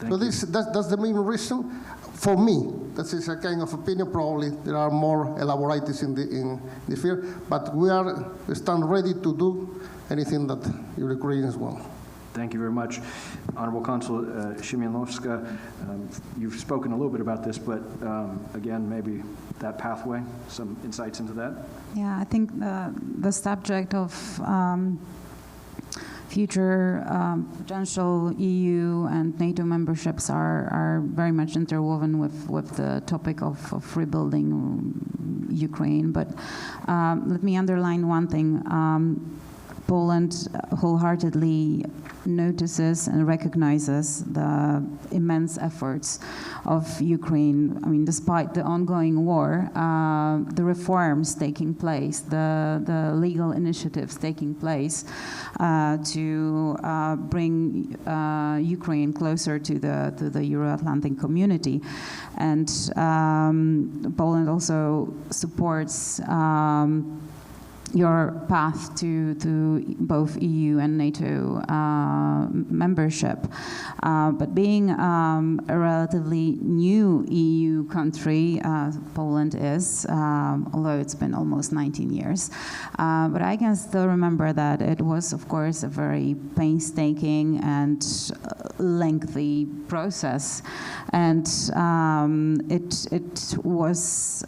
That's the main reason. For me, that is a kind of opinion. Probably there are more elaborates in the field, but we stand ready to do anything that Ukrainians want. Thank you very much. Honorable Consul Shimanovska, you've spoken a little bit about this, but again, maybe that pathway, some insights into that? Yeah, I think the subject of future potential EU and NATO memberships are very much interwoven with the topic of rebuilding Ukraine. But let me underline one thing. Poland wholeheartedly notices and recognizes the immense efforts of Ukraine. I mean, despite the ongoing war, the reforms taking place, the legal initiatives taking place to bring Ukraine closer to the Euro-Atlantic community. And Poland also supports your path to both EU and NATO membership. But being a relatively new EU country, Poland is, although it's been almost 19 years, but I can still remember that it was, of course, a very painstaking and lengthy process. And it was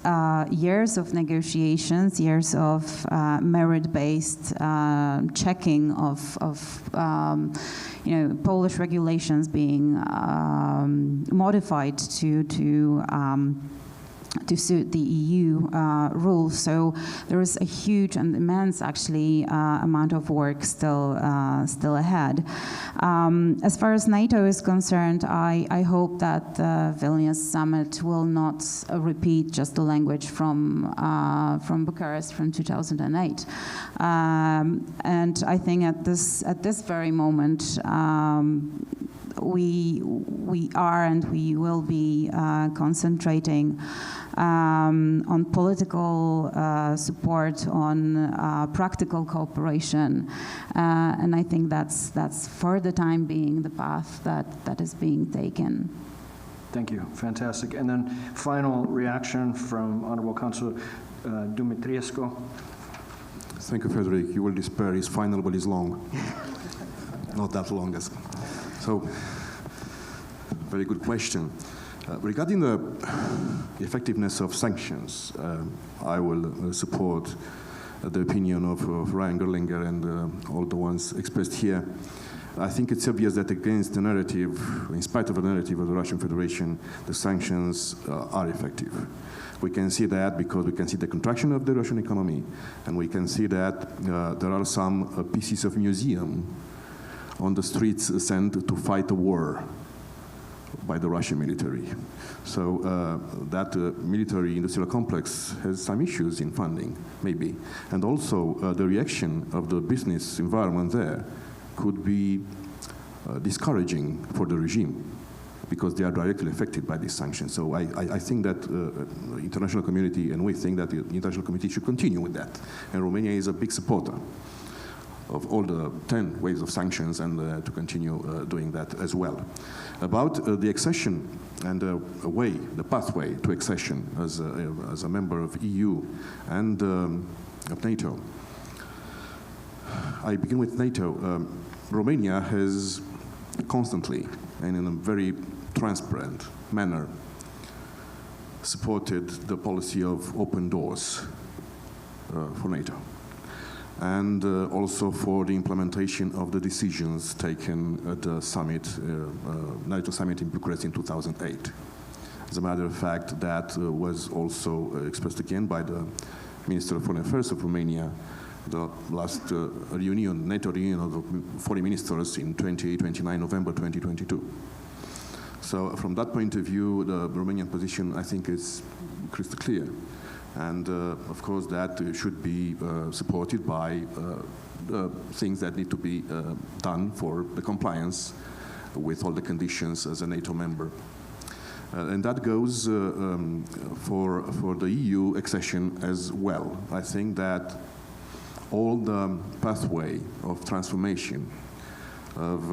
years of negotiations, years of merit-based checking of Polish regulations being modified to suit the EU rules. So there is a huge and immense, actually, amount of work still ahead. As far as NATO is concerned, I hope that the Vilnius summit will not repeat just the language from Bucharest from 2008. And I think at this very moment, we are and we will be concentrating on political support, on practical cooperation, and I think that's for the time being the path that is being taken. Thank you. Fantastic. And then final reaction from Honorable Consul Dumitriescu. Thank you, Frederick. You will despair. It's final, but it's long. Not that long. So, very good question. Regarding the effectiveness of sanctions, I will support the opinion of Ryan Gerlinger and all the ones expressed here. I think it's obvious that against the narrative, in spite of the narrative of the Russian Federation, the sanctions are effective. We can see that because we can see the contraction of the Russian economy, and we can see that there are some pieces of museum on the streets sent to fight a war by the Russian military. So that military industrial complex has some issues in funding, maybe. And also the reaction of the business environment there could be discouraging for the regime because they are directly affected by these sanctions. So I think that the international community, and we think that the international community should continue with that. And Romania is a big supporter of all the 10 waves of sanctions and to continue doing that as well. About the accession and the pathway to accession as a member of EU and of NATO. I begin with NATO. Romania has constantly and in a very transparent manner supported the policy of open doors for NATO, and also for the implementation of the decisions taken at the summit, NATO summit in Bucharest in 2008. As a matter of fact, that was also expressed again by the Minister of Foreign Affairs of Romania, the last reunion, NATO reunion of the foreign ministers in 29 November 2022. So from that point of view, the Romanian position, I think, is crystal clear. And of course, that should be supported by things that need to be done for the compliance with all the conditions as a NATO member. And that goes for the EU accession as well. I think that all the pathway of transformation, of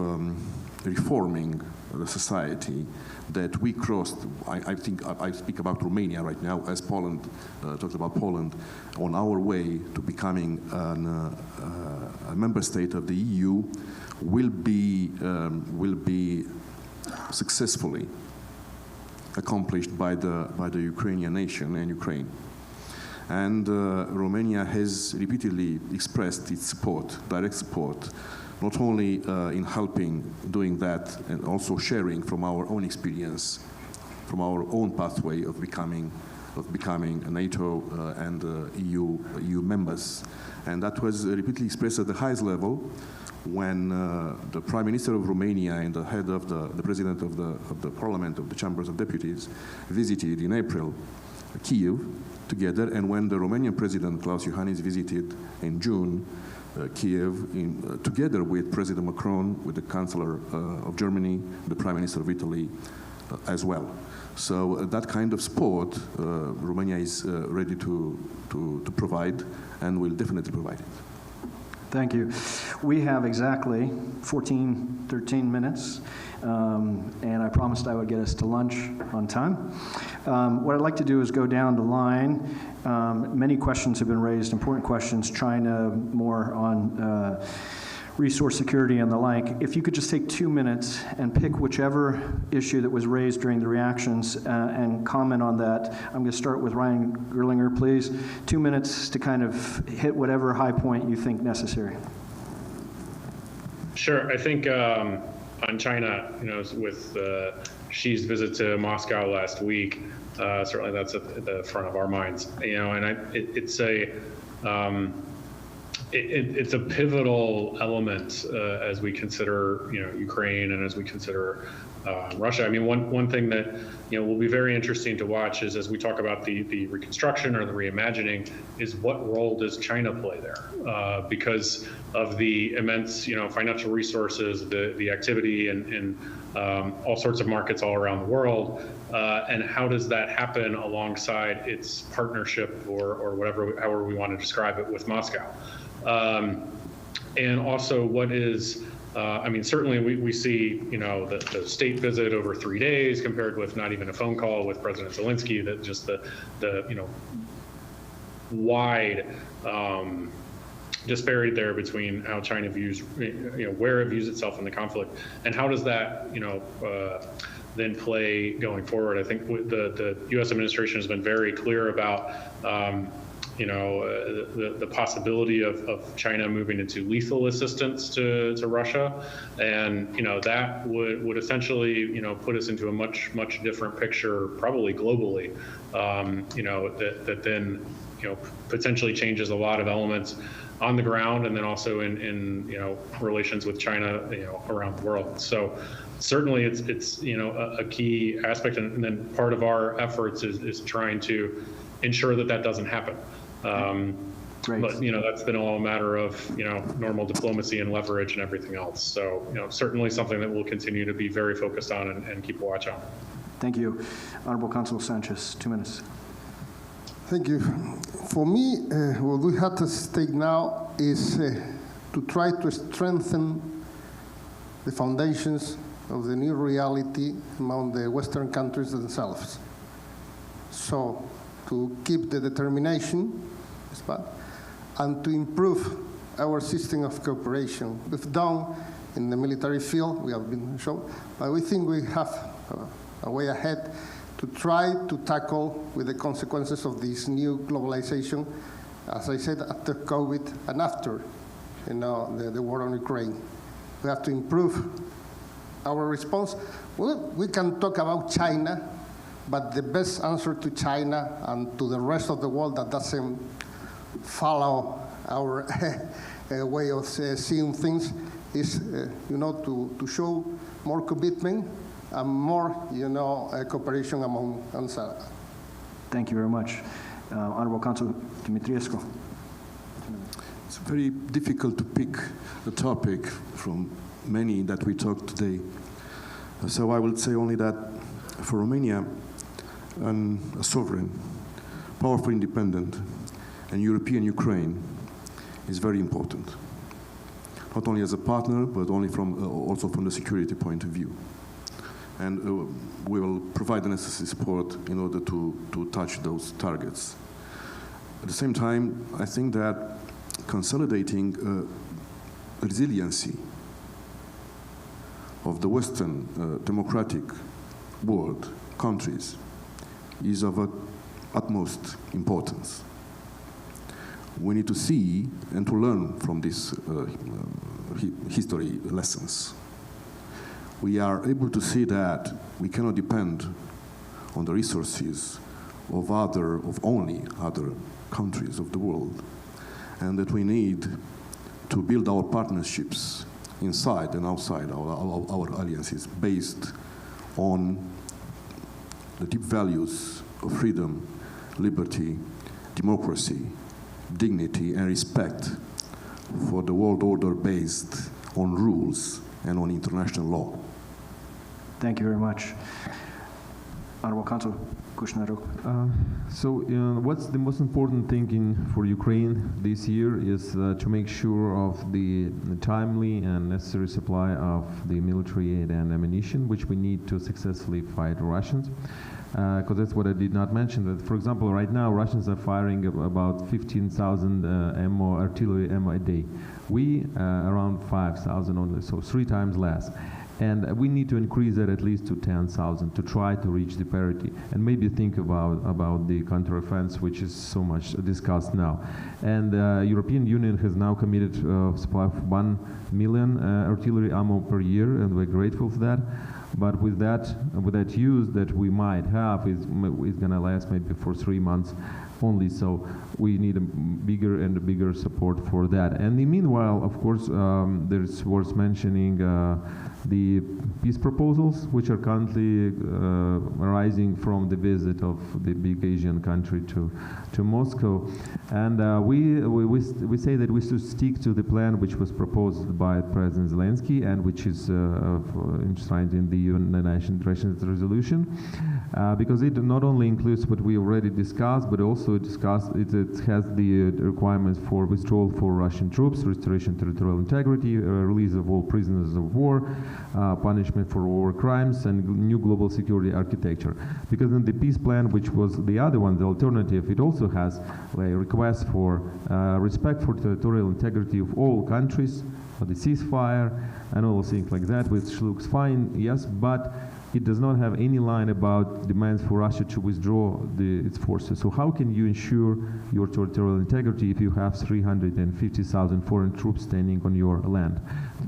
reforming the society that we crossed, I think I speak about Romania right now, as Poland talks about Poland, on our way to becoming a member state of the EU will be successfully accomplished by the Ukrainian nation and Ukraine. And Romania has repeatedly expressed its support, direct support, not only in helping doing that and also sharing from our own experience, from our own pathway of becoming a NATO and EU members. And that was repeatedly expressed at the highest level when the Prime Minister of Romania and the head of the President of the Parliament of the Chambers of Deputies visited in April Kyiv together, and when the Romanian President Klaus Iohannis visited in June Kyiv together with President Macron, with the Chancellor of Germany, the Prime Minister of Italy, as well. So that kind of support, Romania is ready to provide, and will definitely provide it. Thank you. We have exactly 13 minutes, and I promised I would get us to lunch on time. What I'd like to do is go down the line. Many questions have been raised, important questions, China, more on resource security and the like. If you could just take 2 minutes and pick whichever issue that was raised during the reactions and comment on that. I'm going to start with Ryan Gerlinger, please. 2 minutes to kind of hit whatever high point you think necessary. Sure. I think on China, with Xi's visit to Moscow last week, certainly that's at the front of our minds. And it's a pivotal element as we consider, Ukraine and as we consider Russia. I mean, one thing that will be very interesting to watch is, as we talk about the reconstruction or the reimagining, is what role does China play there? Because of the immense, financial resources, the activity in all sorts of markets all around the world, and how does that happen alongside its partnership or however we want to describe it with Moscow? And also, what is, certainly we see, the state visit over 3 days compared with not even a phone call with President Zelensky, that just the wide disparity there between how China views, where it views itself in the conflict, and how does that, then play going forward. I think the U.S. administration has been very clear about, the possibility of China moving into lethal assistance to Russia, and that would essentially put us into a much different picture, probably globally. That then potentially changes a lot of elements on the ground, and then also in relations with China around the world. So certainly it's a key aspect, and then part of our efforts is trying to ensure that doesn't happen. Great. But that's been all a matter of normal diplomacy and leverage and everything else. So certainly something that we'll continue to be very focused on and keep a watch on. Thank you, Honorable Consul Sanchez. 2 minutes. Thank you. For me, what we have to stake now is to try to strengthen the foundations of the new reality among the Western countries themselves. So to keep the determination, and to improve our system of cooperation. We've done in the military field, we have been shown, but we think we have a way ahead to try to tackle with the consequences of this new globalization, as I said, after COVID and after the war on Ukraine. We have to improve our response. Well, we can talk about China, but the best answer to China and to the rest of the world that doesn't follow our way of seeing things is, to show more commitment and more, cooperation among ourselves. Thank you very much. Honorable Consul Dimitriescu. It's very difficult to pick a topic from many that we talked today. So I will say only that for Romania, a sovereign, powerful, independent, and European Ukraine is very important. Not only as a partner, but also from the security point of view. And we will provide the necessary support in order to touch those targets. At the same time, I think that consolidating resiliency of the Western democratic world countries is of utmost importance. We need to see and to learn from these history lessons. We are able to see that we cannot depend on the resources of only other countries of the world, and that we need to build our partnerships inside and outside our alliances based on the deep values of freedom, liberty, democracy, dignity, and respect for the world order based on rules and on international law. Thank you very much. Honorable Consul Kushnero. What's the most important thing for Ukraine this year is to make sure of the timely and necessary supply of the military aid and ammunition, which we need to successfully fight Russians. Because that's what I did not mention. That, for example, right now Russians are firing about 15,000 artillery ammo a day. We around 5,000 only, so 3 times less. And we need to increase that at least to 10,000 to try to reach the parity, and maybe think about the counteroffensive, which is so much discussed now. And the European Union has now committed supply of 1 million artillery ammo per year, and we're grateful for that. But with that use that we might have, is going to last maybe for 3 months only. So we need a bigger support for that. And in the meanwhile, of course, there's worth mentioning the peace proposals, which are currently arising from the visit of the big Asian country to Moscow. And we say that we should stick to the plan which was proposed by President Zelensky and which is enshrined in the United Nations resolution, because it not only includes what we already discussed, but also it has the requirements for withdrawal for Russian troops, restoration of territorial integrity, release of all prisoners of war, punishment for war crimes, and new global security architecture. Because in the peace plan, which was the other one, the alternative, it also has a request for respect for territorial integrity of all countries, for the ceasefire, and all things like that, which looks fine, yes, but it does not have any line about demands for Russia to withdraw its forces. So how can you ensure your territorial integrity if you have 350,000 foreign troops standing on your land?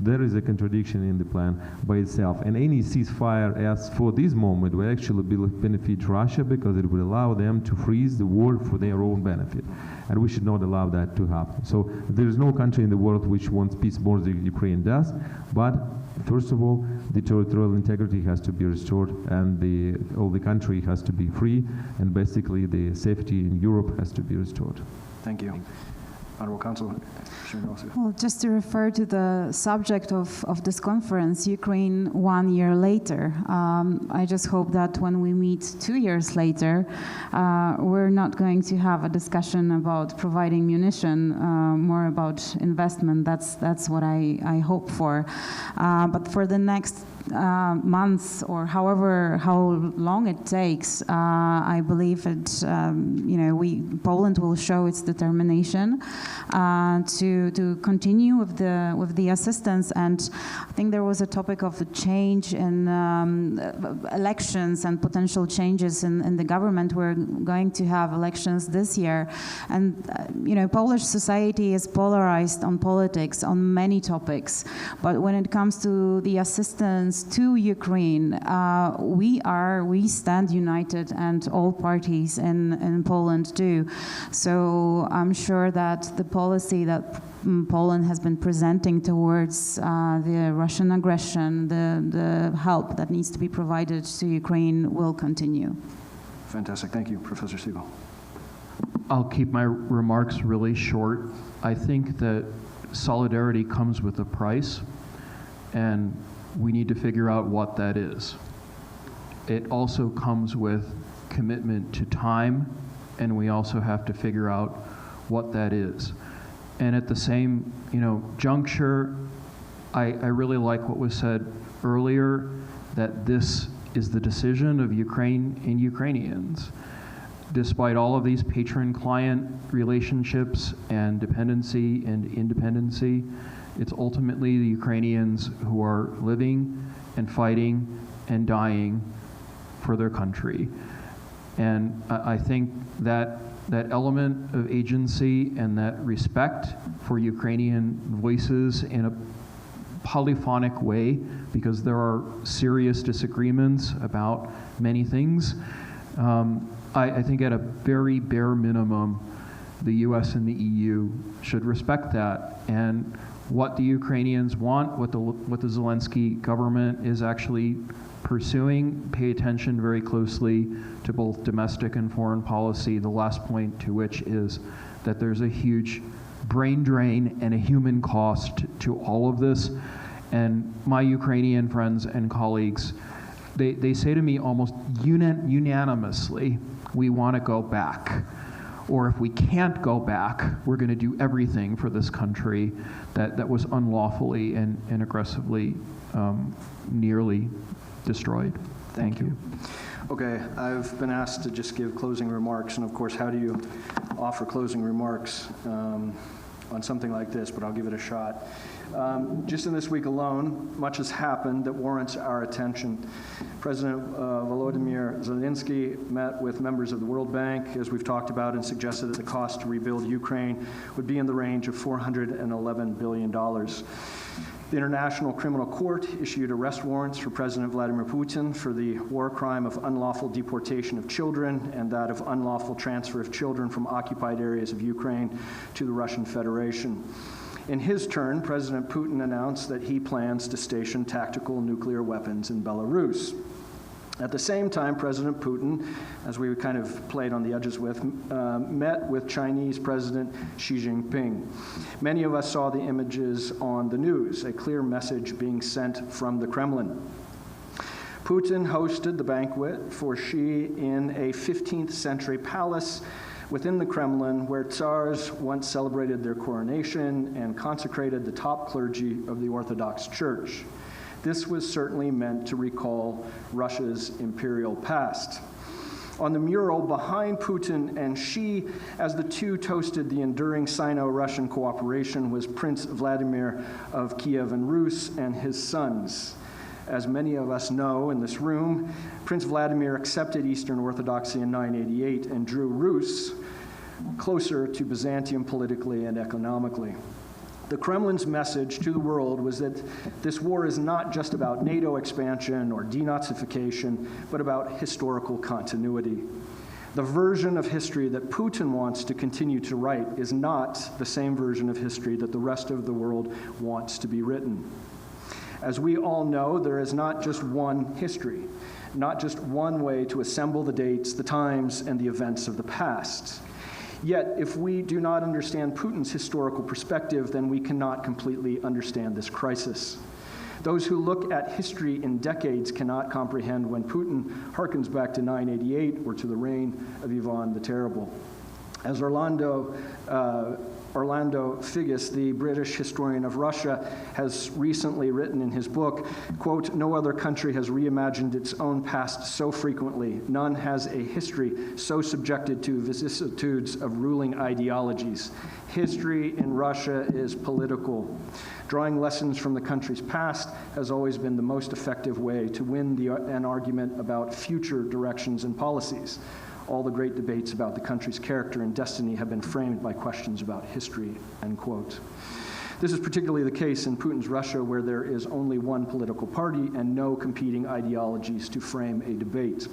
There is a contradiction in the plan by itself. And any ceasefire as for this moment will actually benefit Russia, because it will allow them to freeze the war for their own benefit. And we should not allow that to happen. So there is no country in the world which wants peace more than Ukraine does. But first of all, the territorial integrity has to be restored, and all the country has to be free, and basically the safety in Europe has to be restored. Thank you. Honorable Consul. Well, just to refer to the subject of this conference, Ukraine 1 year later, I just hope that when we meet 2 years later, we're not going to have a discussion about providing munition, more about investment. That's what I hope for. But for the next months, or how long it takes, I believe Poland will show its determination to continue with the assistance. And I think there was a topic of the change in elections and potential changes in the government. We're going to have elections this year, and Polish society is polarized on politics on many topics. But when it comes to the assistance to Ukraine, we stand united, and all parties in Poland do. So I'm sure that the policy that Poland has been presenting towards the Russian aggression, the help that needs to be provided to Ukraine, will continue. Fantastic. Thank you, Professor Seegel. I'll keep my remarks really short. I think that solidarity comes with a price, and we need to figure out what that is. It also comes with commitment to time, and we also have to figure out what that is. And at the same, juncture, I really like what was said earlier, that this is the decision of Ukraine and Ukrainians. Despite all of these patron-client relationships and dependency and independency, it's ultimately the Ukrainians who are living and fighting and dying for their country. And I think that element of agency and that respect for Ukrainian voices in a polyphonic way, because there are serious disagreements about many things, I think at a very bare minimum, the US and the EU should respect that. And what the Ukrainians want, what the Zelensky government is actually pursuing, pay attention very closely to both domestic and foreign policy, the last point to which is that there's a huge brain drain and a human cost to all of this. And my Ukrainian friends and colleagues, they say to me almost unanimously, we want to go back. Or if we can't go back, we're going to do everything for this country that was unlawfully and aggressively nearly destroyed. Thank you. Okay, I've been asked to just give closing remarks, and of course, how do you offer closing remarks on something like this, but I'll give it a shot. Just in this week alone, much has happened that warrants our attention. President Volodymyr Zelensky met with members of the World Bank, as we've talked about, and suggested that the cost to rebuild Ukraine would be in the range of $411 billion. The International Criminal Court issued arrest warrants for President Vladimir Putin for the war crime of unlawful deportation of children and that of unlawful transfer of children from occupied areas of Ukraine to the Russian Federation. In his turn, President Putin announced that he plans to station tactical nuclear weapons in Belarus. At the same time, President Putin, as we kind of played on the edges with, met with Chinese President Xi Jinping. Many of us saw the images on the news, a clear message being sent from the Kremlin. Putin hosted the banquet for Xi in a 15th century palace within the Kremlin, where Tsars once celebrated their coronation and consecrated the top clergy of the Orthodox Church. This was certainly meant to recall Russia's imperial past. On the mural behind Putin and Xi, as the two toasted the enduring Sino-Russian cooperation, was Prince Vladimir of Kiev and Rus and his sons. As many of us know in this room, Prince Vladimir accepted Eastern Orthodoxy in 988 and drew Rus closer to Byzantium politically and economically. The Kremlin's message to the world was that this war is not just about NATO expansion or denazification, but about historical continuity. The version of history that Putin wants to continue to write is not the same version of history that the rest of the world wants to be written. As we all know, there is not just one history, not just one way to assemble the dates, the times, and the events of the past. Yet, if we do not understand Putin's historical perspective, then we cannot completely understand this crisis. Those who look at history in decades cannot comprehend when Putin harkens back to 988 or to the reign of Ivan the Terrible. As Orlando Figgis, the British historian of Russia, has recently written in his book, quote, "No other country has reimagined its own past so frequently. None has a history so subjected to vicissitudes of ruling ideologies. History in Russia is political. Drawing lessons from the country's past has always been the most effective way to win an argument about future directions and policies. All the great debates about the country's character and destiny have been framed by questions about history," end quote. This is particularly the case in Putin's Russia, where there is only one political party and no competing ideologies to frame a debate.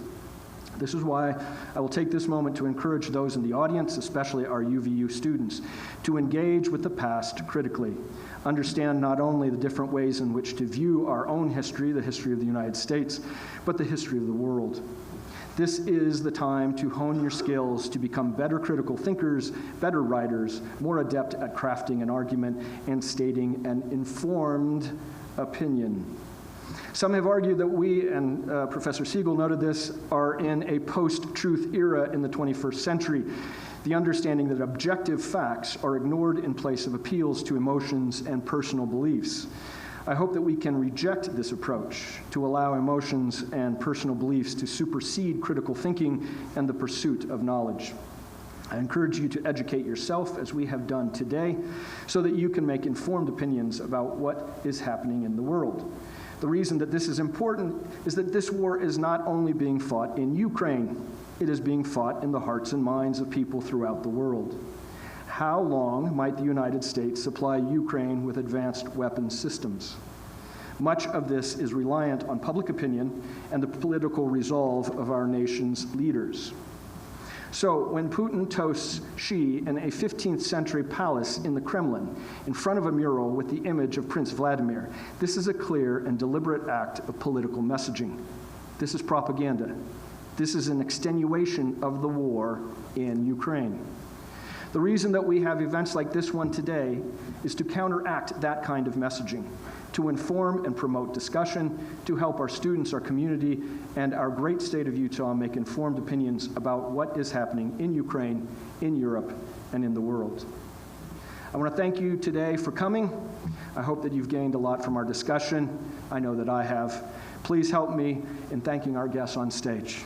This is why I will take this moment to encourage those in the audience, especially our UVU students, to engage with the past critically. Understand not only the different ways in which to view our own history, the history of the United States, but the history of the world. This is the time to hone your skills to become better critical thinkers, better writers, more adept at crafting an argument and stating an informed opinion. Some have argued that we, and Professor Seegel noted this, are in a post-truth era in the 21st century. The understanding that objective facts are ignored in place of appeals to emotions and personal beliefs. I hope that we can reject this approach to allow emotions and personal beliefs to supersede critical thinking and the pursuit of knowledge. I encourage you to educate yourself, as we have done today, so that you can make informed opinions about what is happening in the world. The reason that this is important is that this war is not only being fought in Ukraine, it is being fought in the hearts and minds of people throughout the world. How long might the United States supply Ukraine with advanced weapons systems? Much of this is reliant on public opinion and the political resolve of our nation's leaders. So when Putin toasts Xi in a 15th century palace in the Kremlin, in front of a mural with the image of Prince Vladimir, this is a clear and deliberate act of political messaging. This is propaganda. This is an extenuation of the war in Ukraine. The reason that we have events like this one today is to counteract that kind of messaging. to inform and promote discussion, to help our students, our community, and our great state of Utah make informed opinions about what is happening in Ukraine, in Europe, and in the world. I want to thank you today for coming. I hope that you've gained a lot from our discussion. I know that I have. Please help me in thanking our guests on stage.